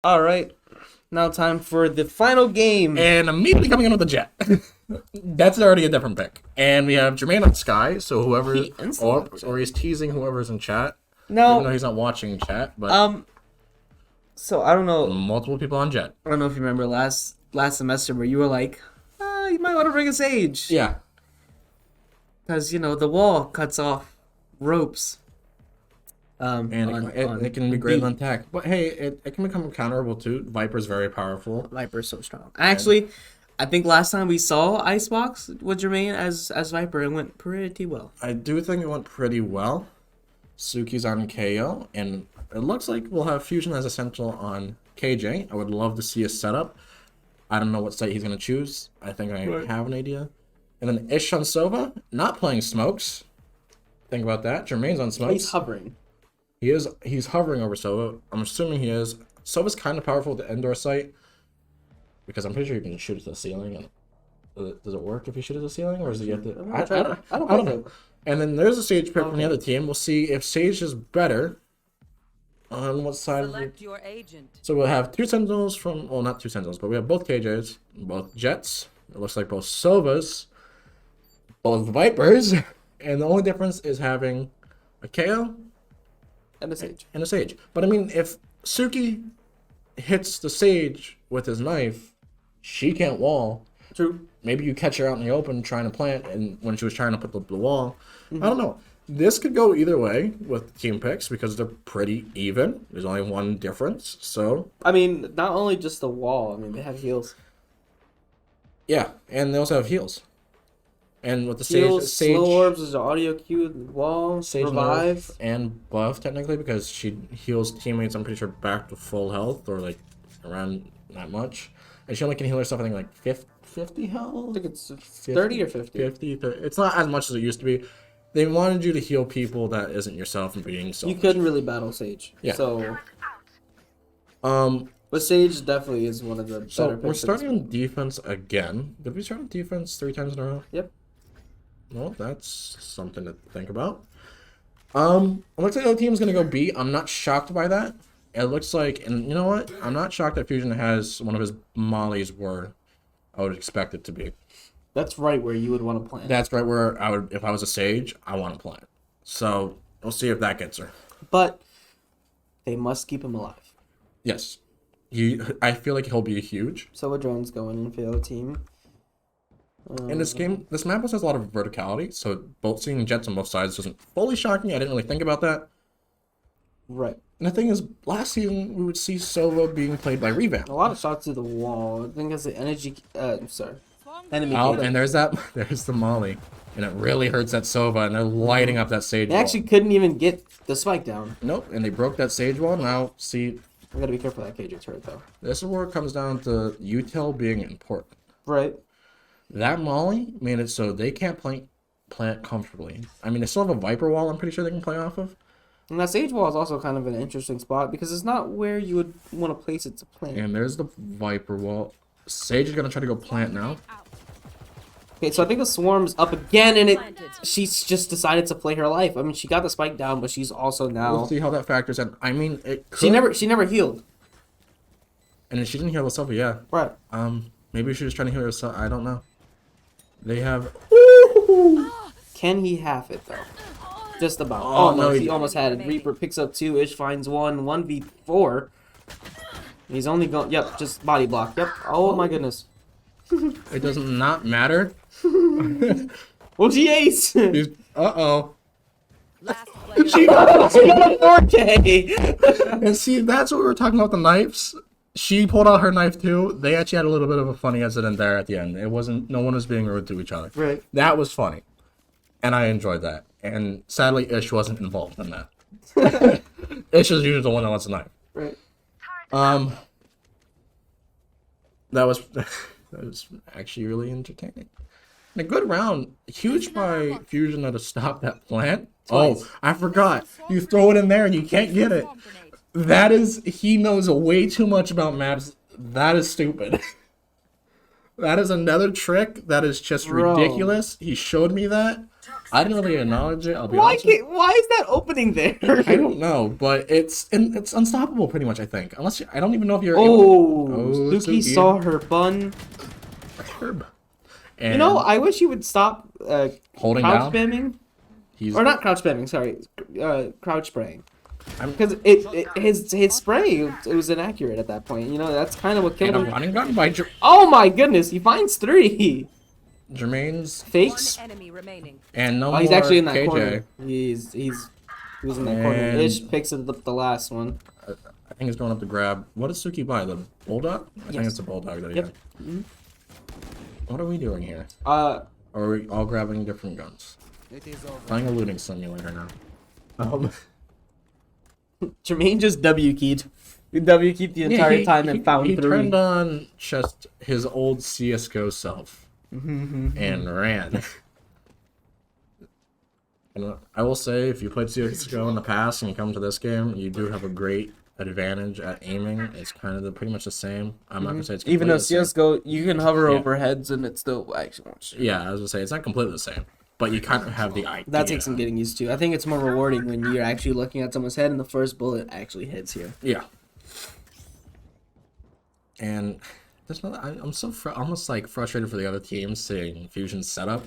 S1: All right. Now time for the final game.
S2: And immediately coming in with the Jet. That's already a different pick. And we have Jermaine on Sky, so whoever, or he's teasing whoever's in chat.
S1: No.
S2: Even though he's not watching chat, but
S1: So I don't know.
S2: multiple people on Jet.
S1: I don't know if you remember last semester where you were like, you might want to bring a Sage.
S2: Yeah.
S1: Because, the wall cuts off ropes.
S2: And it can be great on attack. But hey, it can become counterable too. Viper's very powerful.
S1: Viper's so strong. Actually, I think last time we saw Icebox with Jermaine as Viper, it went pretty well.
S2: I do think it went pretty well. Suki's on KO, and it looks like we'll have Fusion as Essential on KJ. I would love to see a setup. I don't know what site he's going to choose. I think I have an idea. And then Ish on Sova, not playing Smokes. Think about that. Jermaine's on Smokes.
S1: He's hovering.
S2: He's hovering over Sova. I'm assuming he is. Sova's kind of powerful at the indoor site. Because I'm pretty sure you can shoot at the ceiling. And does it work if you shoot at the ceiling? Or is it you have to... I don't know. And then there's a Sage pick from the other team. We'll see if Sage is better. On what side?
S4: Select your agent.
S2: So we'll have two Sentinels from... Well, not two Sentinels, but we have both KJs. Both Jets. It looks like both Sovas. Both Vipers. And the only difference is having a KO...
S1: And a Sage.
S2: And a Sage. But I mean, if Suki hits the Sage with his knife, she can't wall.
S1: True.
S2: Maybe you catch her out in the open trying to plant, and when she was trying to put the wall. I don't know. This could go either way with team picks because they're pretty even. There's only one difference, so...
S1: I mean, not only just the wall. I mean, they have heals.
S2: Yeah, and they also have heals. And with the
S1: Heals,
S2: Sage...
S1: slow orbs is the audio cue, the wall,
S2: Sage
S1: revive.
S2: nerf and buff, technically, because she heals teammates, I'm pretty sure, back to full health, or, like, around that much. And she only can heal herself, I think, like, 50 health?
S1: I think it's 30 or 50.
S2: 50, 30. It's not as much as it used to be. They wanted you to heal people that isn't yourself and being so
S1: You couldn't really battle Sage.
S2: Yeah.
S1: So... But Sage definitely is one of the better picks.
S2: We're starting on defense again. Did we start on defense 3 times in a row?
S1: Yep.
S2: Well, that's something to think about. It looks like the other team's gonna go B. I'm not shocked by that. It looks like, and you know what? I'm not shocked that Fusion has one of his mollies where I would expect it to be.
S1: That's right where you would want to plant.
S2: That's right where I would, if I was a Sage, I want to plant. So we'll see if that gets her.
S1: But they must keep him alive.
S2: Yes, I feel like he'll be huge.
S1: So a drone's going in for the other team.
S2: In this game, this map also has a lot of verticality, so seeing Jets on both sides isn't fully shocking. I didn't really think about that.
S1: Right.
S2: And the thing is, last season we would see Sova being played by Revamp.
S1: A lot of shots through the wall. I think it's the energy. Enemy.
S2: Oh, and there's the Molly, and it really hurts that Sova, and they're lighting up that Sage
S1: They
S2: wall.
S1: actually couldn't even get the spike down.
S2: Nope, and they broke that Sage wall. Now, see,
S1: We gotta be careful of that KJ turret though.
S2: this is where it comes down to util being important.
S1: Right.
S2: That Molly made it so they can't plant comfortably. I mean, they still have a Viper wall. I'm pretty sure they can play off of.
S1: And that Sage wall is also kind of an interesting spot because it's not where you would want to place it to plant.
S2: And there's the Viper wall. Sage is gonna try to go plant now.
S1: Okay, so I think the swarm's up again, and she's just decided to play her life. I mean, she got the spike down, but she's also now.
S2: We'll see how that factors in. I mean, it could.
S1: She never healed.
S2: And she didn't heal herself, yeah.
S1: Right.
S2: Maybe she was trying to heal herself. I don't know. They have.
S1: Can he have it though? Just about.
S2: Oh, no,
S1: he almost had it. Reaper picks up 2. Ish finds 1. 1v4. He's only going. Yep, just body block. Yep. Oh my goodness.
S2: It does not matter.
S1: Well, she ace.
S2: Uh-oh.
S4: Last player.
S1: She got a 4K.
S2: And see, that's what we were talking about, the knives. She pulled out her knife too. They actually had a little bit of a funny incident there at the end. It wasn't, no one was being rude to each other.
S1: Right.
S2: That was funny. And I enjoyed that. And sadly, Ish wasn't involved in that. Ish is usually the one that wants a knife.
S1: Right.
S2: That was actually really entertaining. And a good round. Huge by Fusion to stop that plant.
S1: Twice.
S2: Oh, I forgot. You throw it in there and you can't get it. That is, he knows way too much about maps. That is stupid. That is another trick that is just
S1: Bro.
S2: ridiculous. He showed me that. I didn't really acknowledge it. I'll be
S1: Why
S2: honest.
S1: why is that opening there?
S2: I don't know, but it's unstoppable pretty much. I think unless I don't even know if you're.
S1: Oh,
S2: able...
S1: Suki saw her bun.
S2: Herb. And
S1: You know, I wish he would stop
S2: holding
S1: crouch
S2: down.
S1: spamming.
S2: He's
S1: Or not crouch spamming, sorry. Crouch spraying. Because his spray, it was inaccurate at that point. You know, that's kind of what killed
S2: and a
S1: him.
S2: running gun by
S1: Oh my goodness, he finds 3.
S2: Jermaine's
S1: Fakes.
S4: One enemy remaining.
S2: and no
S1: Oh,
S2: more
S1: he's actually in that
S2: KJ.
S1: corner. He was in that corner.
S2: And-
S1: Ish picks it up the last one.
S2: I think he's going up to grab. What does Suki buy? The bulldog? I think it's a bulldog that he
S1: Yep.
S2: had. What are we doing here?
S1: Uh,
S2: Or are we all grabbing different guns? Playing a looting simulator now.
S1: Jermaine just W keyed. He W keyed the entire time and found
S2: he
S1: 3.
S2: turned on just his old CS:GO self and ran. And I will say, if you played CS:GO in the past and you come to this game, you do have a great advantage at aiming. It's kind of pretty much the same. I'm not gonna say it's
S1: Even though
S2: completely the same.
S1: CSGO, you can hover
S2: Yeah.
S1: over heads and it still actually won't shoot.
S2: Yeah, I was gonna say it's not completely the same, but you kind of have the idea.
S1: That takes some getting used to. I think it's more rewarding when you're actually looking at someone's head and the first bullet actually hits you.
S2: Yeah. And there's no, I'm so almost like frustrated for the other teams seeing Fusion's setup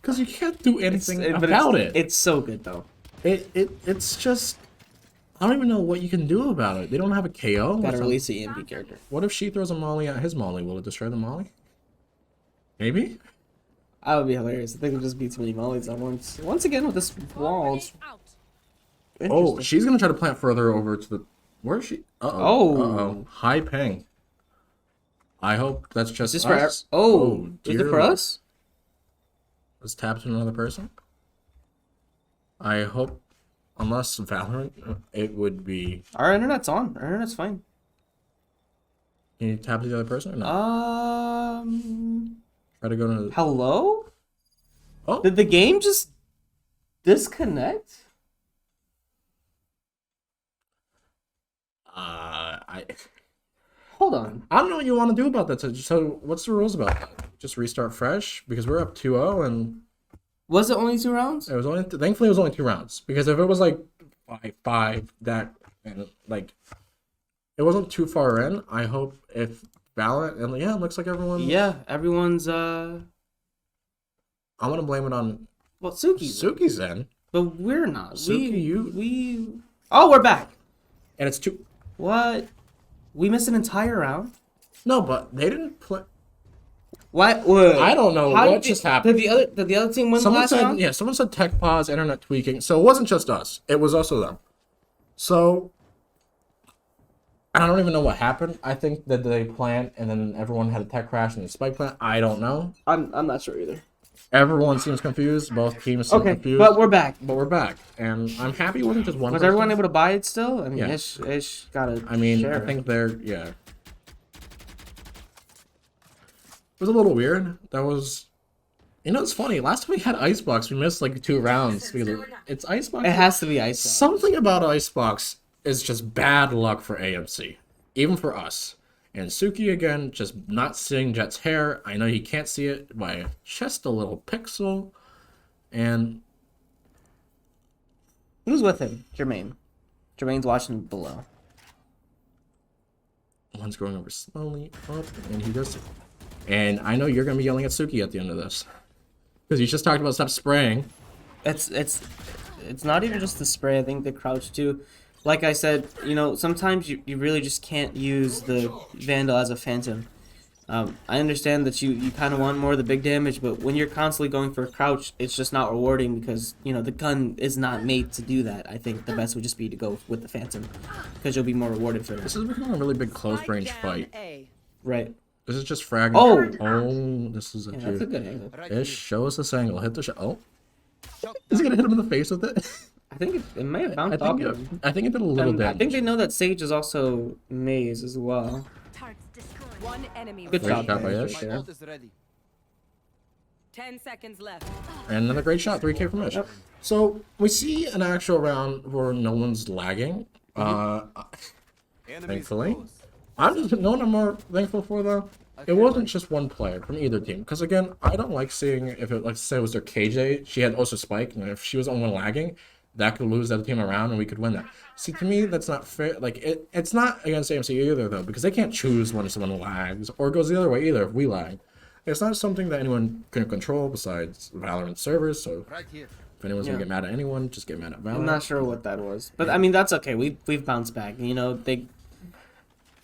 S2: because you can't do anything about it.
S1: It's so good though.
S2: It's just I don't even know what you can do about it. They don't have a KO.
S1: Gotta release the EMP character.
S2: What if she throws a molly at his molly? Will it destroy the molly? Maybe.
S1: That would be hilarious. I think it'll just be too many mollies at once. Once again with this walls.
S3: Out.
S2: Oh, she's gonna try to plant further over to the. Where is she?
S1: Oh.
S2: High ping. I hope that's just
S1: Is this
S2: us.
S1: for is it
S2: dear
S1: for
S2: Lord.
S1: us?
S2: Let's tap to another person. I hope, unless Valorant, it would be.
S1: Our internet's on. Our internet's fine.
S2: Can you tap to the other person or not? Try to go to.
S1: Hello?
S2: Oh,
S1: Did the game just disconnect?
S2: I
S1: Hold on.
S2: don't know what you want to do about that. So what's the rules about that? Just restart fresh because we're up 2-0 and
S1: Was it only 2 rounds?
S2: it was only. Thankfully, it was only 2 rounds because if it was like 5-5, that and like it wasn't too far in. I hope if Valorant and yeah, it looks like everyone.
S1: Yeah, everyone's
S2: I want to blame it on
S1: well,
S2: Suki's then,
S1: but we're not.
S2: Suki,
S1: we Oh, we're back.
S2: and it's two.
S1: What? We missed an entire round?
S2: No, but they didn't play.
S1: What? What?
S2: I don't know
S1: How
S2: what
S1: did
S2: just happened.
S1: Did the other team win the
S2: Someone
S1: last
S2: said,
S1: round?
S2: yeah, someone said tech pause, internet tweaking. So it wasn't just us. It was also them. So I don't even know what happened. I think that they plant and then everyone had a tech crash and a spike plant. I don't know.
S1: I'm not sure either.
S2: Everyone seems confused. Both teams seem
S1: Okay,
S2: confused.
S1: but we're back.
S2: But we're back. And I'm happy it wasn't just one
S1: Was
S2: person.
S1: everyone able to buy it still? I mean,
S2: Yeah.
S1: Ish got it.
S2: I mean, I think they're, yeah. It was a little weird. That was, you know, it's funny. Last time we had Icebox, we missed like 2 rounds. Because it's Icebox.
S1: It has to be ice.
S2: Something about Icebox is just bad luck for AMC, even for us. And Suki again, just not seeing Jet's hair. I know he can't see it by just a little pixel. And
S1: Who's with him? Jermaine. Jermaine's watching below.
S2: one's going over slowly up, and he does. And I know you're gonna be yelling at Suki at the end of this because you just talked about stop spraying.
S1: It's not even just the spray. I think the crouch too. Like I said, you know, sometimes you really just can't use the Vandal as a phantom. I understand that you kind of want more of the big damage, but when you're constantly going for a crouch, it's just not rewarding because, you know, the gun is not made to do that. I think the best would just be to go with the phantom because you'll be more rewarded for
S2: This
S1: this.
S2: is becoming a really big close range fight.
S4: A.
S1: Right.
S2: This is just fragging.
S1: Oh!
S2: This is a
S1: Yeah, that's a
S2: dude.
S1: good angle.
S2: Ish, show us this angle. Hit the shot. Oh, is he gonna hit him in the face with it?
S1: I think it may have bounced off him.
S2: I think it did a little
S1: And I
S2: damage.
S1: think they know that Sage is also maze as well.
S3: Targets destroyed.
S4: One enemy
S1: Good
S4: remaining.
S1: job,
S2: shot by
S1: guys,
S2: Ish.
S1: right there.
S5: is ready.
S4: 10 seconds left.
S2: And another great shot, 3K from Ish.
S1: Yep.
S2: So we see an actual round where no one's lagging. Thankfully. I'm just, you know what I'm more thankful for though? It wasn't just one player from either team. Because again, I don't like seeing if it, like say it was their KJ, she had also Spike, and if she was the only one lagging, that could lose the other team around and we could win that. See, to me, that's not fair. Like, it's not against AMC either though, because they can't choose when someone lags, or goes the other way either if we lag. It's not something that anyone can control besides Valorant servers, so if anyone's gonna get mad at anyone, just get mad at Valorant.
S1: I'm not sure what that was, but I mean that's okay. We've bounced back. You know they.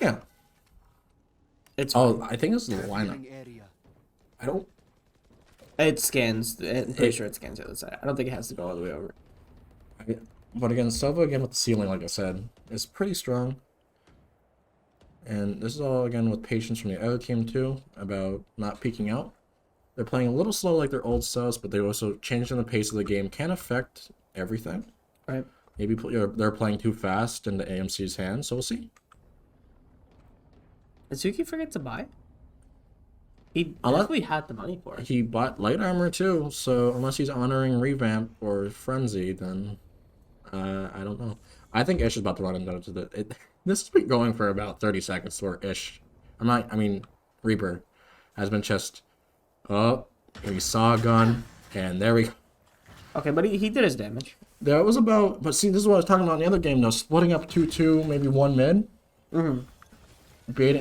S2: Yeah.
S1: It's
S2: I think it's the lineup. I don't.
S1: it scans. I'm pretty sure it scans the other side. I don't think it has to go all the way over.
S2: But again, Sova again with the ceiling, like I said, is pretty strong. And this is all again with patience from the other team too about not peeking out. They're playing a little slow like their old selves, but they also changing the pace of the game can affect everything.
S1: Right.
S2: Maybe they're playing too fast into AMC's hands, so we'll see.
S1: Did Suki forget to buy? He definitely had the money for it.
S2: He bought light armor too, so unless he's honoring revamp or frenzy, then I don't know. I think Ish is about to run into the. This has been going for about 30 seconds where Ish, Reaper, has been just. Oh, he saw a gun, and there we go. Okay,
S1: but he did his damage.
S2: That was about. But see, this is what I was talking about in the other game though. Splitting up 2-2, maybe 1 mid.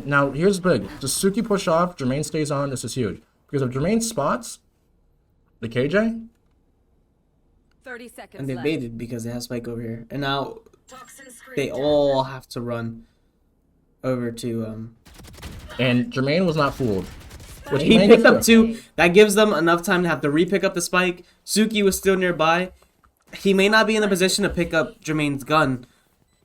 S2: Now, here's big. Does Suki push off? Jermaine stays on. This is huge. Because if Jermaine spots the KJ...
S4: 30 seconds
S1: and they
S4: left.
S1: baited because they have Spike over here. And now they all have to run over to...
S2: And Jermaine was not fooled.
S1: Which he picked up 2. That gives them enough time to have to re-pick up the Spike. Suki was still nearby. He may not be in a position to pick up Jermaine's gun.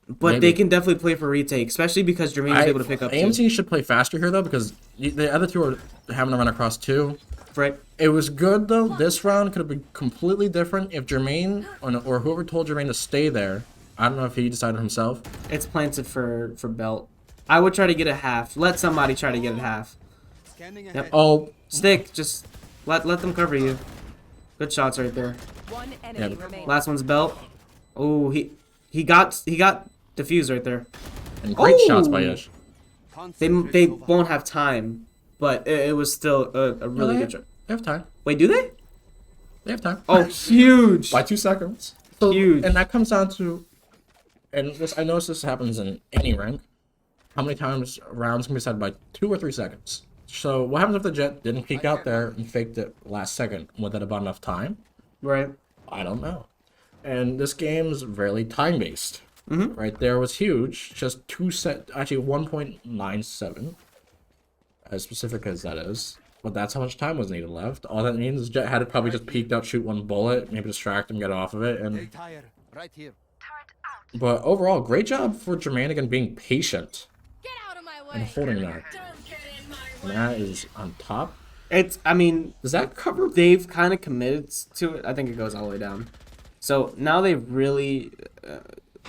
S1: But they can definitely play for retake, especially because Jermaine's able to pick up
S2: AMC should play faster here, though, because the other two are having to run across 2.
S1: Right.
S2: It was good, though. This round could have been completely different if Jermaine, or whoever told Jermaine to stay there, I don't know if he decided himself.
S1: It's planted for belt. I would try to get a half. Let somebody try to get a half. Yep.
S2: Oh.
S1: Stick, just let them cover you. Good shots right there.
S4: One enemy remains.
S1: Last one's belt. Oh, he got defused right there.
S2: And great shots by Ish.
S1: They won't have time, but it was still a really good shot.
S2: They have time.
S1: Wait, do they?
S2: They have time.
S1: Oh, huge!
S2: By 2 seconds. So,
S1: huge.
S2: And that comes down to, and this I notice this happens in any rank. How many times rounds can be decided by 2 or 3 seconds? So what happens if the Jet didn't peek out there and faked it last second? Would that have been enough time?
S1: Right.
S2: I don't know. And this game's really time based. Right there was huge. Just 1.97. As specific as that is. But that's how much time was needed left. All that means is Jet had to probably just peeked out, shoot 1 bullet, maybe distract him, get off of it, and. But overall, great job for Jermaine again being patient
S3: Get out of my way.
S2: and holding that. And that is on top.
S1: Does
S2: that cover?
S1: They've kind of committed to it. I think it goes all the way down. So now they've really,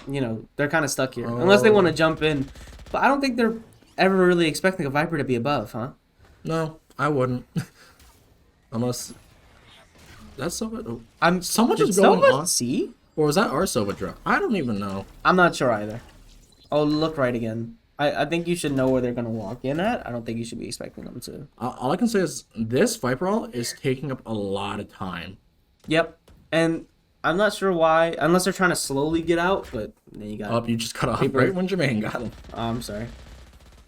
S1: they're kind of stuck here. Unless they want to jump in. But I don't think they're ever really expecting a Viper to be above, huh?
S2: No, I wouldn't. Unless that's Sova.
S1: Someone
S2: just going on.
S1: See?
S2: Or was that our Sova drop? I don't even know.
S1: I'm not sure either. Oh, look right again. I think you should know where they're going to walk in at. I don't think you should be expecting them to.
S2: All I can say is this Viper All is taking up a lot of time.
S1: Yep. And I'm not sure why, unless they're trying to slowly get out, but then you got...
S2: Oh, you just cut off right when Jermaine got him.
S1: Oh, I'm sorry.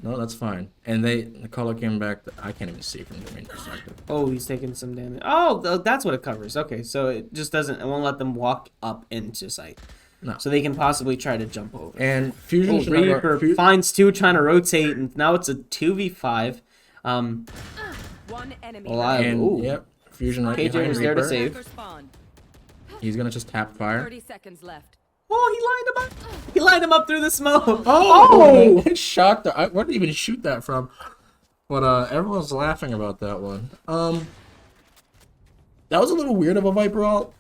S2: No, that's fine. And the caller came back. I can't even see from Jermaine's perspective.
S1: Oh, he's taking some damage. Oh, that's what it covers. Okay, so it just doesn't... It won't let them walk up into sight.
S2: No.
S1: So they can possibly try to jump over.
S2: And Fusion
S1: Reaper finds 2 trying to rotate, and now it's a 2v5.
S4: One enemy.
S2: Yep, Fusion right
S1: KJ
S2: behind
S1: was
S2: Reaper.
S1: there to save.
S2: He's gonna just tap fire.
S4: 30 seconds left.
S1: Oh, he lined him up. He lined him up through the smoke.
S2: Oh! It's shocked. Where did he even shoot that from? But everyone's laughing about that one. That was a little weird of a Viper All.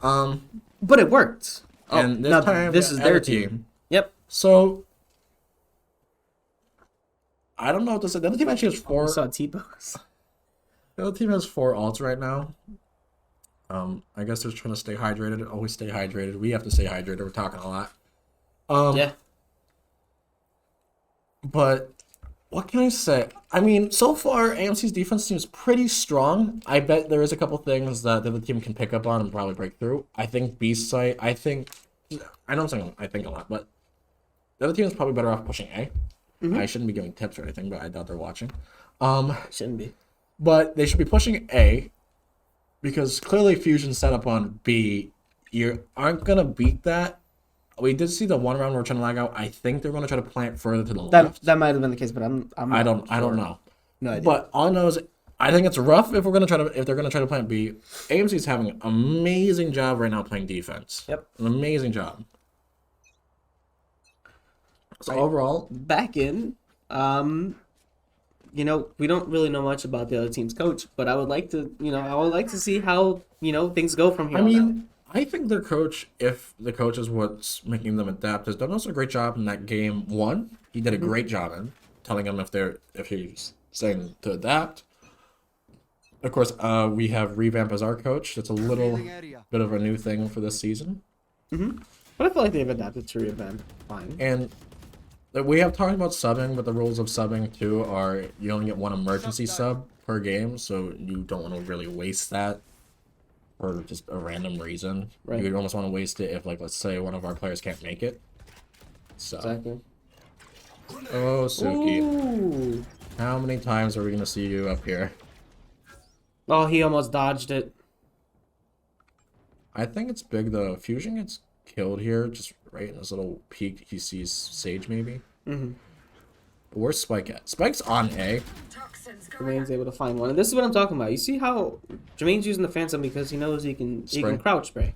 S1: But it worked.
S2: And this time,
S1: this is their team. Yep.
S2: So, I don't know what to say. The other team actually has 4.
S1: I saw T-Box.
S2: The other team has 4 ults right now. I guess they're trying to stay hydrated. Always stay hydrated. We have to stay hydrated. We're talking a lot.
S1: Yeah.
S2: But What can I say? I mean, so far, AMC's defense seems pretty strong. I bet there is a couple things that the other team can pick up on and probably break through. I think B's site, I know I'm saying I think a lot, but the other team is probably better off pushing A. I shouldn't be giving tips or anything, but I doubt they're watching.
S1: Shouldn't be.
S2: But they should be pushing A because clearly Fusion's set up on B. You aren't going to beat that. We did see the one round where we're trying to lag out. I think they're going to try to plant further to the left.
S1: That might have been the case, but
S2: I don't know.
S1: No idea.
S2: But all I know is I think it's rough if they're going to try to plant B. AMC's having an amazing job right now playing defense.
S1: Yep.
S2: An amazing job. So overall,
S1: back in, you know, we don't really know much about the other team's coach, but I would like to see how, you know, things go from here.
S2: I mean, I think their coach, if the coach is what's making them adapt, has done also a great job in that game one. He did a great job in telling them if he's saying to adapt. Of course, we have Revamp as our coach. That's a little bit of a new thing for this season.
S1: But I feel like they've adapted to Revamp fine.
S2: And we have talked about subbing, but the rules of subbing too are you only get one emergency sub per game, so you don't want to really waste that for just a random reason.
S1: Right.
S2: You almost want to waste it if, like, let's say one of our players can't make it. So.
S1: Exactly.
S2: Oh, Suki.
S1: Ooh.
S2: How many times are we going to see you up here?
S1: Oh, he almost dodged it.
S2: I think it's big, though. Fusion gets killed here, just right in this little peak. He sees Sage, maybe. Where's Spike at? Spike's on A.
S1: Jermaine's able to find one, and this is what I'm talking about. You see how Jermaine's using the Phantom because he knows he can crouch spray.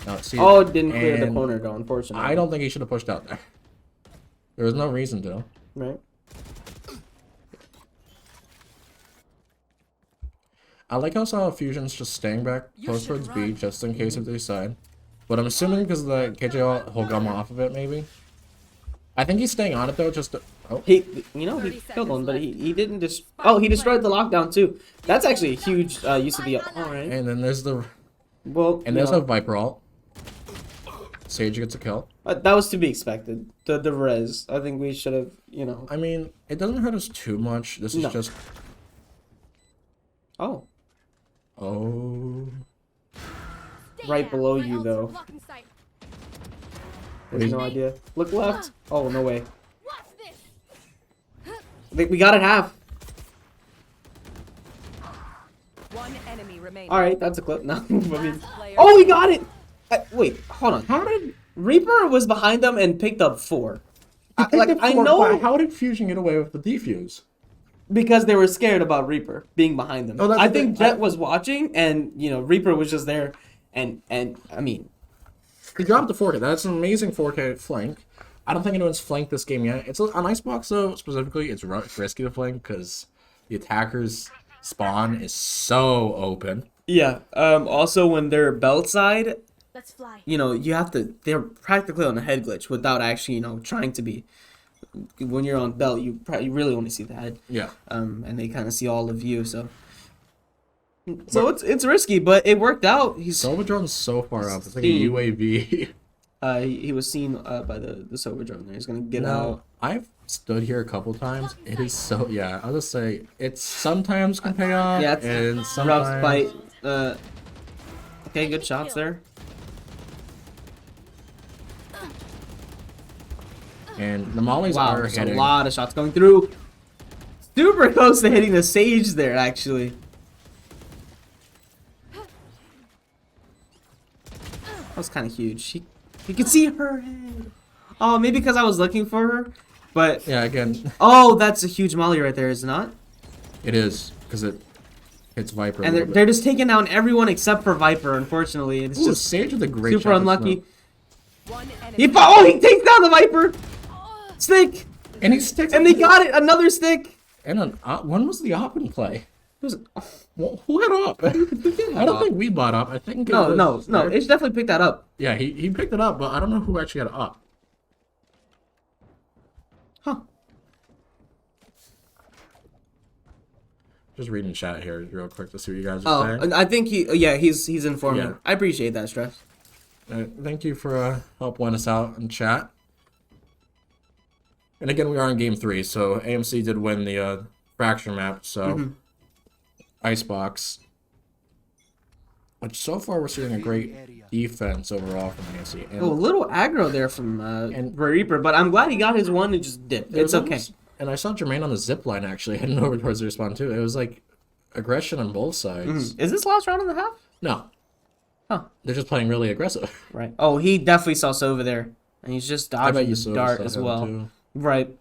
S2: No, see,
S1: Oh, it didn't clear the corner though, unfortunately.
S2: I don't think he should have pushed out there. There was no reason to.
S1: Right.
S2: I like how Fusion's just staying back close towards B just in case if they side. But I'm assuming because of the KJ, he'll gum off of it maybe. I think he's staying on it though, just to... Oh.
S1: He killed one, but he didn't just. Oh, he destroyed the lockdown too. That's actually a huge use of the. All right.
S2: And then there's the.
S1: Well.
S2: And there's a Viper ult. Sage gets a kill.
S1: That was to be expected. The res. I think we should have. You know.
S2: I mean, it doesn't hurt us too much. This is just.
S1: Oh.
S2: Oh.
S1: Right below you though. There's no idea. Look left. Oh no way. We got it half.
S4: One enemy remaining.
S1: All right, that's a clip. No, I mean, oh, we got it. Wait, hold on. How did Reaper was behind them and picked up 4? I know.
S2: How did Fusion get away with the defuse?
S1: Because they were scared about Reaper being behind them.
S2: Oh,
S1: I think Jet was watching, and you know Reaper was just there, and I mean,
S2: he dropped the 4K. That's an amazing 4K flank. I don't think anyone's flanked this game yet. It's on Icebox though. Specifically, it's risky to flank because the attacker's spawn is so open.
S1: Yeah. Also, when they're belt side,
S3: Let's fly.
S1: you know, you have to. They're practically on a head glitch without actually, you know, trying to be. When you're on belt, you really only see the head.
S2: Yeah.
S1: And they kind of see all of you, so. So it's risky, but it worked out.
S2: Silver drone's so far up. It's like a UAV.
S1: He was seen by the silver drone there. He's gonna get out.
S2: I've stood here a couple times. It is so I'll just say it sometimes can pay off.
S1: Yeah, it's
S2: and
S1: rough
S2: sometimes
S1: fight. Okay, good shots there.
S2: and the mollies
S1: Wow,
S2: are
S1: there's a
S2: hitting.
S1: lot of shots going through. Super close to hitting the Sage there, actually. That was kind of huge. You could see her head. Oh, maybe because I was looking for her, but
S2: Yeah, again,
S1: oh, that's a huge molly right there, is it not?
S2: it is because it hits Viper.
S1: And they're just taking down everyone except for Viper, unfortunately. It's
S2: Ooh,
S1: just
S2: Sage with a great
S1: super
S2: shot to
S1: unlucky.
S2: smoke.
S4: One
S1: He
S4: enemy.
S1: takes down the Viper. Stick,
S2: And he sticks.
S1: and they got it. Another stick.
S2: And when was the op in play?
S1: It was,
S2: Well, who had op? I don't think we bought up. I think it
S1: no.
S2: was
S1: It's definitely picked that up.
S2: Yeah, he picked it up, but I don't know who actually had op.
S1: Huh.
S2: Just reading chat here real quick to see what you guys are
S1: Oh,
S2: saying.
S1: I think he's informing.
S2: Yeah.
S1: I appreciate that, Stress.
S2: Thank you for helping us out in chat. And again, we are in game 3, so AMC did win the fracture map. So Icebox, which so far we're seeing a great defense overall from AMC. And
S1: Oh, a little aggro there from Reaper, but I'm glad he got his one and just dipped. It's okay.
S2: And I saw Jermaine on the zip line actually heading over towards the respawn too. It was like aggression on both sides.
S1: Is this last round and a half?
S2: No.
S1: Huh.
S2: They're just playing really aggressive.
S1: Right. Oh, he definitely saw Sova there. And he's just
S2: I bet
S1: dodging
S2: you
S1: the
S2: saw
S1: dart
S2: stuff
S1: as
S2: happen,
S1: well.
S2: too.
S1: Right.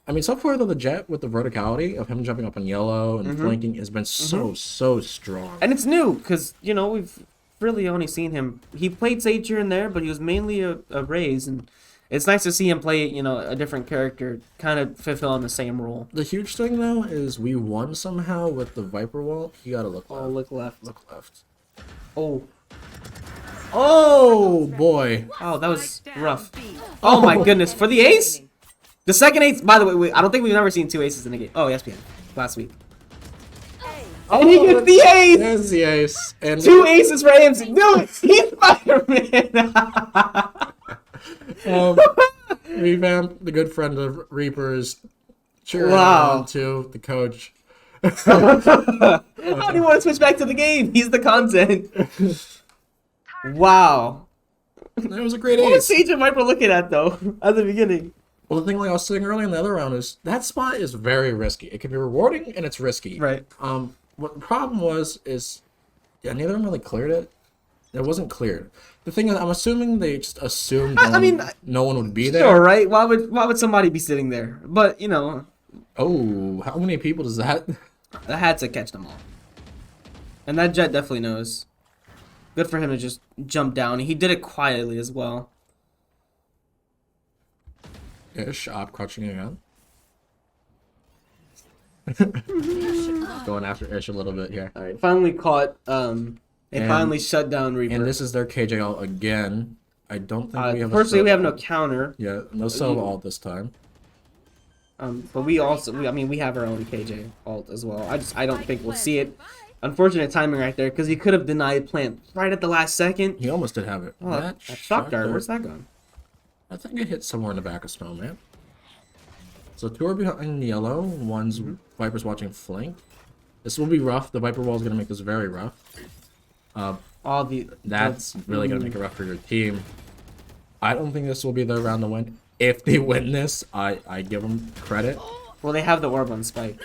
S2: I mean, so far though, the Jet with the verticality of him jumping up on yellow and flanking has been so strong.
S1: And it's new, because, you know, we've really only seen him. He played Sage here and there, but he was mainly a Raze, and it's nice to see him play, you know, a different character, kind of fulfilling the same role.
S2: The huge thing though is we won somehow with the Viper wall. You gotta look left.
S1: Oh, look left.
S2: Look left.
S1: Oh.
S2: Oh boy.
S1: Oh, that was rough. Oh my goodness. For the ace? The second ace, by the way, I don't think we've ever seen 2 aces in a game. Oh, yes, we have. Last week. And he gets the ace!
S2: There's the ace. And
S1: 2 aces for AMC. No, he's Spider-Man!
S2: Revamp, the good friend of Reapers. Cheering
S1: Wow.
S2: on to the coach.
S1: How do you want to switch back to the game? He's the content. Wow.
S2: That was a great
S1: What was
S2: ace.
S1: Sage and Viper looking at, though, at the beginning?
S2: Well, the thing like I was saying earlier in the other round is that spot is very risky. It can be rewarding and it's risky.
S1: Right.
S2: What the problem was neither of them really cleared it. It wasn't cleared. The thing is, I'm assuming they just assumed no one would be there.
S1: Sure, right? Why would somebody be sitting there? But, you know,
S2: Oh, how many people does that?
S1: I had to catch them all. And that Jet definitely knows. Good for him to just jump down. He did it quietly as well.
S2: Ish, op crouching again. Going after Ish a little bit here.
S1: All right, finally caught. They finally shut down Reaper.
S2: And this is their KJL again. I don't think we have.
S1: Firstly, we have no counter.
S2: Yeah, no solo ult this time.
S1: But we also, we have our own KJ ult as well. I don't think we'll see it. Unfortunate timing right there, because he could have denied plant right at the last second.
S2: He almost did have it.
S1: Oh, that shock dart. Where's that going?
S2: I think it hit somewhere in the back of Snowman. So 2 are behind yellow. One's Viper's watching flank. This will be rough. The Viper wall is going to make this very rough. That's really going to make it rough for your team. I don't think this will be their round to win. If they win this, I give them credit.
S1: Well, they have the orb on Spike.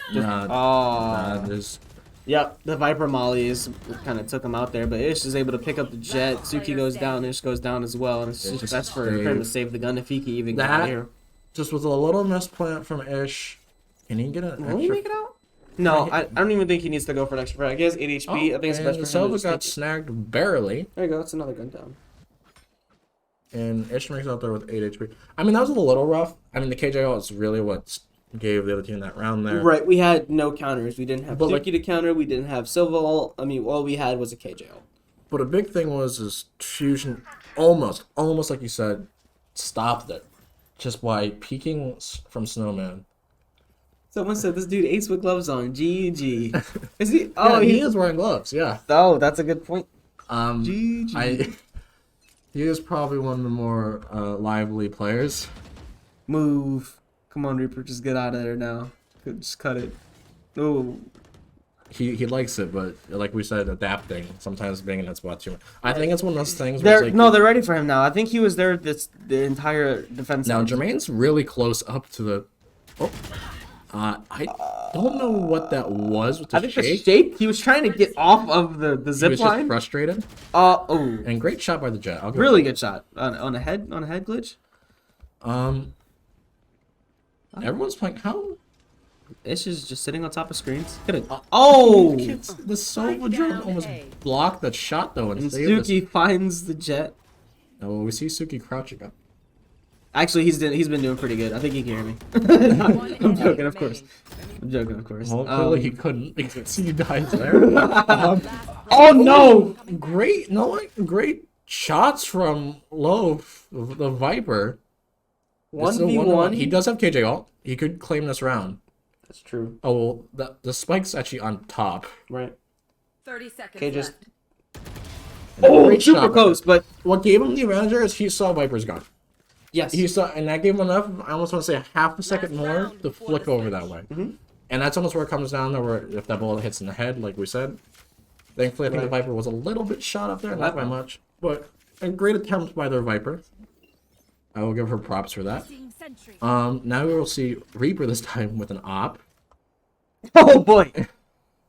S1: Yep, the Viper mollies kind of took him out there, but Ish is able to pick up the Jet. Suki goes down, Ish goes down as well, and it's just, that's for him to save the gun if he can even get out here.
S2: Just with a little misplant from Ish. Can he get an extra?
S1: Will he make it out? No, I don't even think he needs to go for an extra frag. He has 8 HP. I think it's best for him to
S2: Silva
S1: just
S2: got
S1: take it.
S2: snagged barely.
S1: There you go, that's another gun down.
S2: And Ish makes out there with 8 HP. I mean, that was a little rough. I mean, the KJO is really what gave the other team that round there.
S1: Right, we had no counters. We didn't have Suki to counter. We didn't have Silva ult. I mean, all we had was a KJ ult.
S2: But a big thing was Fusion almost like you said, stopped it. Just by peeking from Snowman.
S1: Someone said this dude ace with gloves on. GG. Is he?
S2: Oh, he is wearing gloves. Yeah.
S1: Oh, that's a good point.
S2: GG. He is probably one of the more lively players.
S1: Move. Come on, Reaper, just get out of there now. Just cut it. Oh.
S2: He likes it, but like we said, adapting. Sometimes being in that spot too much. I think it's one of those things.
S1: They're ready for him now. I think he was there the entire defense.
S2: Now Jermaine's really close up to the. Oh. I don't know what that was with the
S1: shake. The shake. He was trying to get off of the zip line. He was
S2: just frustrated.
S1: Oh.
S2: And great shot by the Jet.
S1: Really good shot on a head glitch.
S2: Everyone's playing how.
S1: Ish is just sitting on top of screens.
S2: Oh! The Silva drone almost blocked that shot though.
S1: And Suki finds the Jet.
S2: Oh, we see Suki crouching up.
S1: Actually, he's been doing pretty good. I think he can hear me. I'm joking, of course.
S2: Well, clearly he couldn't because he dies there.
S1: Oh no!
S2: Great shots from Low, the Viper.
S1: 1v1.
S2: He does have KJ ult. He could claim this round.
S1: That's true.
S2: Oh, well, the spike's actually on top.
S1: Right.
S4: 30 seconds
S1: Okay, just...
S4: left.
S1: Oh, super close, but...
S2: What gave him the advantage is he saw Viper's gun.
S1: Yes.
S2: He saw, and that gave him enough. I almost want to say a half a second more to flick over that way. And that's almost where it comes down to where if that bullet hits in the head, like we said. Thankfully, I think the Viper was a little bit shot up there, not by much, but a great attempt by their Viper. I will give her props for that.
S3: Sentry.
S2: Now we will see Reaper this time with an op.
S1: Oh boy.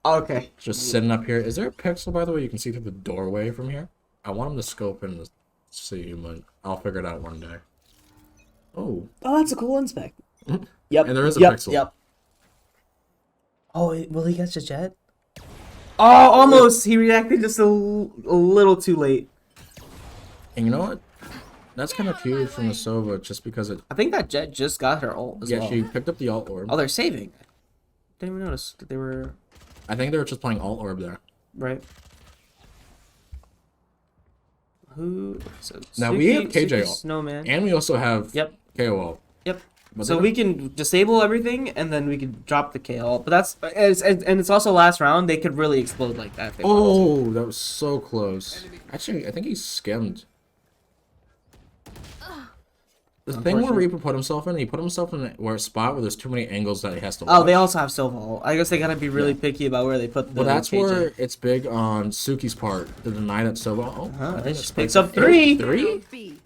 S1: Okay.
S2: Just sitting up here. Is there a pixel, by the way, you can see through the doorway from here? I want him to scope in to see, but I'll figure it out one day. Oh.
S1: Oh, that's a cool inspect. Yep.
S2: And there is a pixel.
S1: Yep. Oh, will he catch a jet? Oh, almost. He reacted just a little too late.
S2: And you know what? That's kind of huge from the Sova, just because it...
S1: I think that jet just got her ult as well.
S2: Yeah, she picked up the alt orb.
S1: Oh, they're saving. Didn't even notice that they were...
S2: I think they were just playing alt orb there.
S1: Right. Who... So,
S2: Now, we have KJ ult.
S1: Snowman.
S2: And we also have KO ult.
S1: Yep.
S2: But
S1: So we can disable everything, and then we can drop the KO. But that's... And it's also last round. They could really explode like that. If they wanted to.
S2: Oh, that was so close. Actually, I think he skimmed. The thing where Reaper put himself in, he put himself in a spot where there's too many angles that he has to watch.
S1: Oh, they also have Silva ult. I guess they gotta be really picky about where they put the
S2: Well, that's
S1: KJ.
S2: where it's big on Suki's part to deny that Sova. Oh, I think
S1: It
S2: it's
S1: just picks up 3.
S2: 3?
S4: B.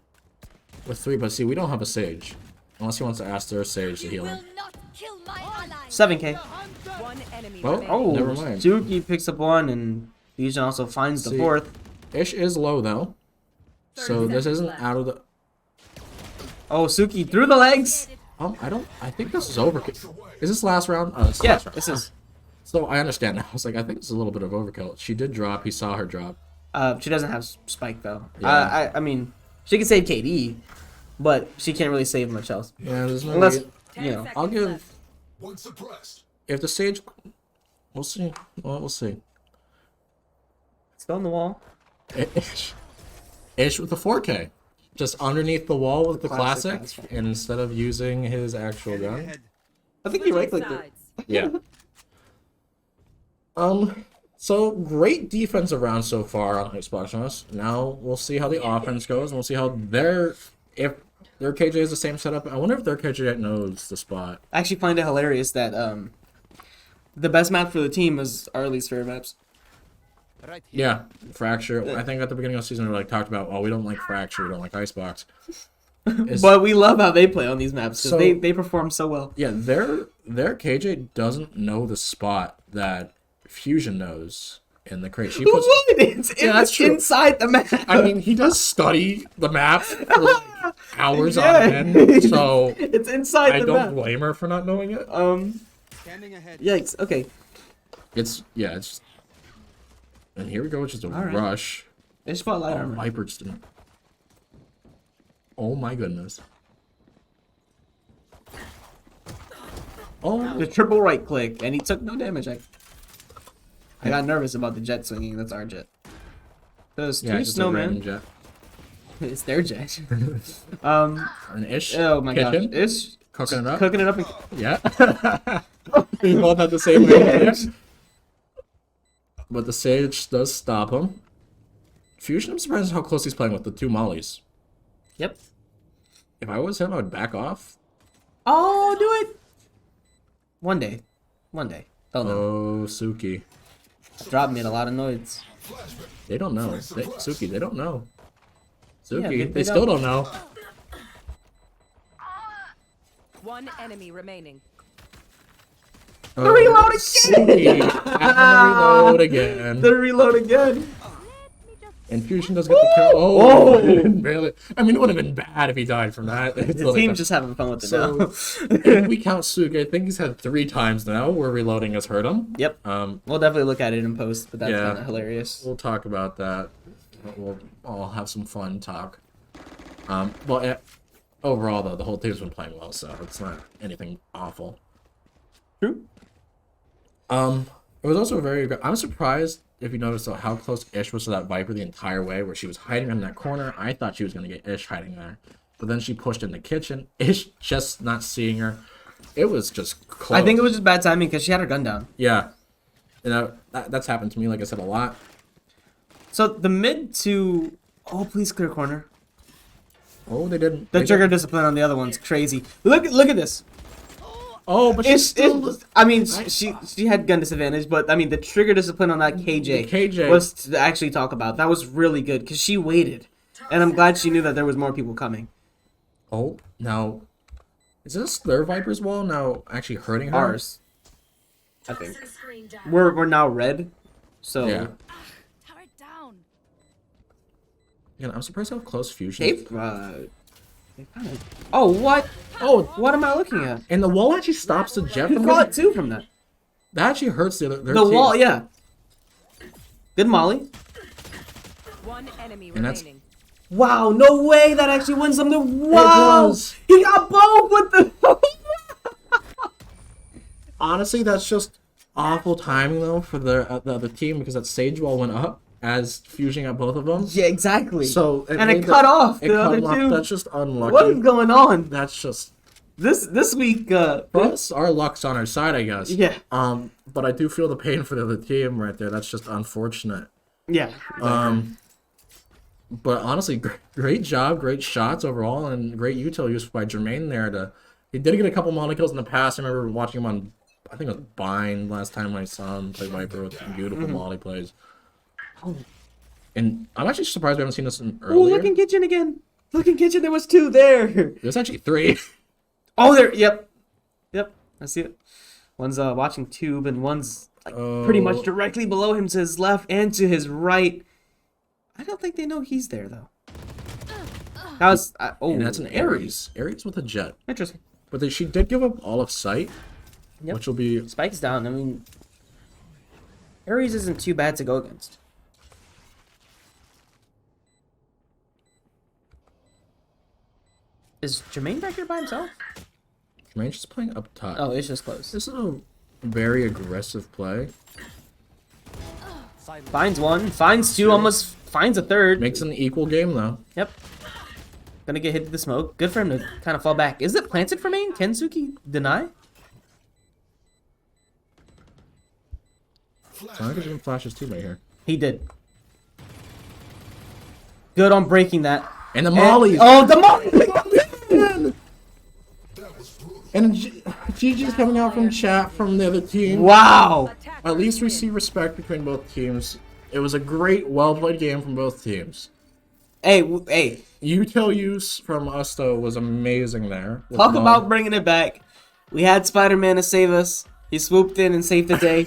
S2: With 3, but see, we don't have a Sage. Unless he wants to ask their Sage to heal him.
S3: not kill my ally.
S1: 7k.
S4: One enemy
S2: Well,
S4: remaining.
S1: Oh,
S2: never mind.
S1: Suki picks up 1, and Legion also finds the
S2: See,
S1: 4th.
S2: Ish is low, though. So this isn't out of the...
S1: Oh, Suki through the legs.
S2: I think this is overkill. Is this last round? Oh, it's
S1: Yeah,
S2: last round.
S1: this is.
S2: So I understand now. I was like, I think this is a little bit of overkill. She did drop. He saw her drop.
S1: She doesn't have Spike though.
S2: Yeah.
S1: I mean, she can save KD, but she can't really save much else.
S2: Yeah, there's no
S1: Unless,
S2: way-
S1: you know.
S2: I'll give...
S6: One suppressed.
S2: If the Sage... We'll see. Well, we'll see.
S1: Still on the wall.
S2: Ish with the 4K. Just underneath the wall with the
S1: Classic,
S2: classic, and instead of using his actual gun.
S1: I think he right clicked it.
S4: Sides.
S2: Yeah. So great defensive round so far on Xbox One. Now we'll see how the offense goes, and we'll see how if their KJ is the same setup. I wonder if their KJ knows the spot.
S1: I actually find it hilarious that the best map for the team is our least favorite maps.
S5: Right here.
S2: Yeah, Fracture. I think at the beginning of the season we talked about, oh, we don't like Fracture, we don't like Icebox.
S1: But we love how they play on these maps because
S2: So-
S1: they perform so well.
S2: Yeah, their KJ doesn't know the spot that Fusion knows in the crate. She puts. that's true.
S1: inside the map.
S2: I mean, he does study the map for like hours on end, so
S1: It's inside
S2: I
S1: the
S2: don't
S1: map.
S2: blame her for not knowing it.
S5: Standing ahead.
S1: Yikes. Okay.
S2: It's just. And here we go, it's just a
S1: right.
S2: rush.
S1: They just fought light
S2: Oh,
S1: armor.
S2: Viper just didn't. Oh my goodness. Oh,
S1: The triple right click, and he took no damage. I got nervous about the jet swinging. That's our jet. Those
S2: yeah,
S1: two
S2: just a random
S1: snowmen.
S2: jet.
S1: It's their jet.
S2: An Ish.
S1: Oh my gosh.
S2: kitchen,
S1: It's
S2: cooking it up.
S1: cooking it up. And...
S2: Yeah. We both had the same idea. But the Sage does stop him. Fusion, I'm surprised how close he's playing with the 2 mollies.
S1: Yep.
S2: If I was him, I would back off.
S1: Oh, do it. One day. They'll know.
S2: Oh, Suki.
S1: Drop me a lot of noise.
S2: They don't know. Suki, they don't know. Suki,
S1: Yeah,
S2: they still don't know.
S4: One enemy remaining.
S2: The reload again! Reload again.
S1: The reload again.
S2: And Fusion does get the kill. Oh! Barely. I mean, it would have been bad if he died from that.
S1: The team's just having fun with it
S2: So,
S1: now.
S2: if we count Suki, I think he's had 3 times now where reloading has hurt him.
S1: Yep. We'll definitely look at it in post, but that's
S2: Yeah.
S1: kind of hilarious.
S2: We'll talk about that. We'll all have some fun talk. Well, overall, though, the whole team's been playing well, so it's not anything awful.
S1: True.
S2: It was also very good. I'm surprised if you noticed how close Ish was to that Viper the entire way, where she was hiding in that corner. I thought she was going to get Ish hiding there. But then she pushed in the kitchen. Ish just not seeing her. It was just close.
S1: I think it was just bad timing because she had her gun down.
S2: Yeah. You know, that's happened to me, like I said, a lot.
S1: So the mid to... Oh, please clear corner.
S2: Oh, they didn't.
S1: The
S2: they
S1: trigger
S2: didn't.
S1: discipline on the other one's crazy. Look at this.
S2: Oh, but she's still...
S1: I mean, she had gun disadvantage, but I mean the trigger discipline on that KJ,
S2: The KJ.
S1: was to actually talk about. That was really good because she waited, and I'm glad she knew that there was more people coming.
S2: Oh, now... Is this their Viper's wall now actually hurting her?
S1: Ours, I think. We're now red, so.
S2: Yeah.
S3: Tower down.
S2: Yeah, I'm surprised how close Fusion
S1: They,
S2: is.
S1: they kinda... Oh, what?
S2: Oh,
S1: What am I looking at?
S2: and the wall actually stops the jet
S1: You
S2: from
S1: caught
S2: getting...
S1: two from that.
S2: That actually hurts their
S1: The
S2: team.
S1: wall, yeah. Good Molly.
S4: One enemy
S2: And that's-
S4: remaining.
S1: Wow, no way that actually wins them the. Wow!
S2: was.
S1: He got both with the.
S2: Honestly, that's just awful timing, though, for the other team, because that Sage wall went up as Fusion got both of them.
S1: Yeah, exactly.
S2: So
S1: and it
S2: made
S1: cut off
S2: it
S1: the
S2: cut
S1: other
S2: them off.
S1: two.
S2: That's just unlucky.
S1: What is going on?
S2: That's just...
S1: This week,
S2: For us, our luck's on our side, I guess.
S1: Yeah.
S2: But I do feel the pain for the other team right there. That's just unfortunate.
S1: Yeah.
S2: But honestly, great job, great shots overall, and great util use by Jermaine there. He did get a couple molly kills in the past. I remember watching him on, I think it was Bind last time I saw him play Viper with beautiful molly plays. And I'm actually surprised we haven't seen this
S1: Oh,
S2: earlier.
S1: look in kitchen again. Look in kitchen. There was two there.
S2: There's actually 3.
S1: Oh, there. Yep. I see it. One's watching tube, and one's like, pretty much directly below him to his left and to his right. I don't think they know he's there though. That was
S2: And that's an Ares. Ares with a jet.
S1: Interesting.
S2: But she did give up all of sight,
S1: Yep.
S2: which will be...
S1: Spike's down. I mean, Ares isn't too bad to go against. Is Jermaine back here by himself?
S2: Jermaine's just playing up top.
S1: Oh, it's just close.
S2: This is a very aggressive play.
S1: Finds one, finds two, almost finds a third.
S2: Makes an equal game, though.
S1: Yep. Gonna get hit to the smoke. Good for him to kind of fall back. Is it planted for main? Can Suki deny?
S2: Sonic is even flashes too right here.
S1: He did. Good on breaking that.
S2: And the mollies!
S1: Oh, the molly!
S2: And GG's coming out from chat from the other team.
S1: Wow.
S2: At least we see respect between both teams. It was a great, well-played game from both teams.
S1: Hey.
S2: Util use from us, though, was amazing there.
S1: Talk about bringing it back. We had Spider-Man to save us. He swooped in and saved the day.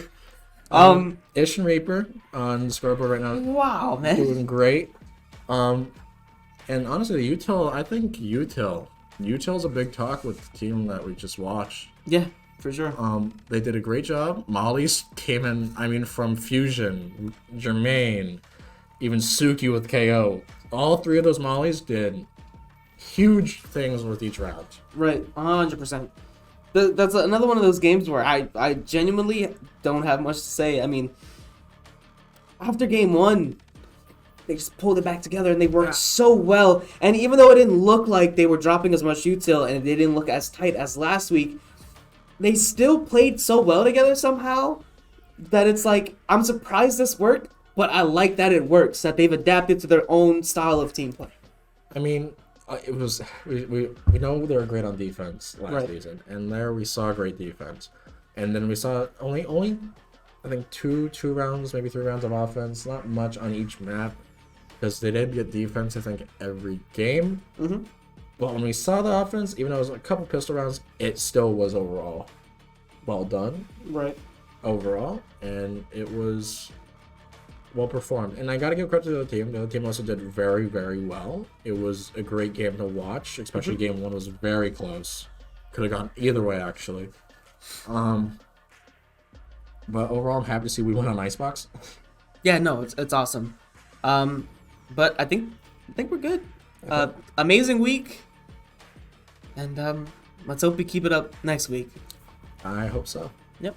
S2: Ish and Reaper on the scoreboard right now.
S1: Wow, man.
S2: Doing great. And honestly, the Util, I think Util's a big talk with the team that we just watched.
S1: Yeah, for sure.
S2: They did a great job. Molly's came in, I mean, from Fusion, Jermaine, even Suki with KO. All 3 of those Mollies did huge things with each round.
S1: Right, 100%. That's another one of those games where I genuinely don't have much to say. I mean, after game 1, they just pulled it back together and they worked so well. And even though it didn't look like they were dropping as much util and they didn't look as tight as last week, they still played so well together somehow that it's like, I'm surprised this worked, but I like that it works, that they've adapted to their own style of team play.
S2: I mean, it was we know they were great on defense last season, and there we saw great defense, and then we saw only I think two rounds, maybe 3 rounds of offense, not much on each map, because they did get defense I think every game.
S1: Mm-hmm.
S2: But when we saw the offense, even though it was a couple pistol rounds, it still was overall well done.
S1: Right.
S2: Overall, and it was well performed. And I gotta give credit to the other team. The other team also did very, very well. It was a great game to watch, especially game 1 was very close. Could have gone either way, actually. But overall, I'm happy to see we won on Icebox.
S1: Yeah, no, it's awesome. But I think we're good. Amazing week, and let's hope we keep it up next week.
S2: I hope so.
S1: Yep.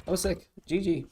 S1: That was sick. GG.